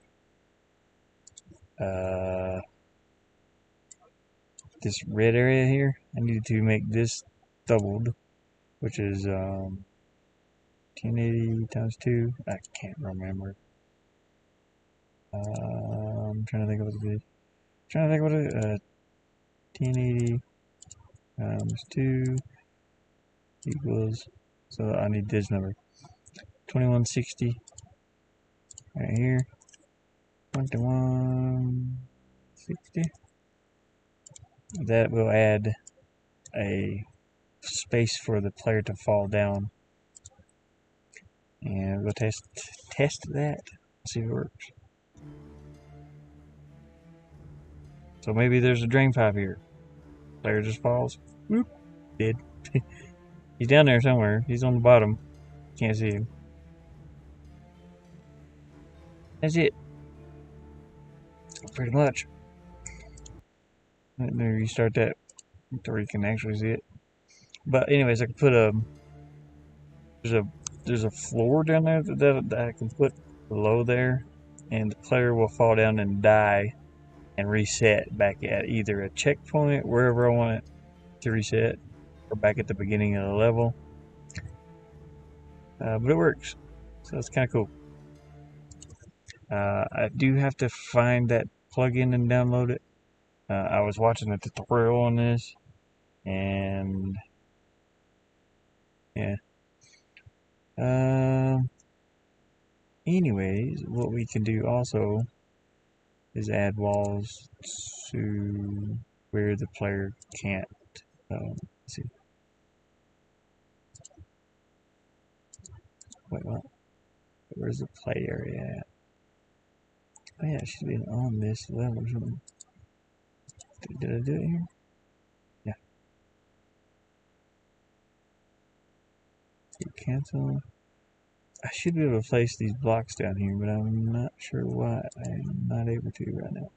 this red area here. I need to make this doubled, which is 1080 times 2. I can't remember. I'm trying to think of what it is. 1080 times 2 equals, so I need this number. 2160 right here. 2160. That will add a space for the player to fall down. And we'll test that. See if it works. So maybe there's a drain pipe here. Player just falls. Whoop. Dead. He's down there somewhere. He's on the bottom. Can't see him. That's it. Pretty much. Let me restart that so you can actually see it. But anyways, I can put there's a floor down there that I can put below there, and the player will fall down and die and reset back at either a checkpoint, wherever I want it to reset, or back at the beginning of the level. But it works, so it's kind of cool. I do have to find that plugin and download it. I was watching a tutorial on this, and yeah. Anyways, what we can do also is add walls to where the player can't. Let's see. Wait, what? Where's the play area at? Oh yeah, it should be on this level or something. Did I do it here? Yeah. Cancel. I should be able to place these blocks down here, but I'm not sure why I'm not able to right now.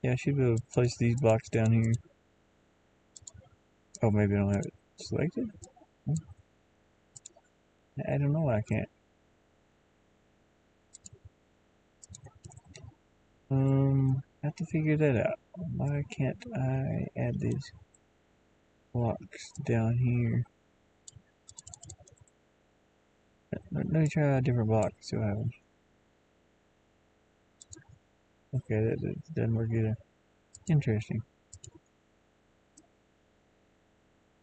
Yeah, I should be able to place these blocks down here. Oh, maybe I don't have it selected? I don't know why I can't. I have to figure that out. Why can't I add these blocks down here? Let me try a different block, see what happens. Okay, that doesn't work either. Interesting.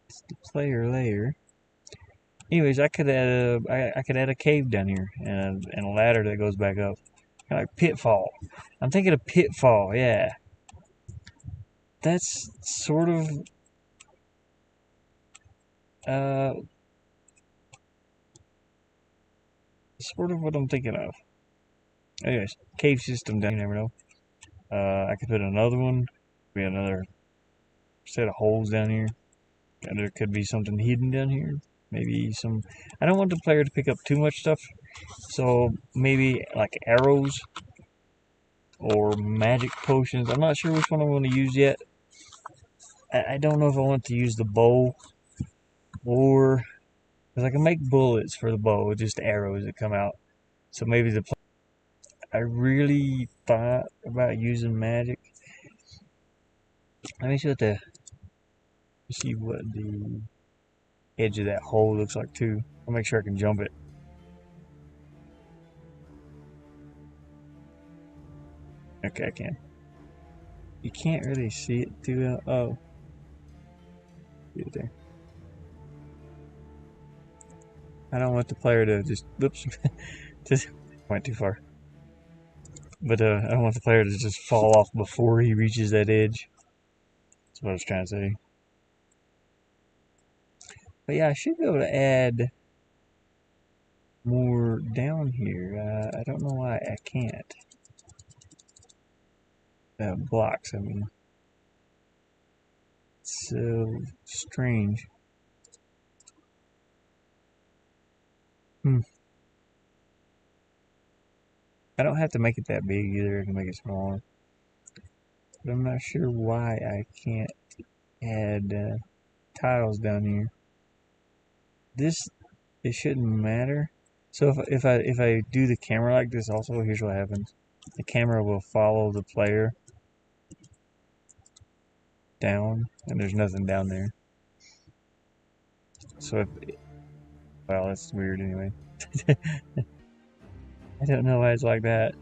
It's the player layer. Anyways, I could add a cave down here and a ladder that goes back up, kind of like Pitfall. I'm thinking of Pitfall, yeah. That's sort of what I'm thinking of. Anyways, cave system down. You never know. I could put another one. Be another set of holes down here. And there could be something hidden down here. Maybe some. I don't want the player to pick up too much stuff, so maybe like arrows or magic potions. I'm not sure which one I want to use yet. I don't know if I want to use the bow or because I can make bullets for the bow with just arrows that come out. So maybe I really thought about using magic, Let me see what the edge of that hole looks like too. I'll make sure I can jump it. Okay, I can. You can't really see it too well. Oh, see it there. I don't want the player to just, whoops, just went too far. But I don't want the player to just fall off before he reaches that edge. That's what I was trying to say. But yeah, I should be able to add more down here. I don't know why I can't. Blocks, I mean. It's so strange. I don't have to make it that big either. I can make it smaller. But I'm not sure why I can't add tiles down here. It shouldn't matter. So if I do the camera like this also, here's what happens. The camera will follow the player down, and there's nothing down there. So well, that's weird anyway. I don't know why it's like that.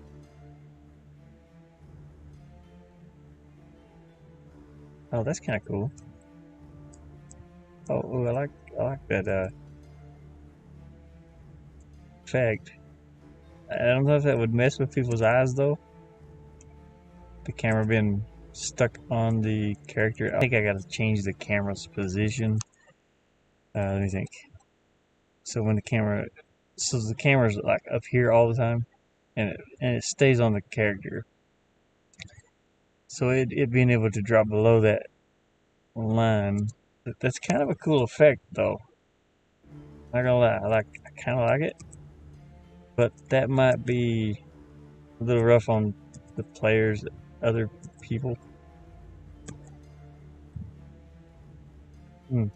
Oh, that's kind of cool. Oh, I like that effect. I don't know if that would mess with people's eyes though. The camera being stuck on the character. I think I gotta change the camera's position. Let me think. So when the camera's like up here all the time, and it stays on the character. So it being able to drop below that line, that's kind of a cool effect though. Not gonna lie, I kind of like it, but that might be a little rough on the players, other people. Hmm.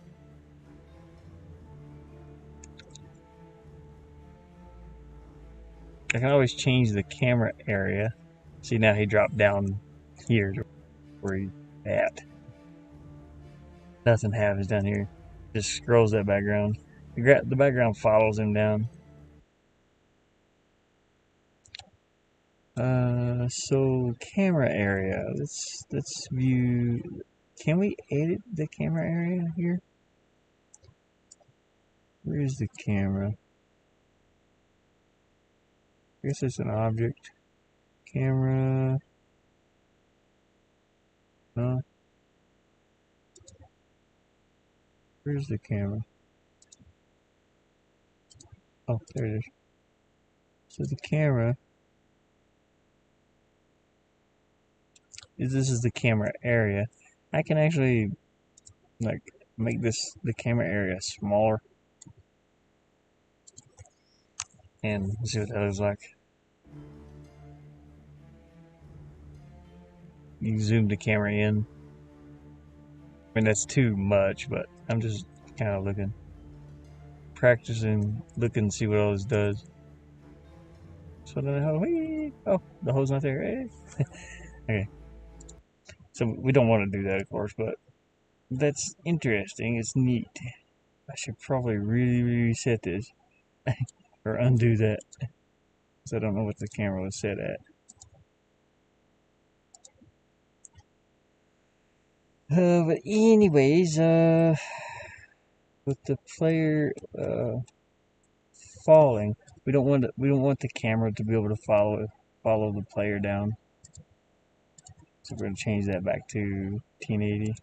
I can always change the camera area. See, now he dropped down here to where he's at. Nothing happens down here. Just scrolls that background. The background follows him down. So camera area. Let's view. Can we edit the camera area here? Where is the camera? I guess it's an object. Camera. No. Where's the camera? Oh, there it is. So the camera. This is the camera area. I can actually like make the camera area smaller. And see what that looks like. You zoom the camera in. I mean, that's too much, but I'm just kind of looking. Practicing, looking to see what all this does. So then, oh, the hole's not there. Hey. Okay. So we don't want to do that, of course, but that's interesting. It's neat. I should probably really reset this. Or undo that. Because I don't know what the camera was set at. But anyways, with the player falling, we don't want the camera to be able to follow the player down. So we're gonna change that back to 1080,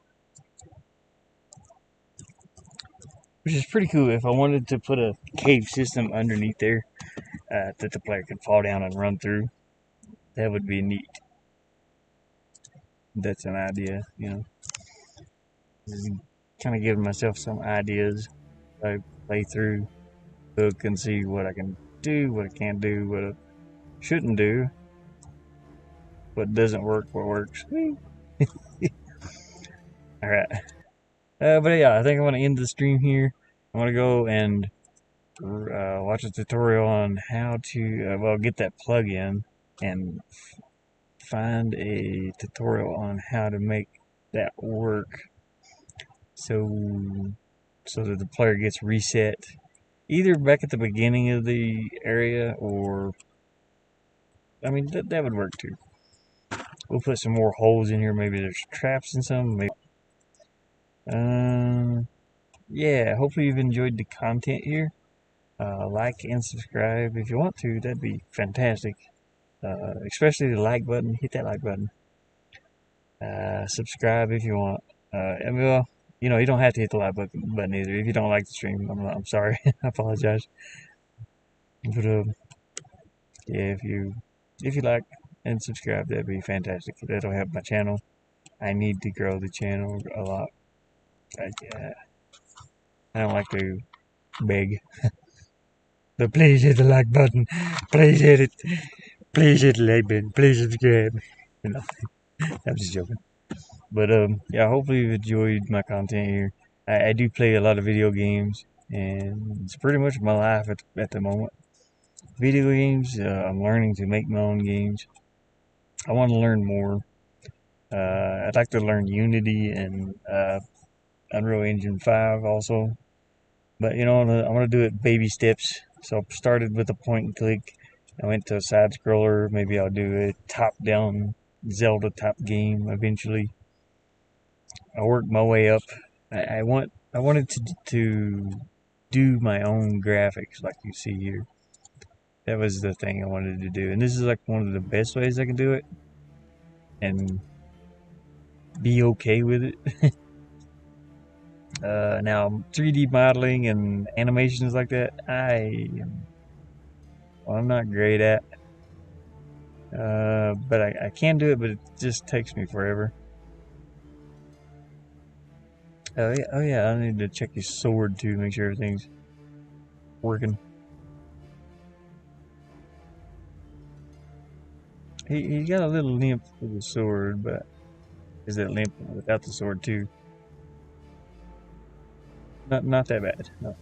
which is pretty cool. If I wanted to put a cave system underneath there that the player could fall down and run through, that would be neat. That's an idea, you know. Kind of giving myself some ideas. I play through, look and see what I can do, what I can't do, what I shouldn't do, what doesn't work, what works. Alright. But yeah, I think I'm going to end the stream here. I'm going to go and watch a tutorial on how to, well, get that plug-in and find a tutorial on how to make that work so that the player gets reset either back at the beginning of the area, or I mean that would work too. We'll put some more holes in here. Maybe there's traps in some. Maybe. Yeah. Hopefully you've enjoyed the content here. Like and subscribe if you want to. That'd be fantastic. Especially the like button. Hit that like button. Subscribe if you want. And well, you don't have to hit the like button either if you don't like the stream. I'm sorry. I apologize. But yeah, if you like and subscribe, that'd be fantastic. That'll help my channel. I need to grow the channel a lot. I don't like to beg. But please hit the like button. Please hit it. Please hit the like button. Please subscribe. I'm just joking. But yeah, hopefully you've enjoyed my content here. I do play a lot of video games, and it's pretty much my life at the moment. Video games, I'm learning to make my own games. I want to learn more. I'd like to learn Unity and Unreal Engine 5 also. But I want to do it baby steps. So I started with a point and click. I went to a side scroller. Maybe I'll do a top down Zelda type game eventually. I worked my way up. I wanted to do my own graphics like you see here. That was the thing I wanted to do, and this is like one of the best ways I can do it, and be okay with it. Now 3D modeling and animations like that, I'm not great at, but I can do it, but it just takes me forever. Oh yeah, I need to check his sword too, make sure everything's working. He got a little limp with the sword, but is that limp without the sword too? Not that bad. No.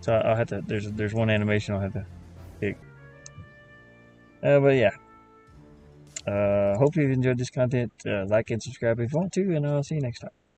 So I'll have to. There's one animation I'll have to pick. But yeah. Hopefully you've enjoyed this content. Like and subscribe if you want to, and I'll see you next time.